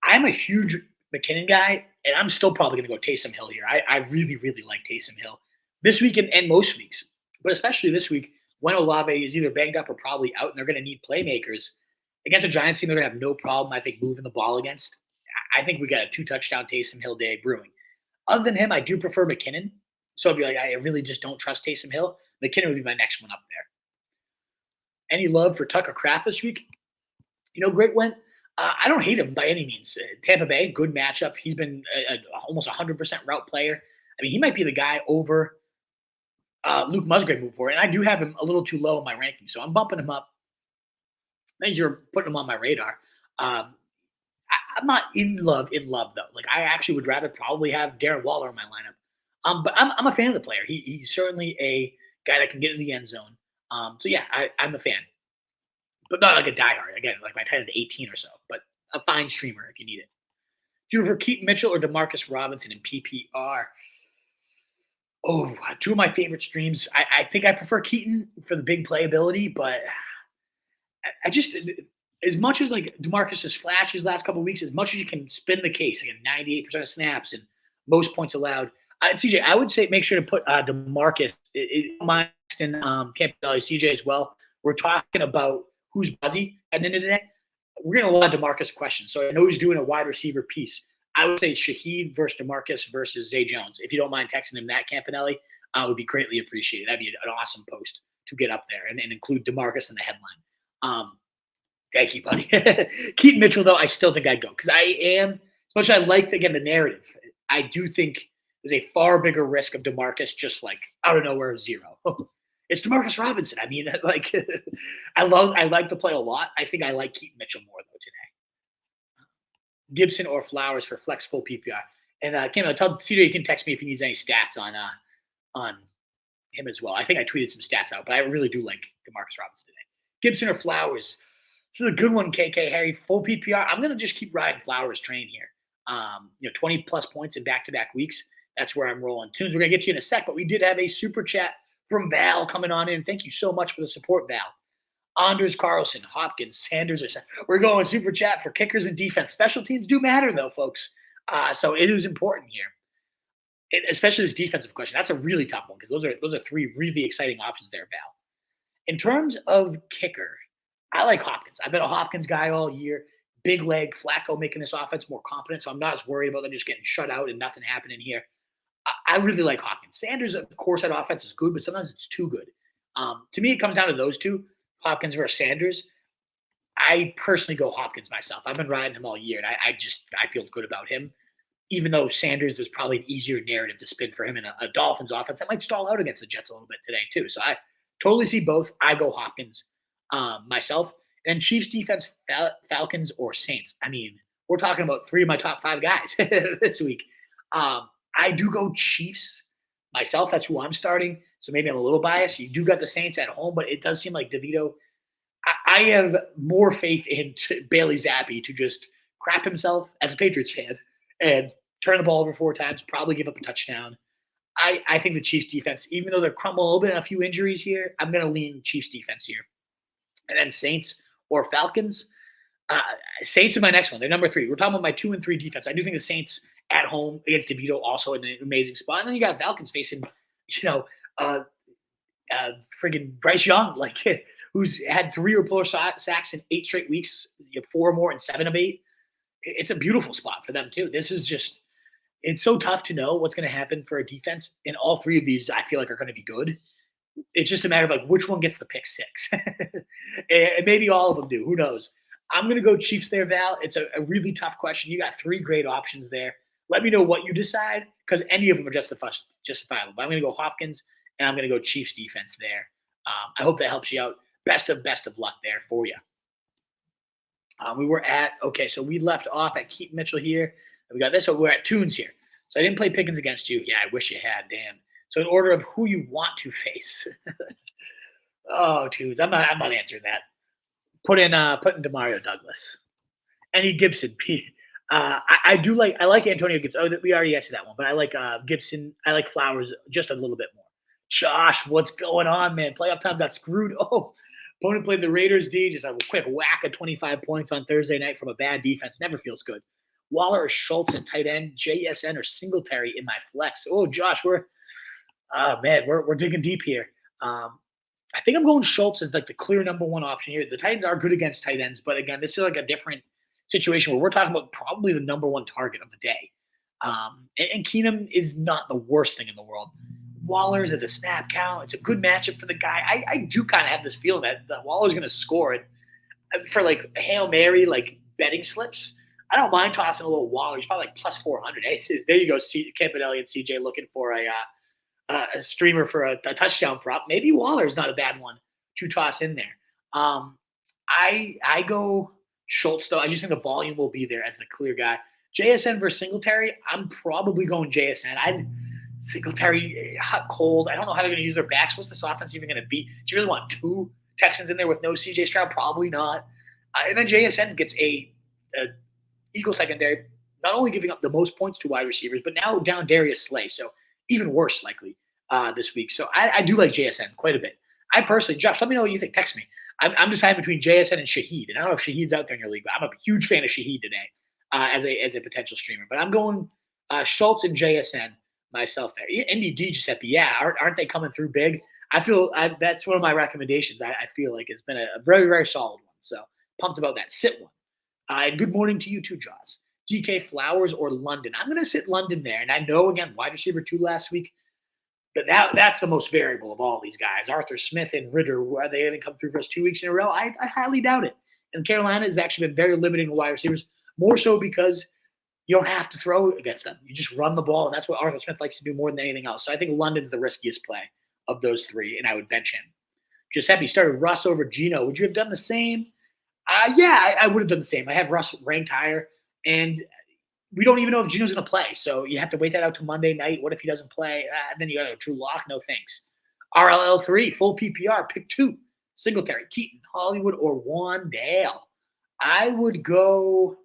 I'm a huge McKinnon guy, and I'm still probably going to go Taysom Hill here. I really, really like Taysom Hill this week and most weeks, but especially this week when Olave is either banged up or probably out, and they're going to need playmakers. Against a Giants team, they're going to have no problem, I think, moving the ball against. I think we got a 2-touchdown Taysom Hill day brewing. Other than him, I do prefer McKinnon. So I'd be like, I really just don't trust Taysom Hill. McKinnon would be my next one up there. Any love for Tucker Kraft this week? Great win. I don't hate him by any means. Tampa Bay, good matchup. He's been almost 100% route player. I mean, he might be the guy over Luke Musgrave moving forward. And I do have him a little too low in my ranking, so I'm bumping him up. Thanks for putting him on my radar. I'm not in love, though. Like, I actually would rather probably have Darren Waller in my lineup. But I'm a fan of the player. He's certainly a guy that can get in the end zone. So yeah, I'm a fan, but not like a diehard. Again, like my tight end 18 or so, but a fine streamer if you need it. Do you prefer Keaton Mitchell or Demarcus Robinson in PPR? Oh, 2 of my favorite streams. I think I prefer Keaton for the big playability, but I just, as much as like Demarcus's flashes last couple of weeks, as much as you can spin the case, again, 98% of snaps and most points allowed. CJ, I would say make sure to put Demarcus in Campanelli, CJ as well. We're talking about who's buzzy heading into today. We're going to allow Demarcus questions. So I know he's doing a wide receiver piece. I would say Shaheed versus Demarcus versus Zay Jones. If you don't mind texting him that, Campanelli, would be greatly appreciated. That'd be an awesome post to get up there and include Demarcus in the headline. Thank you, buddy. Keaton Mitchell, though, I still think I'd go because I am, as much as I like, again, the narrative, I do think there's a far bigger risk of Demarcus just like out of nowhere, 0. It's Demarcus Robinson. I mean, like, I like the play a lot. I think I like Keaton Mitchell more, though, today. Gibson or Flowers for flex full PPR. And Kim, tell CJ you can text me if he needs any stats on him as well. I think I tweeted some stats out, but I really do like Demarcus Robinson today. Gibson or Flowers. This is a good one, KK Harry. Full PPR. I'm going to just keep riding Flowers' train here. 20-plus points in back-to-back weeks. That's where I'm rolling. Tunes, we're going to get you in a sec, but we did have a super chat from Val coming on in. Thank you so much for the support, Val. Anders Carlson, Hopkins, Sanders. We're going super chat for kickers and defense. Special teams do matter, though, folks. So it is important here, especially this defensive question. That's a really tough one because those are 3 really exciting options there, Val. In terms of kicker, I like Hopkins. I've been a Hopkins guy all year. Big leg, Flacco making this offense more competent, so I'm not as worried about them just getting shut out and nothing happening here. I really like Hopkins. Sanders, of course, that offense is good, but sometimes it's too good. To me, it comes down to those two, Hopkins versus Sanders. I personally go Hopkins myself. I've been riding him all year, and I feel good about him. Even though Sanders was probably an easier narrative to spin for him in a Dolphins offense that might stall out against the Jets a little bit today too. So I totally see both. I go Hopkins myself. And Chiefs defense, Falcons or Saints. I mean, we're talking about three of my top five guys this week. I do go Chiefs myself. That's who I'm starting. So maybe I'm a little biased. You do got the Saints at home, but it does seem like DeVito. I have more faith in Bailey Zappi to just crap himself as a Patriots fan and turn the ball over 4 times, probably give up a touchdown. I think the Chiefs defense, even though they're crumbling a little bit in a few injuries here, I'm going to lean Chiefs defense here. And then Saints or Falcons. Saints are my next one. They're number 3. We're talking about my 2 and 3 defense. I do think the Saints at home against DeVito also in an amazing spot. And then you got Falcons facing, friggin' Bryce Young, like who's had 3 or 4 sacks in 8 straight weeks, 4 more in 7 of 8. It's a beautiful spot for them too. This is just, it's so tough to know what's going to happen for a defense. And all 3 of these, I feel like, are going to be good. It's just a matter of like which one gets the pick 6. And maybe all of them do. Who knows? I'm going to go Chiefs there, Val. It's a really tough question. You got 3 great options there. Let me know what you decide because any of them are justifiable. But I'm going to go Hopkins and I'm going to go Chiefs defense there. I hope that helps you out. Best of luck there for you. So we left off at Keaton Mitchell here. We got this, so we're at Tunes here. So I didn't play Pickens against you. Yeah, I wish you had, damn. So in order of who you want to face. Oh, Tunes, I'm not answering that. Put in Demario Douglas. Any Gibson. I like Antonio Gibson. Oh, we already answered that one, but I like Gibson. I like Flowers just a little bit more. Josh, what's going on, man? Playoff time got screwed. Oh, opponent played the Raiders, D. Just a quick whack of 25 points on Thursday night from a bad defense. Never feels good. Waller or Schultz at tight end, JSN or Singletary in my flex. Oh, Josh, we're digging deep here. I think I'm going Schultz as like the clear number 1 option here. The Titans are good against tight ends, but again, this is like a different situation where we're talking about probably the number 1 target of the day. And Keenum is not the worst thing in the world. Waller's at the snap count. It's a good matchup for the guy. I do kind of have this feeling that Waller's going to score it for like a Hail Mary, like betting slips. I don't mind tossing a little Waller. He's probably like plus 400. Hey, there you go, Campanelli and CJ looking for a streamer for a touchdown prop. Maybe Waller's not a bad one to toss in there. I go Schultz, though. I just think the volume will be there as the clear guy. JSN versus Singletary, I'm probably going JSN. Singletary, hot, cold. I don't know how they're going to use their backs. What's this offense even going to be? Do you really want 2 Texans in there with no CJ Stroud? Probably not. And then JSN gets a Eagle secondary, not only giving up the most points to wide receivers, but now down Darius Slay. So even worse likely this week. So I do like JSN quite a bit. I personally, Josh, let me know what you think. Text me. I'm deciding between JSN and Shaheed. And I don't know if Shaheed's out there in your league, but I'm a huge fan of Shaheed today as a potential streamer. But I'm going Schultz and JSN myself there. Indy Giuseppe, yeah, aren't they coming through big? I feel that's one of my recommendations. I feel like it's been a very, very solid one. So pumped about that. Sit one. And good morning to you too, Jaws. DK Flowers or London. I'm going to sit London there. And I know, again, wide receiver 2 last week. But that's the most variable of all these guys. Arthur Smith and Ritter, are they going to come through for us 2 weeks in a row? I highly doubt it. And Carolina has actually been very limiting to wide receivers, more so because you don't have to throw against them. You just run the ball, and that's what Arthur Smith likes to do more than anything else. So I think London's the riskiest play of those 3, and I would bench him. Giuseppe started Russ over Geno. Would you have done the same? Yeah, I would have done the same. I have Russ ranked higher, and we don't even know if Geno's going to play. So you have to wait that out to Monday night. What if he doesn't play? Then you got a true lock. No thanks. RLL3, full PPR, pick 2. Singletary, Keaton, Hollywood, or Wandale. I would go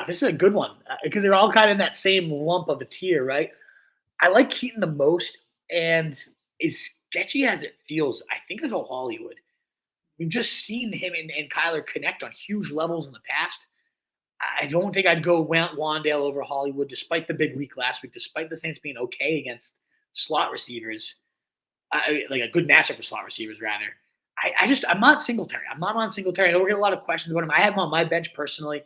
this is a good one because they're all kind of in that same lump of a tier, right? I like Keaton the most, and as sketchy as it feels, I think I go Hollywood. We've just seen him and Kyler connect on huge levels in the past. I don't think I'd go Wandale over Hollywood, despite the big week last week, despite the Saints being okay against slot receivers. like a good matchup for slot receivers, rather. I'm not Singletary. I'm not on Singletary. I know we're getting a lot of questions about him. I have him on my bench personally.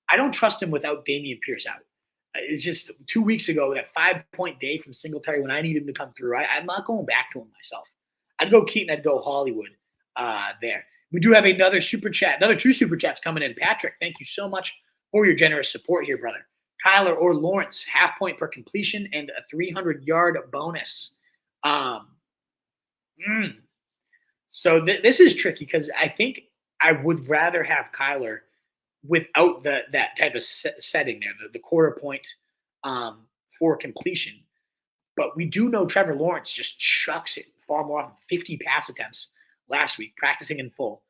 I don't trust him without Dameon Pierce out. It's just 2 weeks ago, that 5-point day from Singletary when I need him to come through. I'm not going back to him myself. I'd go Keaton. I'd go Hollywood there. We do have another super chat, another 2 super chats coming in. Patrick, thank you so much for your generous support here, brother. Kyler or Lawrence, half point per completion and a 300-yard bonus. So this is tricky because I think I would rather have Kyler without that type of setting there, the quarter point for completion. But we do know Trevor Lawrence just chucks it far more often, 50 pass attempts last week, practicing in full.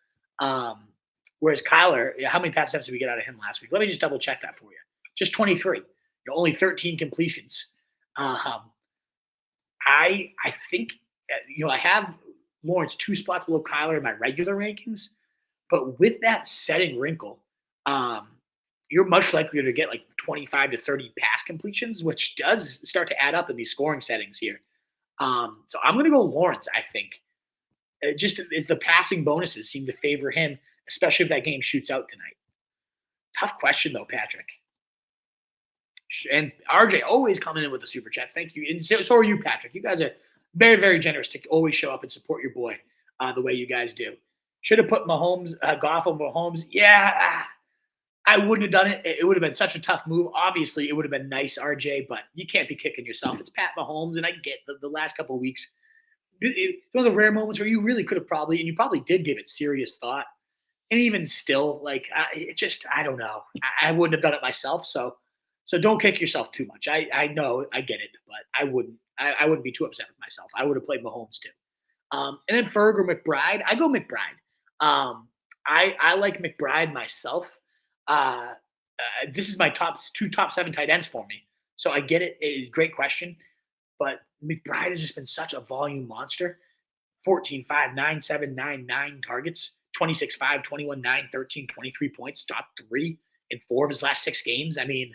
Whereas Kyler, how many pass attempts did we get out of him last week? Let me just double check that for you. Just 23. Only 13 completions. I think I have Lawrence 2 spots below Kyler in my regular rankings, but with that setting wrinkle, you're much likelier to get like 25 to 30 pass completions, which does start to add up in these scoring settings here. So I'm going to go Lawrence, I think. Just the passing bonuses seem to favor him, especially if that game shoots out tonight. Tough question, though, Patrick. And RJ always coming in with the super chat. Thank you. And so are you, Patrick. You guys are very, very generous to always show up and support your boy the way you guys do. Should have put Mahomes, Goff over Mahomes. Yeah, I wouldn't have done it. It would have been such a tough move. Obviously, it would have been nice, RJ, but you can't be kicking yourself. It's Pat Mahomes, and I get the last couple of weeks. Those are the rare moments where you really could have and you probably did give it serious thought. And even still, I don't know. I wouldn't have done it myself, so don't kick yourself too much. I know, I get it, but I wouldn't be too upset with myself. I would have played Mahomes too. And then Ferg or McBride, I go McBride. I like McBride myself. This is my top 7 tight ends for me. So I get it. It's a great question. But McBride has just been such a volume monster. 14-5, 9-7, 9-9 targets, 26-5, 21-9, 13, 23 points, top 3 in 4 of his last 6 games. I mean,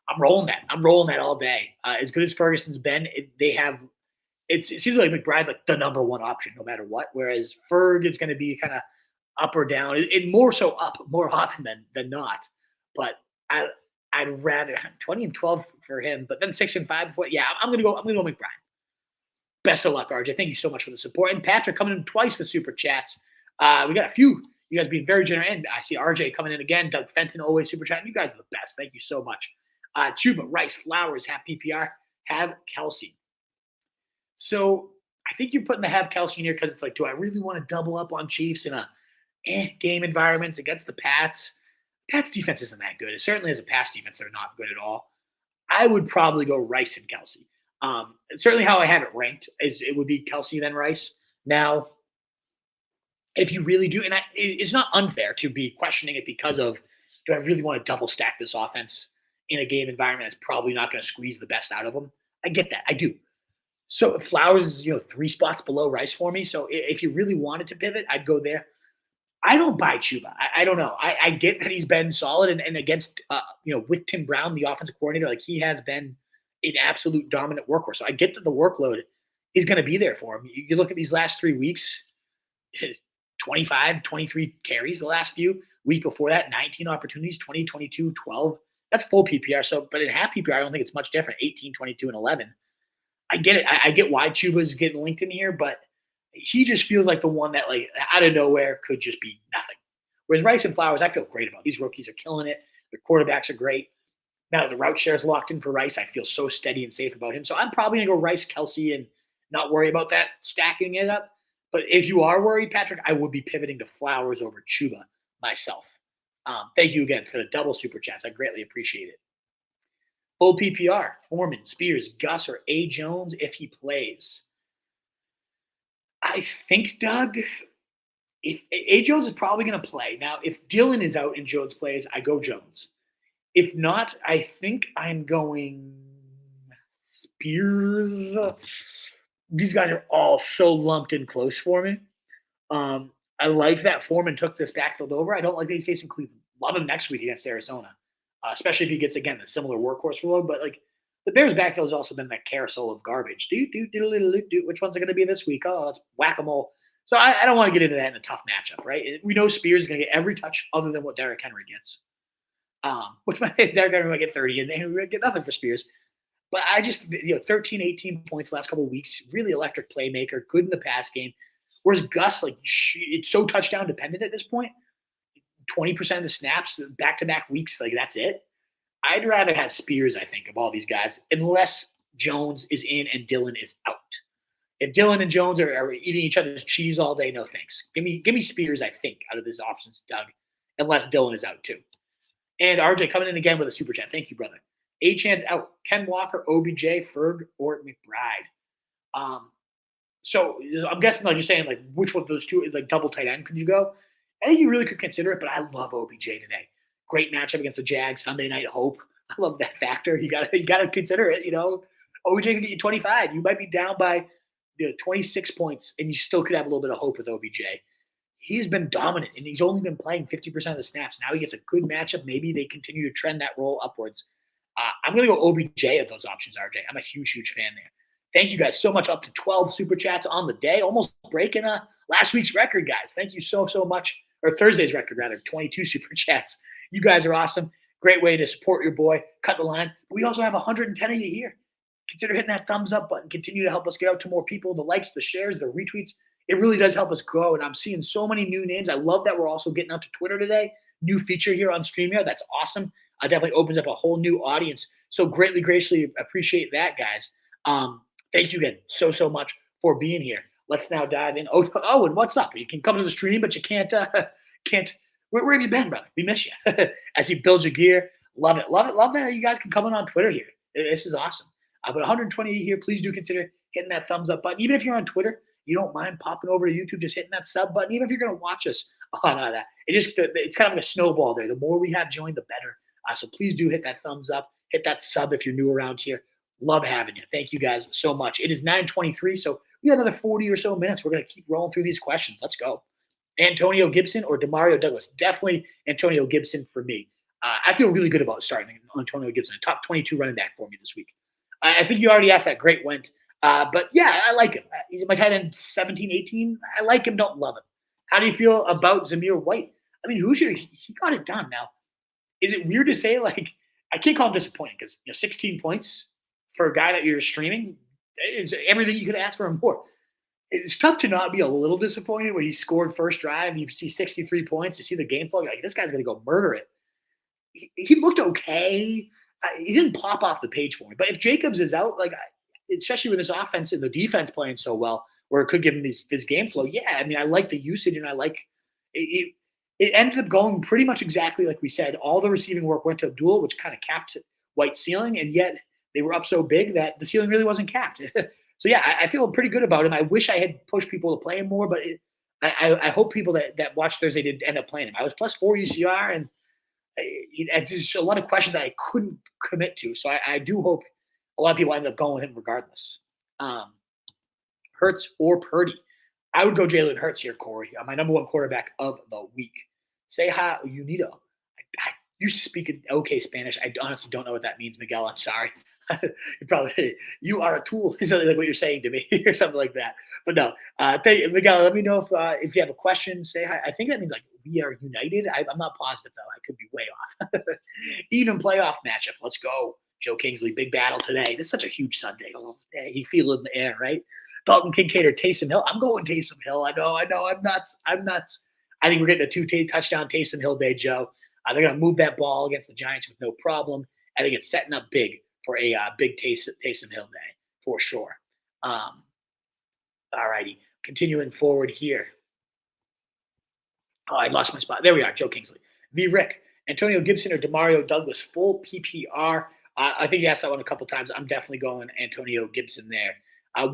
I'm rolling that all day. As good as Ferguson's been, it seems like McBride's like the number 1 option no matter what, whereas Ferg is going to be kind of up or down. It more so up more often than not. But I'd rather 20-12 for him, but then 6-5. Yeah, I'm gonna go McBride. Best of luck, RJ. Thank you so much for the support. And Patrick coming in twice with super chats. We got a few. You guys being very generous. And I see RJ coming in again. Doug Fenton always super chatting. You guys are the best. Thank you so much. Chuba, Rice, Flowers, have PPR, have Kelsey. So I think you're putting the have Kelsey in here because it's like, do I really want to double up on Chiefs in a game environment against the Pats? Pats defense isn't that good. It certainly as a pass defense, they're not good at all. I would probably go Rice and Kelsey. Certainly how I have it ranked is it would be Kelsey then Rice. Now, if you really do, and it's not unfair to be questioning it because of, do I really want to double stack this offense in a game environment that's probably not going to squeeze the best out of them? I get that. I do. So Flowers is 3 spots below Rice for me. So if you really wanted to pivot, I'd go there. I don't buy Chuba. I don't know. I get that he's been solid and against with Tim Brown, the offensive coordinator, like he has been an absolute dominant workhorse. So I get that the workload is going to be there for him. You look at these last 3 weeks, 25, 23 carries the last few. Week before that, 19 opportunities, 20, 22, 12. That's full PPR. So, but in half PPR, I don't think it's much different. 18, 22, and 11. I get it. I get why Chuba's getting linked in here, but he just feels like the one that, like, out of nowhere could just be nothing. Whereas Rice and Flowers, I feel great about. These rookies are killing it. Their quarterbacks are great. Now that the route share is locked in for Rice, I feel so steady and safe about him. So I'm probably going to go Rice, Kelsey, and not worry about that, stacking it up. But if you are worried, Patrick, I would be pivoting to Flowers over Chuba myself. Thank you again for the double super chats. I greatly appreciate it. Full PPR, Foreman, Spears, Gus, or A. Jones if he plays. I think, Doug, if A. Jones is probably going to play. Now, if Dillon is out and Jones plays, I go Jones. If not, I think I'm going Spears. These guys are all so lumped in close for me. I like that Foreman took this backfield over. I don't like that he's facing Cleveland. Love him next week against Arizona, especially if he gets, again, a similar workhorse load. But, like, The Bears' backfield has also been that carousel of garbage. Which one's it going to be this week? Oh, it's whack-a-mole. So I don't want to get into that in a tough matchup, right? We know Spears is going to get every touch other than what Derrick Henry gets. Which Derrick Henry might get 30, and then we get nothing for Spears. But I just, 13, 18 points last couple of weeks, really electric playmaker, good in the pass game. Whereas Gus, it's so touchdown dependent at this point. 20% of the snaps, back-to-back weeks, that's it. I'd rather have Spears, I think, of all these guys, unless Jones is in and Dillon is out. If Dillon and Jones are eating each other's cheese all day, no thanks. Give me Spears, I think, out of these options, Doug, unless Dillon is out too. And RJ coming in again with a super chat. Thank you, brother. Achane's out. Ken Walker, OBJ, Ferg, or McBride. So I'm guessing, you're saying, which one of those two, double tight end could you go? I think you really could consider it, but I love OBJ today. Great matchup against the Jags, Sunday night hope. I love that factor. You gotta consider it. OBJ can get you 25. You might be down by 26 points, and you still could have a little bit of hope with OBJ. He's been dominant, and he's only been playing 50% of the snaps. Now he gets a good matchup. Maybe they continue to trend that roll upwards. I'm going to go OBJ of those options, RJ. I'm a huge, huge fan there. Thank you guys so much. Up to 12 super chats on the day, almost breaking last week's record, guys. Thank you so much. Or Thursday's record, rather, 22 super chats. You guys are awesome. Great way to support your boy. Cut the line. We also have 110 of you here. Consider hitting that thumbs up button. Continue to help us get out to more people. The likes, the shares, the retweets. It really does help us grow. And I'm seeing so many new names. I love that we're also getting out to Twitter today. New feature here on StreamYard. That's awesome. Definitely opens up a whole new audience. So graciously appreciate that, guys. Thank you again so much for being here. Let's now dive in. Oh, and what's up? You can come to the stream, but you can't. Where have you been, brother? We miss you. As you build your gear, love it. Love that you guys can come on Twitter here. This is awesome. But 120 here. Please do consider hitting that thumbs up button. Even if you're on Twitter, you don't mind popping over to YouTube, just hitting that sub button. Even if you're going to watch us on that, it's kind of a snowball there. The more we have joined, the better. So please do hit that thumbs up, hit that sub if you're new around here. Love having you. Thank you guys so much. It is 9:23, so we got another 40 or so minutes. We're going to keep rolling through these questions. Let's go. Antonio Gibson or Demario Douglas? Definitely Antonio Gibson for me. I feel really good about starting Antonio Gibson, top 22 running back for me this week. I think you already asked that. Great went. But yeah, I like him. He's my tight end 17, 18. I like him, don't love him. How do you feel about Zamir White? I mean, he got it done now. Is it weird to say, I can't call him disappointing because 16 points for a guy that you're streaming, it's everything you could ask for him for. It's tough to not be a little disappointed when he scored first drive. You see 63 points. You see the game flow. You're like, this guy's going to go murder it. He looked okay. He didn't pop off the page for me. But if Jacobs is out, especially with this offense and the defense playing so well, where it could give him this game flow, yeah, I mean, I like the usage and I like it. It ended up going pretty much exactly like we said. All the receiving work went to Abdul, which kind of capped White's ceiling, and yet they were up so big that the ceiling really wasn't capped. So, yeah, I feel pretty good about him. I wish I had pushed people to play him more, but I hope people that watched Thursday did end up playing him. I was plus 4 UCR, and there's a lot of questions that I couldn't commit to. So I do hope a lot of people end up going with him regardless. Hurts or Purdy? I would go Jalen Hurts here, Corey. My number one quarterback of the week. Say hi, Unido. I used to speak in okay Spanish. I honestly don't know what that means, Miguel. I'm sorry. You are a tool. Is like what you're saying to me or something like that. But no, Miguel, let me know if you have a question. Say hi. I think that means we are united. I'm not positive, though. I could be way off. Even playoff matchup. Let's go. Joe Kingsley, big battle today. This is such a huge Sunday. You feel it in the air, right? Dalton Kincaid or Taysom Hill. I'm going Taysom Hill. I know. I'm nuts. I think we're getting a 2-touchdown Taysom Hill day, Joe. They're going to move that ball against the Giants with no problem. I think it's setting up big for a big Taysom Hill day for sure. All righty. Continuing forward here. Oh, I lost my spot. There we are. Joe Kingsley. V. Rick. Antonio Gibson or Demario Douglas. Full PPR. I think you asked that one a couple times. I'm definitely going Antonio Gibson there.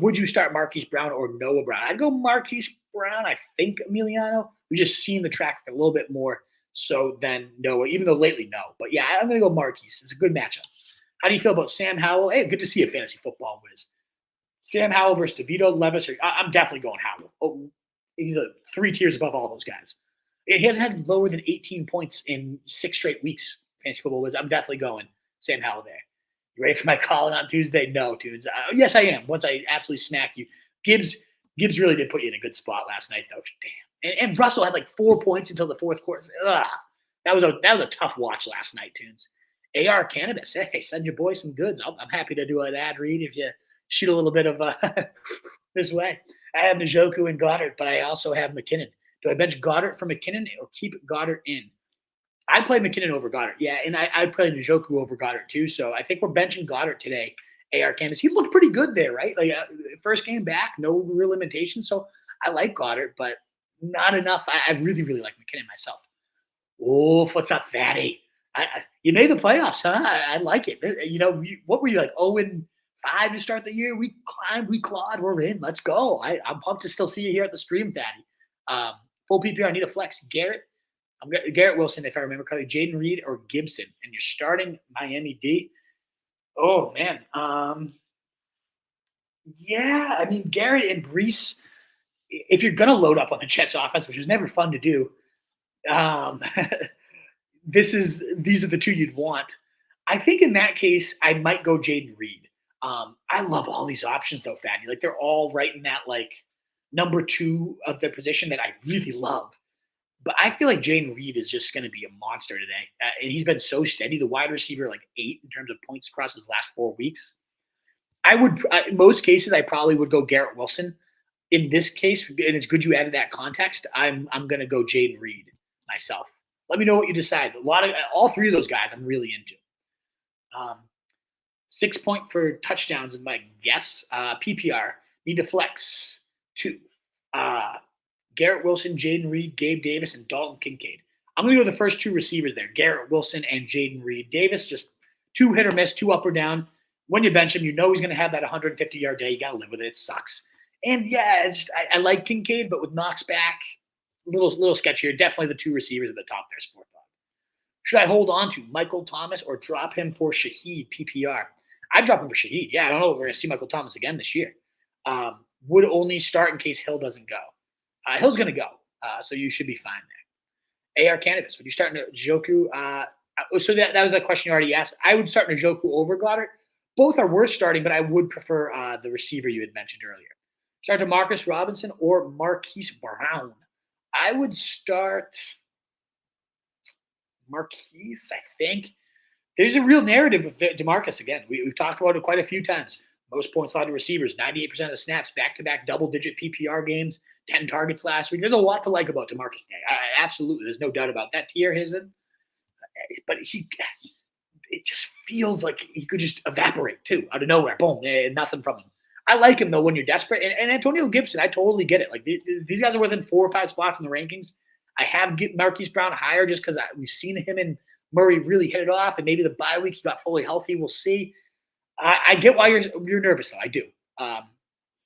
Would you start Marquise Brown or Noah Brown? I'd go Marquise Brown. I think Emiliano. We just seen the track a little bit more so than Noah, even though lately no. But yeah, I'm going to go Marquise. It's a good matchup. How do you feel about Sam Howell? Hey, good to see a fantasy football whiz. Sam Howell versus DeVito, Levis. I'm definitely going Howell. Oh, he's 3 tiers above all those guys. He hasn't had lower than 18 points in 6 straight weeks. Fantasy football whiz. I'm definitely going Sam Howell there. You ready for my call on Tuesday? No, Tunes. Yes, I am. Once I absolutely smack you. Gibbs really did put you in a good spot last night, though. Damn. And Russell had like 4 points until the fourth quarter. Ugh. That was a tough watch last night, Tunes. AR Cannabis. Hey, send your boy some goods. I'm happy to do an ad read if you shoot a little bit of this way. I have Njoku and Goddard, but I also have McKinnon. Do I bench Goddard for McKinnon or keep Goddard in? I play McKinnon over Goddard. Yeah, and I play Njoku over Goddard too. So I think we're benching Goddard today. AR Canvas. He looked pretty good there, right? Like first game back, no real limitations. So I like Goddard, but not enough. I really, really like McKinnon myself. Oh, what's up, Fatty? You made the playoffs, huh? I like it. What were you like? 0-5 to start the year. We climbed, we clawed, we're in. Let's go. I'm pumped to still see you here at the stream, Fatty. Full PPR. I need a flex. Garrett Wilson, if I remember correctly, Jaden Reed or Gibson, and you're starting Miami D. Oh man, yeah. I mean Garrett and Brees. If you're gonna load up on the Jets offense, which is never fun to do, these are the two you'd want. I think in that case, I might go Jaden Reed. I love all these options though, Fatty. Like they're all right in that like number 2 of their position that I really love. But I feel like Jaden Reed is just going to be a monster today. And he's been so steady. The wide receiver, like 8 in terms of points across his last 4 weeks. In most cases, I probably would go Garrett Wilson. In this case, and it's good you added that context, I'm going to go Jaden Reed myself. Let me know what you decide. All 3 of those guys I'm really into. 6 point for touchdowns is my guess. PPR, need to flex 2. Garrett Wilson, Jaden Reed, Gabe Davis, and Dalton Kincaid. I'm going to go with the first 2 receivers there, Garrett Wilson and Jaden Reed. Davis, just 2 hit or miss, 2 up or down. When you bench him, you know he's going to have that 150-yard day. You got to live with it. It sucks. And, yeah, I like Kincaid, but with Knox back, a little sketchier. Definitely the 2 receivers at the top there, Sport Dog. Should I hold on to Michael Thomas or drop him for Shaheed PPR? I'd drop him for Shaheed. Yeah, I don't know if we're going to see Michael Thomas again this year. Would only start in case Hill doesn't go. Hill's going to go, so you should be fine there. AR Cannabis, would you start Njoku? So that was a question you already asked. I would start Njoku over Goddard. Both are worth starting, but I would prefer the receiver you had mentioned earlier. Start Demarcus Robinson or Marquise Brown. I would start Marquise, I think. There's a real narrative with Demarcus again. We've talked about it quite a few times. Most points allowed to receivers, 98% of the snaps, back-to-back double-digit PPR games, 10 targets last week. There's a lot to like about DeMarcus Day. Absolutely. There's no doubt about that. Tier isn't. But it just feels like he could just evaporate, too, out of nowhere. Boom, nothing from him. I like him, though, when you're desperate. And Antonio Gibson, I totally get it. Like these guys are within 4 or 5 spots in the rankings. I have Marquise Brown higher just because we've seen him and Murray really hit it off, and maybe the bye week he got fully healthy. We'll see. I get why you're nervous, though. I do.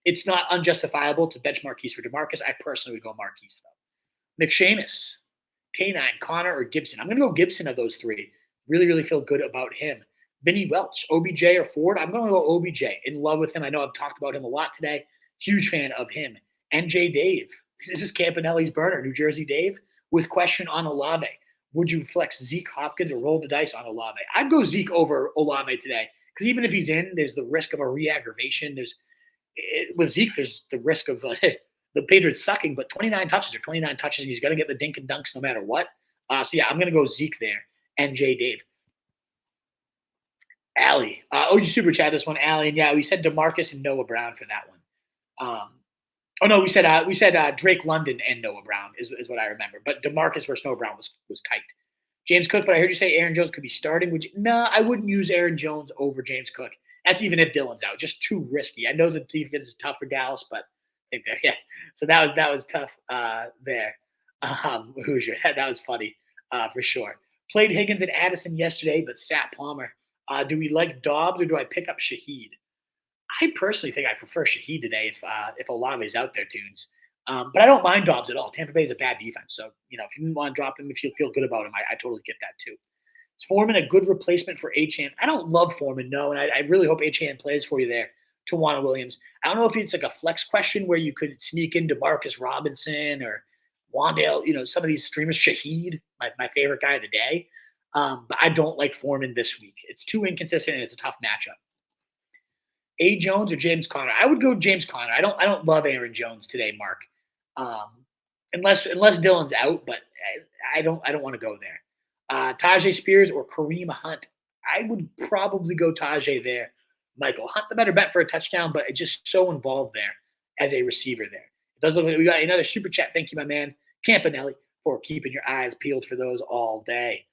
It's not unjustifiable to bench Marquise for DeMarcus. I personally would go Marquise, though. McShamus, K9, Connor, or Gibson. I'm going to go Gibson of those 3. Really, really feel good about him. Vinny Welch, OBJ or Ford. I'm going to go OBJ. In love with him. I know I've talked about him a lot today. Huge fan of him. NJ Dave. This is Campanelli's burner, New Jersey Dave, with question on Olave. Would you flex Zeke Hopkins or roll the dice on Olave? I'd go Zeke over Olave today. Because even if he's in, there's the risk of a re-aggravation. With Zeke, there's the risk of the Patriots sucking, but 29 touches, and he's going to get the dink and dunks no matter what. So, yeah, I'm going to go Zeke there. NJ Dave. Allie. You super chat this one, Allie. And, yeah, we said DeMarcus and Noah Brown for that one. We said Drake London and Noah Brown is what I remember. But DeMarcus versus Noah Brown was tight. James Cook, but I heard you say Aaron Jones could be starting. No, I wouldn't use Aaron Jones over James Cook. That's even if Dylan's out. Just too risky. I know the defense is tough for Dallas, but yeah. So that was tough there. Hoosier. That was funny for sure. Played Higgins and Addison yesterday, but sat Palmer. Do we like Dobbs or do I pick up Shaheed? I personally think I prefer Shaheed today if Olave's out there, Tunes. But I don't mind Dobbs at all. Tampa Bay is a bad defense. So, if you want to drop him, if you feel good about him, I totally get that too. Is Foreman a good replacement for Achane? I don't love Foreman, no, and I really hope Achane plays for you there. Tawana Williams. I don't know if it's like a flex question where you could sneak into Marcus Robinson or Wandale, some of these streamers, Shaheed, my favorite guy of the day. But I don't like Foreman this week. It's too inconsistent and it's a tough matchup. A. Jones or James Conner? I would go James Conner. I don't love Aaron Jones today, Mark. Unless Dylan's out, but I don't want to go there. Tajay Spears or Kareem Hunt? I would probably go Tajay there. Michael Hunt, the better bet for a touchdown, but it's just so involved there as a receiver there. It does look like we got another super chat. Thank you, my man Campanelli, for keeping your eyes peeled for those all day.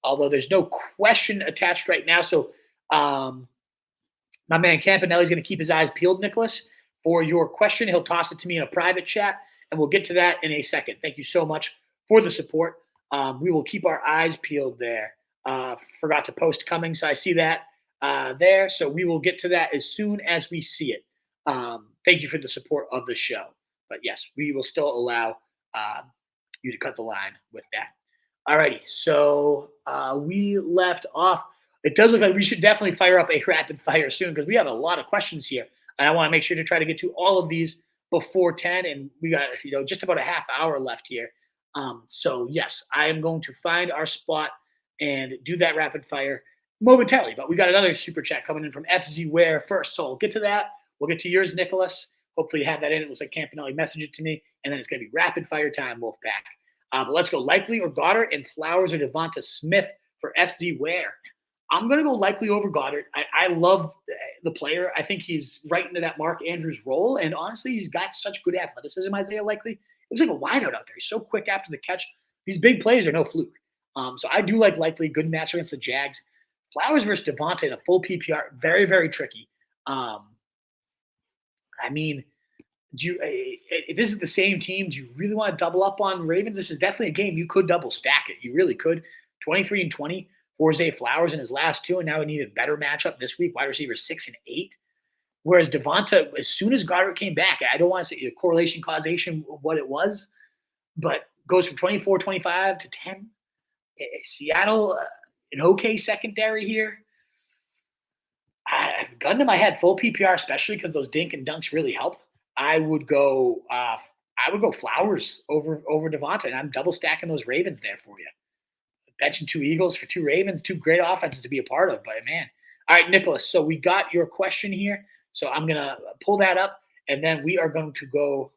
Although there's no question attached right now, so my man Campanelli is going to keep his eyes peeled, Nicholas, for your question. He'll toss it to me in a private chat, and we'll get to that in a second. Thank you so much for the support. We will keep our eyes peeled there. Forgot to post coming, so I see that there. So we will get to that as soon as we see it. Thank you for the support of the show. But yes, we will still allow you to cut the line with that. Alrighty, so we left off. It does look like we should definitely fire up a rapid fire soon because we have a lot of questions here. And I want to make sure to try to get to all of these before 10. And we got just about a half hour left here. So yes, I am going to find our spot and do that rapid fire momentarily. But we got another super chat coming in from FZ Ware first. So we'll get to that. We'll get to yours, Nicholas. Hopefully you have that in. It looks like Campanelli messaged it to me. And then it's going to be rapid fire time, Wolfpack. But let's go Likely or Goddard and Flowers or Devonta Smith for FZ Ware. I'm going to go Likely over Goddard. I love the player. I think he's right into that Mark Andrews role. And honestly, he's got such good athleticism, Isaiah Likely. It was like a wideout out there. He's so quick after the catch. These big plays are no fluke. So I do like Likely. Good match against the Jags. Flowers versus Devonta in a full PPR. Very, very tricky. I mean, if this is the same team, do you really want to double up on Ravens? This is definitely a game you could double stack it. You really could. 23-20 for Zay Flowers in his last two, and now an even better matchup this week, wide receivers 6 and 8. Whereas Devonta, as soon as Goddard came back, I don't want to say a correlation, causation, what it was, but goes from 24-25 to 10. Seattle, an okay secondary here. Gun to my head, full PPR, especially because those dink and dunks really help. I would go Flowers over Devonta, and I'm double stacking those Ravens there for you. Benching 2 Eagles for 2 Ravens, 2 great offenses to be a part of, but man. All right, Nicholas, so we got your question here. So I'm going to pull that up, and then we are going to go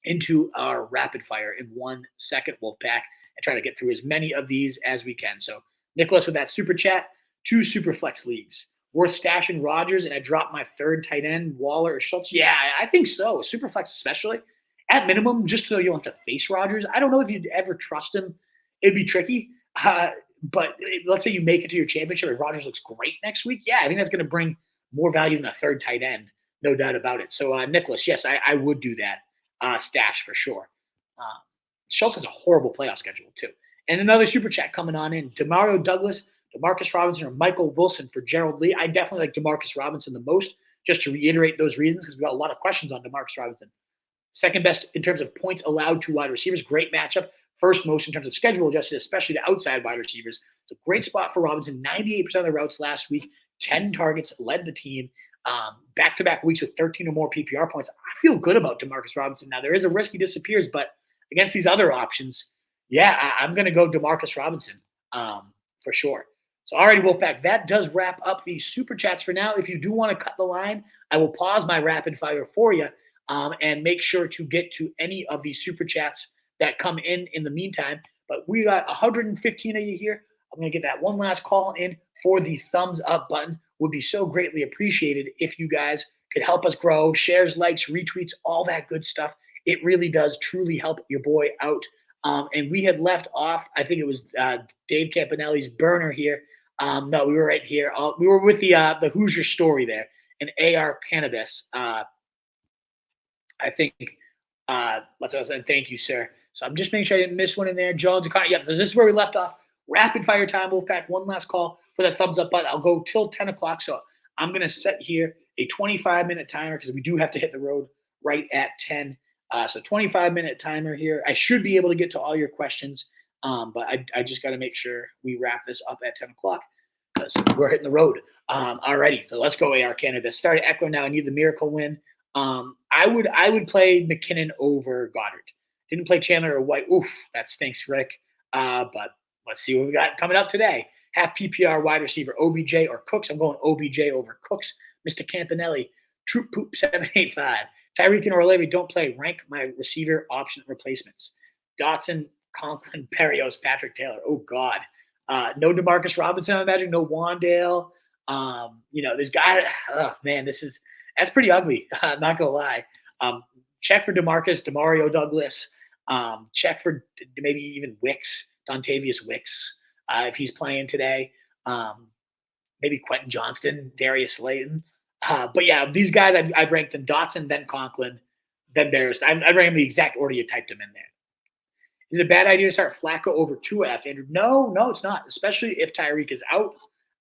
into our rapid fire in 1 second, Wolfpack, and try to get through as many of these as we can. So Nicholas with that super chat, 2 super flex leagues. Worth stashing Rodgers, and I dropped my third tight end, Waller or Schultz. Yeah, I think so. Super flex especially. At minimum, just so you don't have to face Rodgers. I don't know if you'd ever trust him. It'd be tricky. But let's say you make it to your championship and Rodgers looks great next week. Yeah, I think that's going to bring more value than a third tight end. No doubt about it. So, Nicholas, yes, I would do that stash for sure. Schultz has a horrible playoff schedule, too. And another super chat coming on in. Demario Douglas, Demarcus Robinson, or Michael Wilson for Gerald Lee. I definitely like Demarcus Robinson the most, just to reiterate those reasons, because we got a lot of questions on Demarcus Robinson. Second best in terms of points allowed to wide receivers. Great matchup. First most in terms of schedule adjusted, especially to outside wide receivers. It's a great spot for Robinson. 98% of the routes last week. 10 targets, led the team. Back-to-back weeks with 13 or more PPR points. I feel good about Demarcus Robinson. Now, there is a risk he disappears, but against these other options, yeah, I'm going to go Demarcus Robinson for sure. So, all right, Wolfpack, that does wrap up the super chats for now. If you do want to cut the line, I will pause my rapid fire for you and make sure to get to any of these super chats that come in the meantime. But we got 115 of you here. I'm going to get that one last call in for the thumbs up button. Would be so greatly appreciated if you guys could help us grow. Shares, likes, retweets, all that good stuff. It really does truly help your boy out. And we had left off, I think it was Dave Campanelli's burner here. No, we were right here. We were with the Hoosier story there, and AR Cannabis. I think that's what I was saying. Thank you, sir. So I'm just making sure I didn't miss one in there. Jones, yeah, this is where we left off. Rapid fire time. Wolfpack, one last call for that thumbs up button. I'll go till 10 o'clock. So I'm going to set here a 25-minute timer because we do have to hit the road right at 10. So 25-minute timer here. I should be able to get to all your questions, but I just got to make sure we wrap this up at 10 o'clock because we're hitting the road. Alrighty, so let's go AR Cannabis. Start at Eckler now. I need the miracle win. I would play McKinnon over Goddard. Didn't play Chandler or White. Oof, that stinks, Rick. But let's see what we got coming up today. Half PPR wide receiver OBJ or Cooks. I'm going OBJ over Cooks. Mr. Campanelli, Troop Poop 785. Tyreek and Olave don't play. Rank my receiver option replacements. Dotson, Conklin, Berrios, Patrick Taylor. Oh, God. No Demarcus Robinson, I imagine. No Wandale. There's got oh, man, that's pretty ugly. Not going to lie. Check for Demario Douglas. Check for maybe even Wicks, Dontavius Wicks, if he's playing today. Maybe Quentin Johnston, Darius Slayton. But yeah, these guys, I've ranked them Dotson, then Conklin, then Bears. I rank them the exact order you typed them in there. Is it a bad idea to start Flacco over Tua? Asked Andrew. No, it's not. Especially if Tyreek is out.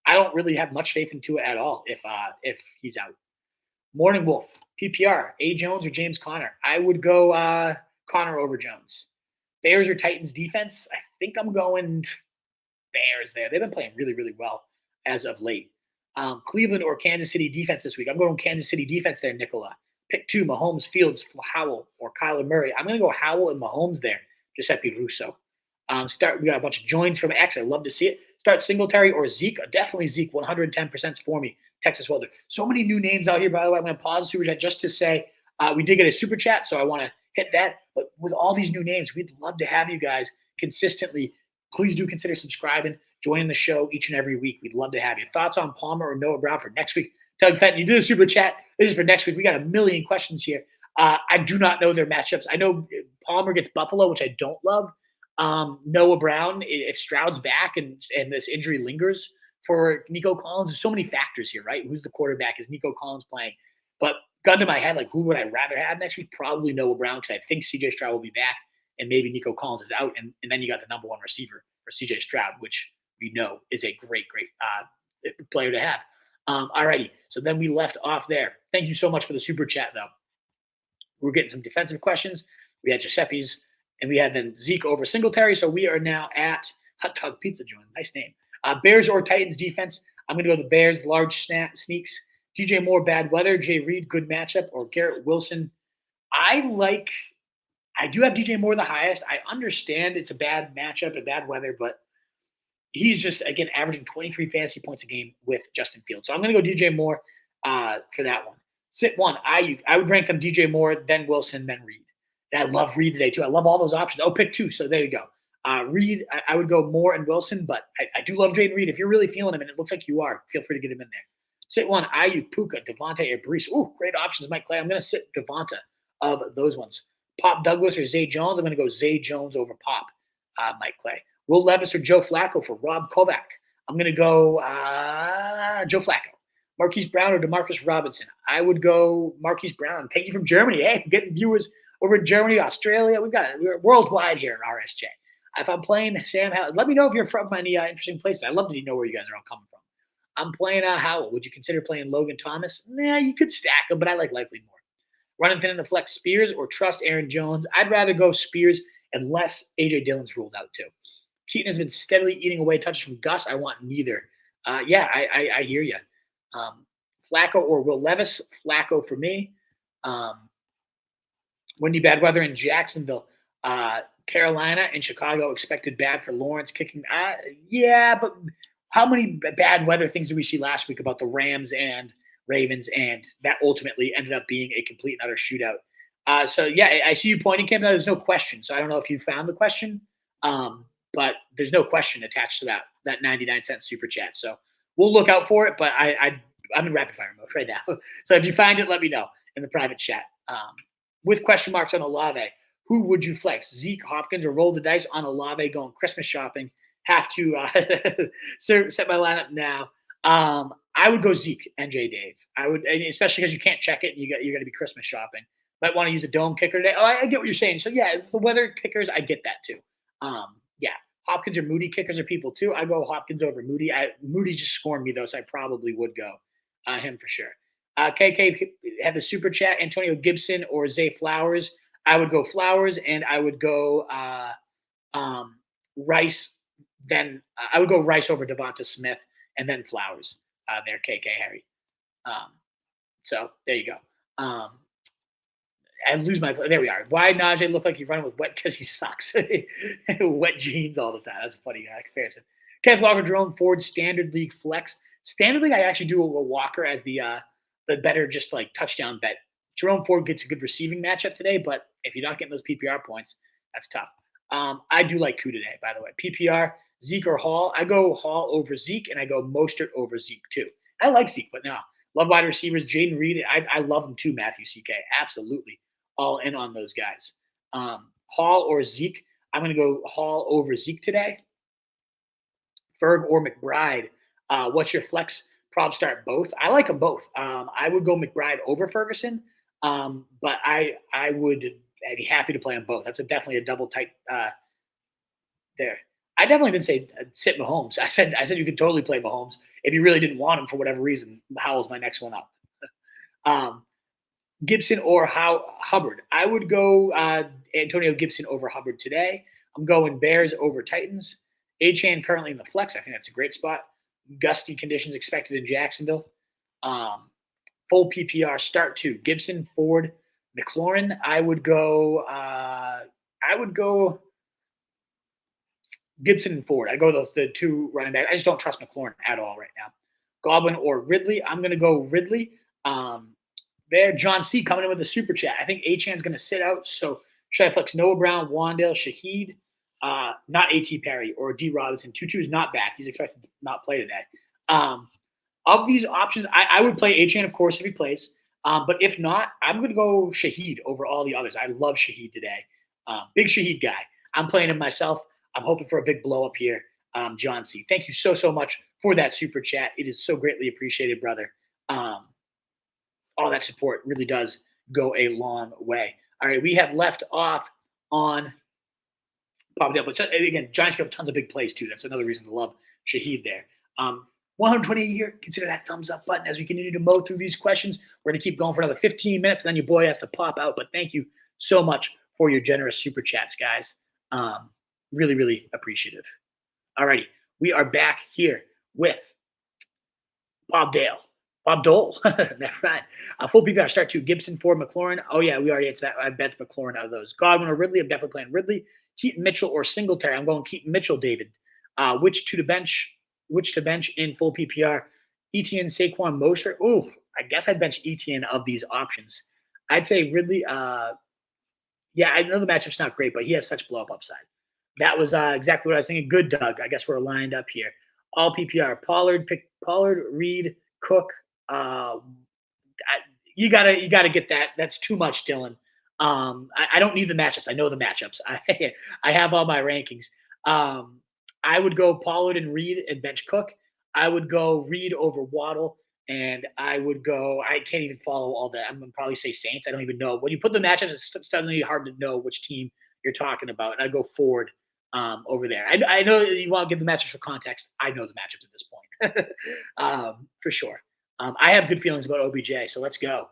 I don't really have much faith in Tua at all if he's out. Morning Wolf, PPR, A. Jones or James Conner? I would go Conner over Jones. Bears or Titans defense? I think I'm going Bears there. They've been playing really, really well as of late. Cleveland or Kansas City defense this week? I'm going Kansas City defense there, Nicola. Pick 2, Mahomes, Fields, Howell, or Kyler Murray. I'm going to go Howell and Mahomes there, Giuseppe Russo. We got a bunch of joins from X. I love to see it. Start Singletary or Zeke. Definitely Zeke, 110% for me. Texas Welder. So many new names out here, by the way. I'm going to pause the super chat just to say we did get a super chat, so I want to hit that. But with all these new names, we'd love to have you guys consistently. Please do consider subscribing, joining the show each and every week. We'd love to have you. Thoughts on Palmer or Noah Brown for next week? Doug Fenton, you did a super chat. This is for next week. We got a million questions here. I do not know their matchups. I know Palmer gets Buffalo, which I don't love. Noah Brown, if Stroud's back and this injury lingers for Nico Collins, there's so many factors here, right? Who's the quarterback? Is Nico Collins playing? But gun to my head, like who would I rather have next week? Probably Noah Brown because I think CJ Stroud will be back and maybe Nico Collins is out. And then you got the number one receiver for CJ Stroud, which we know is a great player to have. Alrighty, so then we left off there. Thank you so much for the super chat, though. We're getting some defensive questions. We had Giuseppe's, and we had then Zeke over Singletary. So we are now at Hot Dog Pizza Joint. Nice name. Bears or Titans defense. I'm going to go the Bears, large sneaks. DJ Moore, bad weather. Jay Reed, good matchup. Or Garrett Wilson. I do have DJ Moore the highest. I understand it's a bad matchup, a bad weather, but he's just, again, averaging 23 fantasy points a game with Justin Fields. So I'm going to go DJ Moore for that one. Sit 1, Ayuk. I would rank them DJ Moore, then Wilson, then Reed. And I love Reed today, too. I love all those options. Oh, pick 2. So there you go. Reed, I would go Moore and Wilson, but I do love Jaden Reed. If you're really feeling him, and it looks like you are, feel free to get him in there. Sit 1, Ayuk, Puka, Devontae, or Brees. Ooh, great options, Mike Clay. I'm going to sit Devonta of those ones. Pop Douglas or Zay Jones. I'm going to go Zay Jones over Pop, Mike Clay. Will Levis or Joe Flacco for Rob Kovac. I'm going to go Joe Flacco. Marquise Brown or DeMarcus Robinson. I would go Marquise Brown. Thank you from Germany. Hey, getting viewers over in Germany, Australia. We're worldwide here at RSJ. If I'm playing Sam Howell, let me know if you're from any interesting places. I'd love to know where you guys are all coming from. I'm playing Howell. Would you consider playing Logan Thomas? Nah, you could stack him, but I like Likely more. Running thin in the flex, Spears or trust Aaron Jones. I'd rather go Spears unless A.J. Dillon's ruled out too. Keaton has been steadily eating away touches from Gus. I want neither. I hear you. Flacco or Will Levis. Flacco for me. Windy bad weather in Jacksonville. Carolina and Chicago expected bad for Lawrence kicking. Yeah, but how many bad weather things did we see last week about the Rams and Ravens, and that ultimately ended up being a complete and utter shootout. I see you pointing, Kim. There's no question. So I don't know if you found the question, but there's no question attached to that 99-cent super chat. So we'll look out for it. But I'm in rapid fire mode right now. So if you find it, let me know in the private chat. With question marks on Olave, who would you flex? Zeke, Hopkins, or roll the dice on Olave going Christmas shopping? Have to set my lineup now. I would go Zeke, NJ Dave. I would, especially because you can't check it and you're going to be Christmas shopping. Might want to use a dome kicker today. Oh, I get what you're saying. So yeah, the weather kickers, I get that too. Hopkins or Moody kickers are people too. I go Hopkins over Moody. Moody just scorned me though, so I probably would go him for sure. KK had the super chat. Antonio Gibson or Zay Flowers. I would go Flowers, and I would go Rice. Then I would go Rice over Devonta Smith, and then Flowers. There, KK Harry. So there you go. I lose my. There we are. Why Najee look like he's running with wet because he sucks. Wet jeans all the time. That's a funny comparison. Kenneth Walker, Jerome Ford, Standard League flex. Standard League, I actually do a Walker as the better just like touchdown bet. Jerome Ford gets a good receiving matchup today, but if you're not getting those PPR points, that's tough. I do like Koo today, by the way. PPR, Zeke or Hall. I go Hall over Zeke, and I go Mostert over Zeke too. I like Zeke, but no. Love wide receivers. Jaden Reed, I love him too, Matthew CK. Absolutely. All in on those guys. Hall or Zeke. I'm going to go Hall over Zeke today. Ferg or McBride. What's your flex? Prob start both. I like them both. I would go McBride over Ferguson, but I'd be happy to play them both. That's definitely a double tight there. I definitely didn't say sit Mahomes. I said you could totally play Mahomes if you really didn't want him for whatever reason. Howell's my next one up. Gibson or Hubbard. I would go Antonio Gibson over Hubbard today. I'm going Bears over Titans. Achane currently in the flex. I think that's a great spot. Gusty conditions expected in Jacksonville. Full PPR start to Gibson, Ford, McLaurin. I would go Gibson and Ford. I go the two running back. I just don't trust McLaurin at all right now. Godwin or Ridley. I'm going to go Ridley. There, John C. coming in with a super chat. I think Achane's going to sit out. So should I flex Noah Brown, Wandale, Shaheed, not A.T. Perry or D. Robinson? Tutu is not back. He's expected to not play today. Of these options, I would play Achane, of course, if he plays. But if not, I'm going to go Shaheed over all the others. I love Shaheed today. Big Shaheed guy. I'm playing him myself. I'm hoping for a big blow up here. John C. Thank you so much for that super chat. It is so greatly appreciated, brother. All that support really does go a long way. All right, we have left off on Pop Dale. But again, Giants have tons of big plays too. That's another reason to love Shaheed there. 120 a year. Consider that thumbs up button as we continue to mow through these questions. We're going to keep going for another 15 minutes, and then your boy has to pop out. But thank you so much for your generous super chats, guys. Really, really appreciative. All righty, we are back here with Bob Dole. That's right. Full PPR start to Gibson, Ford, McLaurin. Oh, yeah, we already answered that. I bet McLaurin out of those. Godwin or Ridley. I'm definitely playing Ridley. Keaton Mitchell or Singletary. I'm going Keaton Mitchell, David. Which to bench in full PPR? Etienne, Saquon, Mostert. Oh, I guess I'd bench Etienne of these options. I'd say Ridley. Yeah, I know the matchup's not great, but he has such blow-up upside. That was exactly what I was thinking. Good, Doug. I guess we're lined up here. All PPR. Pollard, Reed, Cook. You gotta get that. That's too much, Dylan. I don't need the matchups. I know the matchups. I have all my rankings. I would go Pollard and Reed and bench Cook. I would go Reed over Waddle, and I can't even follow all that. I'm gonna probably say Saints. I don't even know. When you put the matchups, it's suddenly hard to know which team you're talking about. And I go Ford over there. I know you want to give the matchups for context. I know the matchups at this point for sure. I have good feelings about OBJ, so let's go.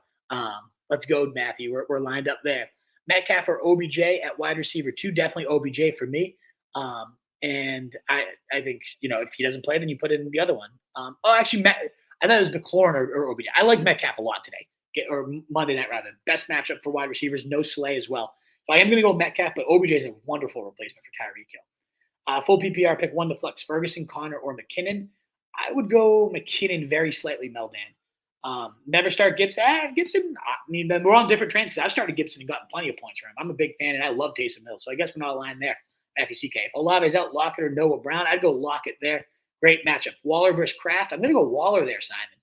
Let's go, Matthew. We're lined up there. Metcalf or OBJ at wide receiver 2, definitely OBJ for me. And I think, if he doesn't play, then you put in the other one. Actually, I thought it was McLaurin or OBJ. I like Metcalf a lot today, or Monday night rather. Best matchup for wide receivers, no Slay as well. So I am going to go Metcalf, but OBJ is a wonderful replacement for Tyreek Hill. Full PPR, pick one to flex Ferguson, Connor, or McKinnon. I would go McKinnon very slightly, Meldan. Never start Gibson. Gibson, then we're on different trains because I started Gibson and gotten plenty of points for him. I'm a big fan, and I love Taysom Hill, so I guess we're not aligned there. Matthew CK. If Olave's out, Lockett or Noah Brown, I'd go Lockett there. Great matchup. Waller versus Kraft. I'm going to go Waller there, Simon.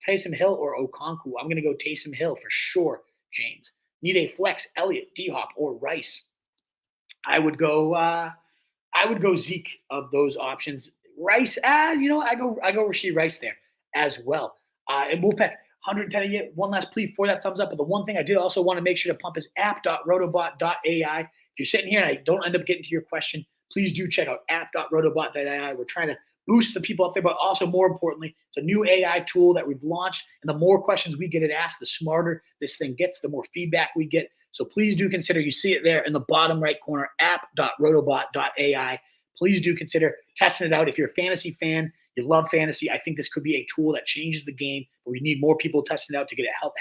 Taysom Hill or Okonkwo. I'm going to go Taysom Hill for sure, James. Need a flex, Elliott, D-Hop, or Rice. I would go Zeke of those options. Rice, I go Rashid Rice there as well. And Woolpeck, 110 a year. One last plea for that thumbs up. But the one thing I did also want to make sure to pump is app.rotobot.ai. If you're sitting here and I don't end up getting to your question, please do check out app.rotobot.ai. We're trying to boost the people up there, but also more importantly, it's a new AI tool that we've launched. And the more questions we get it asked, the smarter this thing gets, the more feedback we get. So please do consider, you see it there in the bottom right corner, app.rotobot.ai. Please do consider testing it out. If you're a fantasy fan, you love fantasy, I think this could be a tool that changes the game. But we need more people testing it out to get it help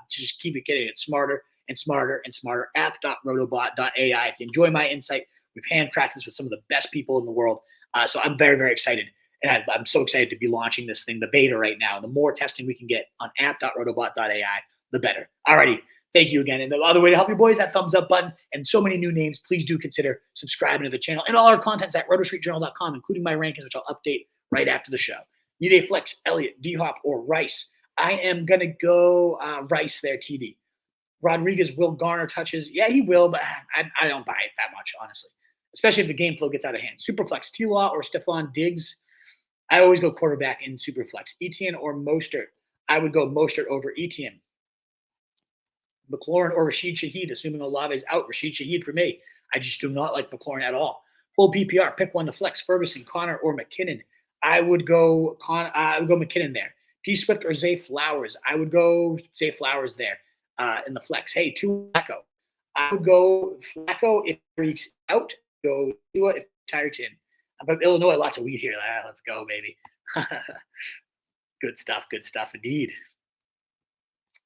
to just keep it getting it smarter and smarter and smarter. App.rotobot.ai. If you enjoy my insight, we've handcrafted this with some of the best people in the world. So I'm very, very excited. And I'm so excited to be launching this thing, the beta right now. The more testing we can get on app.rotobot.ai, the better. Alrighty. Thank you again. And the other way to help you boys, that thumbs up button and so many new names. Please do consider subscribing to the channel. And all our content's at rotostreetjournal.com, including my rankings, which I'll update right after the show. Need a flex, Elliott, D-Hop, or Rice. I am going to go Rice there, TD. Rodriguez will garner touches. Yeah, he will, but I don't buy it that much, honestly, especially if the game flow gets out of hand. Superflex, T-Law or Stephon Diggs. I always go quarterback in Superflex. Etienne or Mostert. I would go Mostert over Etienne. McLaurin or Rashid Shaheed, assuming Olave is out. Rashid Shaheed for me. I just do not like McLaurin at all. Full PPR, pick one to flex. Ferguson, Connor, or McKinnon. I would go McKinnon there. D Swift or Zay Flowers. I would go Zay Flowers there in the flex. Hey, Tua Flacco. I would go Flacco if Tyreek's out. Go Tua if Tyreek's in. But Illinois, lots of weed here. Let's go, baby. Good stuff indeed.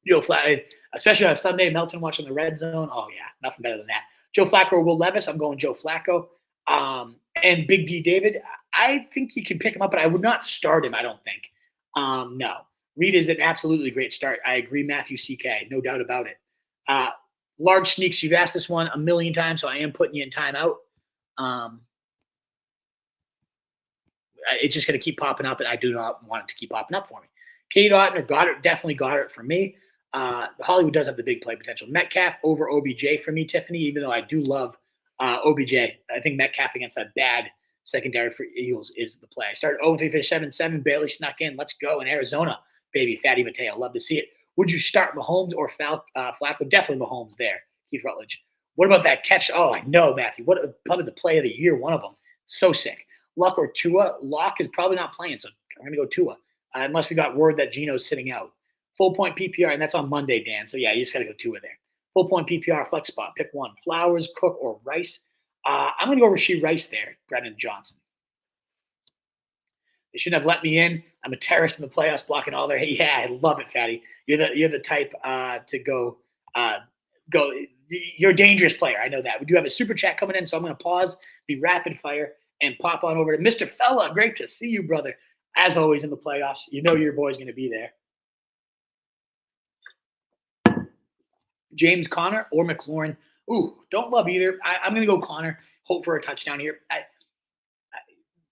Joe Flacco, especially on Sunday, Melton watching the red zone. Oh, yeah, nothing better than that. Joe Flacco or Will Levis. I'm going Joe Flacco. And Big D David, I think you can pick him up, but I would not start him, I don't think. No. Reed is an absolutely great start. I agree, Matthew CK, no doubt about it. Large sneaks, you've asked this one a million times, so I am putting you in timeout. It's just going to keep popping up, and I do not want it to keep popping up for me. Kate Ottner, Goddard, definitely Goddard for me. Hollywood does have the big play potential. Metcalf over OBJ for me, Tiffany, even though I do love OBJ. I think Metcalf against that bad secondary for Eagles is the play. I started 0-3, finished 7-7, barely snuck in. Let's go in Arizona, baby. Fatty Mateo, love to see it. Would you start Mahomes or Flacco? Definitely Mahomes there, Keith Rutledge. What about that catch? Oh, I know, Matthew. What probably the play of the year, one of them. So sick. Luck or Tua? Lock is probably not playing, so I'm going to go Tua. Unless we got word that Gino's sitting out. Full point PPR, and that's on Monday, Dan. So, yeah, you just got to go Tua there. Full point PPR, flex spot. Pick one. Flowers, Cook, or Rice. I'm going to go Rashid Rice there, Brendan Johnson. They shouldn't have let me in. I'm a terrorist in the playoffs, blocking all their. Yeah, I love it, Fatty. You're the type to go. You're a dangerous player. I know that. We do have a super chat coming in, so I'm going to pause the rapid fire and pop on over to Mr. Fella. Great to see you, brother. As always in the playoffs, you know your boy's going to be there. James Conner or McLaurin. Ooh, don't love either. I'm going to go Conner. Hope for a touchdown here.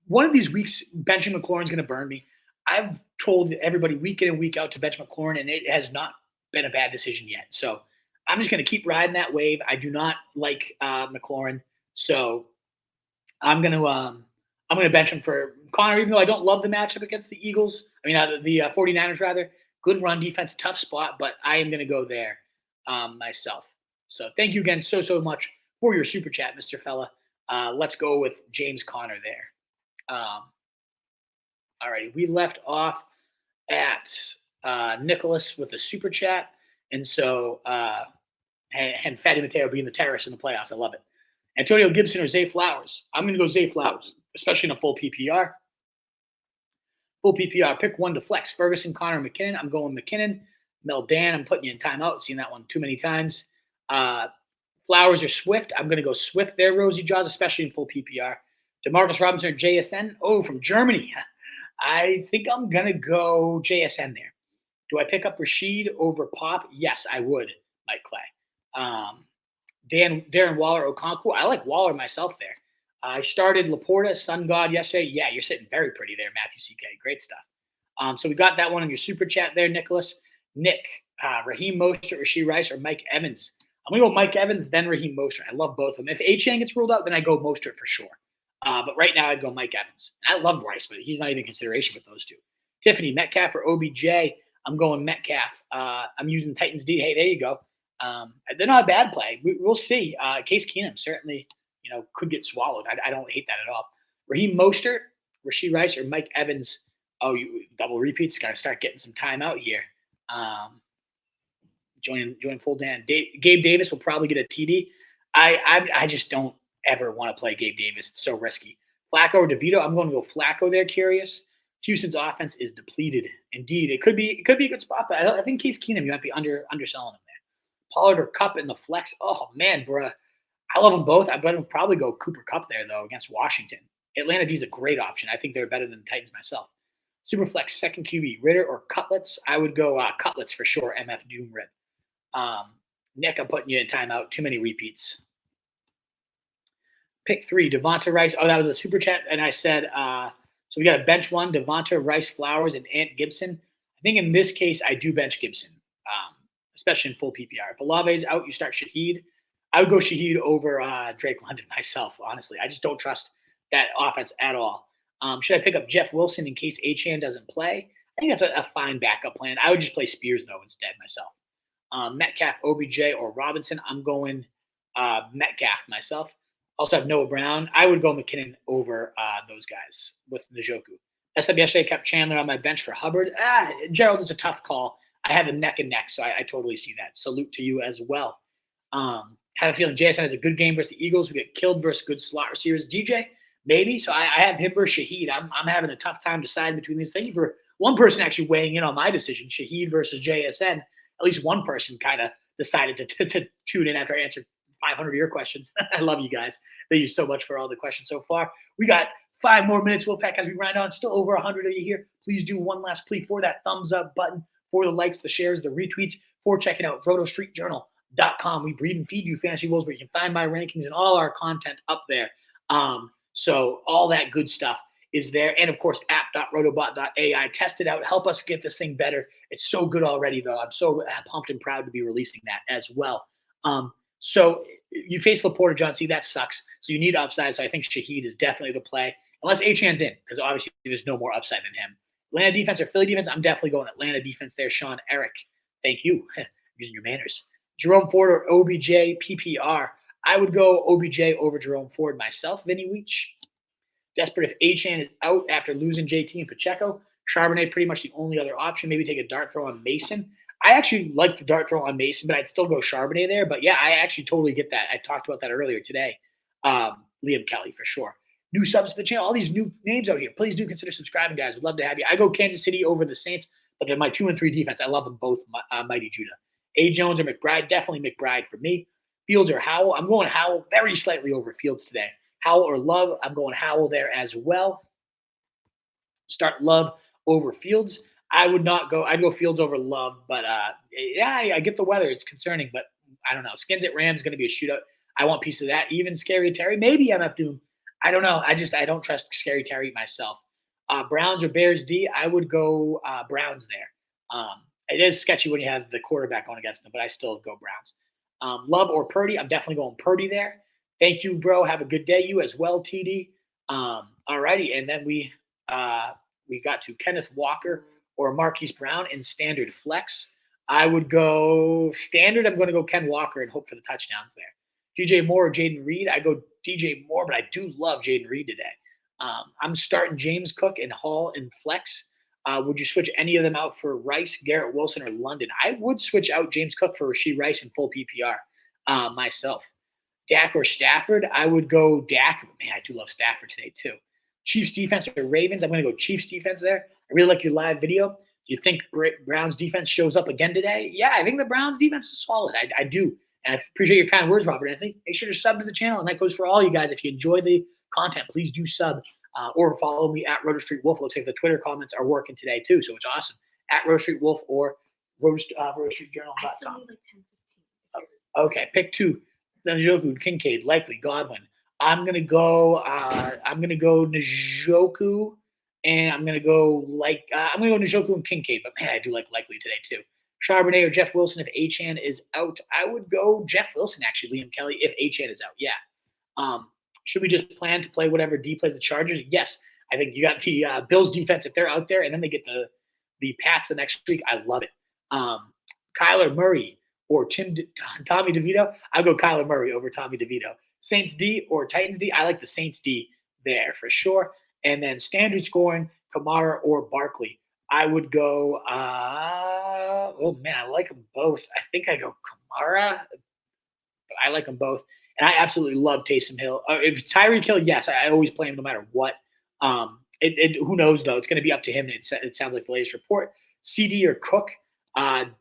One of these weeks, benching McLaurin's going to burn me. I've told everybody week in and week out to bench McLaurin, and it has not been a bad decision yet. So I'm just going to keep riding that wave. I do not like McLaurin, so I'm going to bench him for Conner, even though I don't love the matchup against the Eagles. I mean, the 49ers, rather. Good run defense, tough spot, but I am going to go there myself. So thank you again so much for your super chat, Mr. Fella. Let's go with James Conner there. All right, we left off at Nicholas with the super chat, and so and Fatty Mateo being the terrorist in the playoffs. I love it. Antonio Gibson or Zay Flowers? I'm going to go Zay Flowers, especially in a full PPR. Full PPR, pick one to flex. Ferguson, Connor, McKinnon. I'm going McKinnon. Mel Dan, I'm putting you in timeout. Seen that one too many times. Flowers or Swift? I'm going to go Swift there, Rosie Jaws, especially in full PPR. DeMarcus Robinson or JSN? Oh, from Germany. I think I'm going to go JSN there. Do I pick up Rashid over Pop? Yes, I would, Mike Clay. Darren Waller, Okonkwo. I like Waller myself there. I started Laporta, Sun God yesterday. Yeah, you're sitting very pretty there, Matthew CK. Great stuff. So we got that one in your super chat there, Nicholas. Nick, Raheem Mostert, Rashid Rice, or Mike Evans. I'm going to go Mike Evans, then Raheem Mostert. I love both of them. If Achane gets ruled out, then I go Mostert for sure. But right now I'd go Mike Evans. I love Rice, but he's not even in consideration with those two. Tiffany, Metcalf or OBJ. I'm going Metcalf. I'm using Titans D. Hey, there you go. They're not a bad play. We'll see. Case Keenum certainly, could get swallowed. I don't hate that at all. Raheem Mostert, Rashid Rice, or Mike Evans. Oh, you double repeats. Got to start getting some time out here. Join full Dan. Gabe Davis will probably get a TD. I just don't ever want to play Gabe Davis. It's so risky. Flacco or DeVito. I'm going to go Flacco there. Curious. Houston's offense is depleted. Indeed, it could be a good spot, but I think Case Keenum, you might be underselling him there. Pollard or Kupp in the flex. Oh, man, bruh. I love them both. I bet I'd probably go Cooper Kupp there, though, against Washington. Atlanta D is a great option. I think they're better than the Titans myself. Superflex, second QB, Ritter or Cutlets. I would go Cutlets for sure, MF Doom Rip. Nick, I'm putting you in timeout. Too many repeats. Pick 3, Devonta Rice. Oh, that was a super chat. And I said, so we got a bench 1, Devonta Rice Flowers and Ant Gibson. I think in this case, I do bench Gibson, especially in full PPR. If Olave's out, you start Shaheed. I would go Shaheed over Drake London myself, honestly. I just don't trust that offense at all. Should I pick up Jeff Wilson in case Achane doesn't play? I think that's a fine backup plan. I would just play Spears, though, instead myself. Metcalf, OBJ, or Robinson. I'm going Metcalf myself. Also have Noah Brown. I would go McKinnon over those guys with Njoku. SW yesterday kept Chandler on my bench for Hubbard. Gerald, it's a tough call. I have a neck and neck, so I totally see that. Salute to you as well. Have a feeling JSN has a good game versus the Eagles who get killed versus good slot receivers. DJ, maybe. So I have him versus Shaheed. I'm having a tough time deciding between these. Thank you for one person actually weighing in on my decision, Shaheed versus JSN. At least one person kind of decided to tune in after I answered 500 of your questions. I love you guys. Thank you so much for all the questions so far. We got 5 more minutes, Wolfpack, as we grind on. Still over 100 of you here. Please do one last plea for that thumbs up button, for the likes, the shares, the retweets, for checking out rotostreetjournal.com. We breed and feed you fantasy wolves, where you can find my rankings and all our content up there. So all that good stuff is there. And, of course, app.rotobot.ai. Test it out. Help us get this thing better. It's so good already, though. I'm so pumped and proud to be releasing that as well. So you face Laporta, John C. That sucks. So you need upside. So I think Shaheed is definitely the play, unless Achane's in, because obviously there's no more upside than him. Atlanta defense or Philly defense, I'm definitely going Atlanta defense there. Sean, Eric, thank you. Using your manners. Jerome Ford or OBJ PPR. I would go OBJ over Jerome Ford myself. Vinny Weech. Desperate if Achane is out after losing JT and Pacheco. Charbonnet pretty much the only other option. Maybe take a dart throw on Mason. I actually like the dart throw on Mason, but I'd still go Charbonnet there. But, yeah, I actually totally get that. I talked about that earlier today. Liam Kelly for sure. New subs to the channel. All these new names out here. Please do consider subscribing, guys. We'd love to have you. I go Kansas City over the Saints, but they're my 2 and 3 defense. I love them both, Mighty Judah. A. Jones or McBride. Definitely McBride for me. Fields or Howell. I'm going Howell very slightly over Fields today. Howell or Love. I'm going Howell there as well. Start Love over Fields. I'd go Fields over Love, but yeah, I get the weather. It's concerning, but I don't know. Skins at Rams is going to be a shootout. I want a piece of that. Even Scary Terry, maybe MF Doom. I don't know. I don't trust Scary Terry myself. Browns or Bears D, I would go Browns there. It is sketchy when you have the quarterback going against them, but I still go Browns. Love or Purdy, I'm definitely going Purdy there. Thank you, bro. Have a good day. You as well, TD. All righty, and then we got to Kenneth Walker or Marquise Brown in standard flex. I would go standard. I'm going to go Ken Walker and hope for the touchdowns there. DJ Moore or Jaden Reed. I go DJ Moore, but I do love Jaden Reed today. I'm starting James Cook and Hall in flex. Would you switch any of them out for Rice, Garrett Wilson, or London? I would switch out James Cook for Rashid Rice in full PPR myself. Dak or Stafford. I would go Dak. Man, I do love Stafford today too. Chiefs defense or Ravens. I'm going to go Chiefs defense there. I really like your live video. Do you think Browns defense shows up again today? Yeah, I think the Browns defense is solid. I do. And I appreciate your kind words, Robert. And I think make sure to sub to the channel. And that goes for all you guys. If you enjoy the content, please do sub or follow me at Roto Street Wolf. Looks like the Twitter comments are working today too. So it's awesome. At Roto Street Wolf or RotoStreetJournal.com. Okay, pick 2. Njoku, Kincaid, likely Godwin. I'm gonna go Njoku, and I'm gonna go Njoku and Kincaid. But man, I do like likely today too. Charbonnet or Jeff Wilson if Achane is out. I would go Jeff Wilson actually. Liam Kelly if Achane is out. Yeah. Should we just plan to play whatever D plays the Chargers? Yes. I think you got the Bills defense if they're out there, and then they get the Pats the next week. I love it. Kyler Murray or Tommy DeVito. I'll go Kyler Murray over Tommy DeVito. Saints D or Titans D. I like the Saints D there for sure. And then standard scoring, Kamara or Barkley. I would go oh man, I like them both. I think I go Kamara, but I like them both. And I absolutely love Taysom Hill. If Tyreek Hill, yes, I always play him no matter what. Who knows, though? It's going to be up to him. It sounds like the latest report. CD or Cook,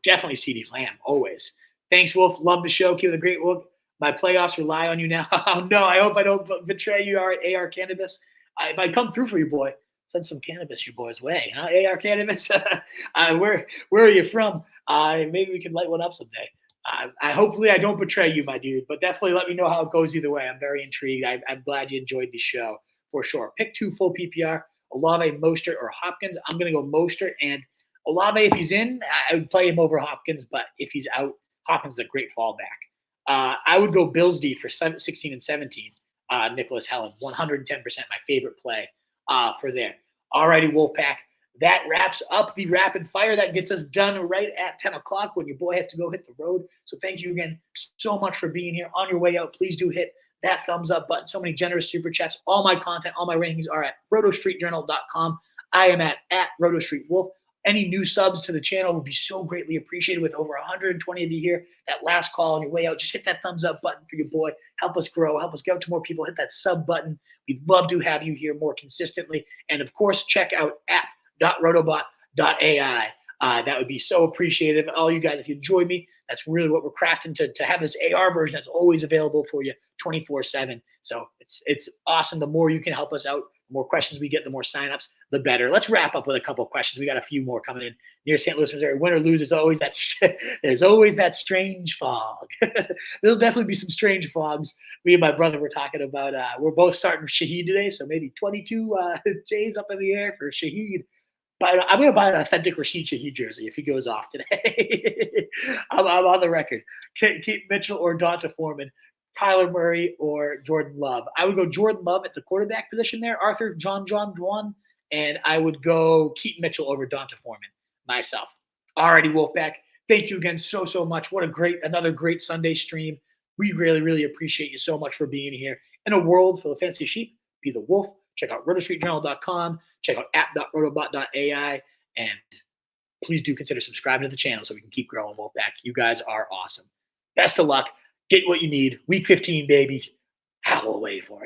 definitely CD Lamb, always. Thanks, Wolf. Love the show. Keep the great work. My playoffs rely on you now. Oh, no, I hope I don't betray you, AR Cannabis. If I come through for you, boy, send some cannabis your boy's way. Huh? AR Cannabis, where are you from? Maybe we can light one up someday. Hopefully I don't betray you, my dude, but definitely let me know how it goes either way. I'm very intrigued. I'm glad you enjoyed the show for sure. Pick 2 full PPR, Olave, Mostert, or Hopkins. I'm going to go Mostert, and Olave, if he's in, I would play him over Hopkins, but if he's out, Hopkins is a great fallback. I would go Bills D for 16 and 17. Nicholas Helen, 110% my favorite play for there. Alrighty, Wolfpack. That wraps up the rapid fire. That gets us done right at 10 o'clock when your boy has to go hit the road. So thank you again so much for being here. On your way out, please do hit that thumbs up button. So many generous super chats. All my content, all my rankings are at rotostreetjournal.com. I am at rotostreetwolf. Any new subs to the channel would be so greatly appreciated with over 120 of you here. That last call on your way out, just hit that thumbs up button for your boy. Help us grow. Help us get out to more people. Hit that sub button. We'd love to have you here more consistently. And, of course, check out app.rotobot.ai. That would be so appreciative. All you guys, if you enjoy me, that's really what we're crafting to have this AR version that's always available for you 24/7. So it's awesome. The more you can help us out, the more questions we get, the more signups, the better. Let's wrap up with a couple of questions. We got a few more coming in. Near St. Louis, Missouri, win or lose, there's always that strange fog. There'll definitely be some strange fogs. Me and my brother were talking about. We're both starting Shaheed today, so maybe 22 J's up in the air for Shaheed. But I'm going to buy an authentic Rashid Shaheed jersey if he goes off today. I'm on the record. Keep Mitchell or Donta Foreman, Kyler Murray or Jordan Love. I would go Jordan Love at the quarterback position there, Arthur John Dwan, and I would go Keaton Mitchell over Donta Foreman myself. Alrighty, Wolfpack. Thank you again so much. What another great Sunday stream. We really, really appreciate you so much for being here. In a world full of fantasy sheep, be the wolf. Check out rotostreetjournal.com. Check out app.rotobot.ai. And please do consider subscribing to the channel so we can keep growing, Wolfpack. You guys are awesome. Best of luck. Get what you need. Week 15, baby. Howl away for it.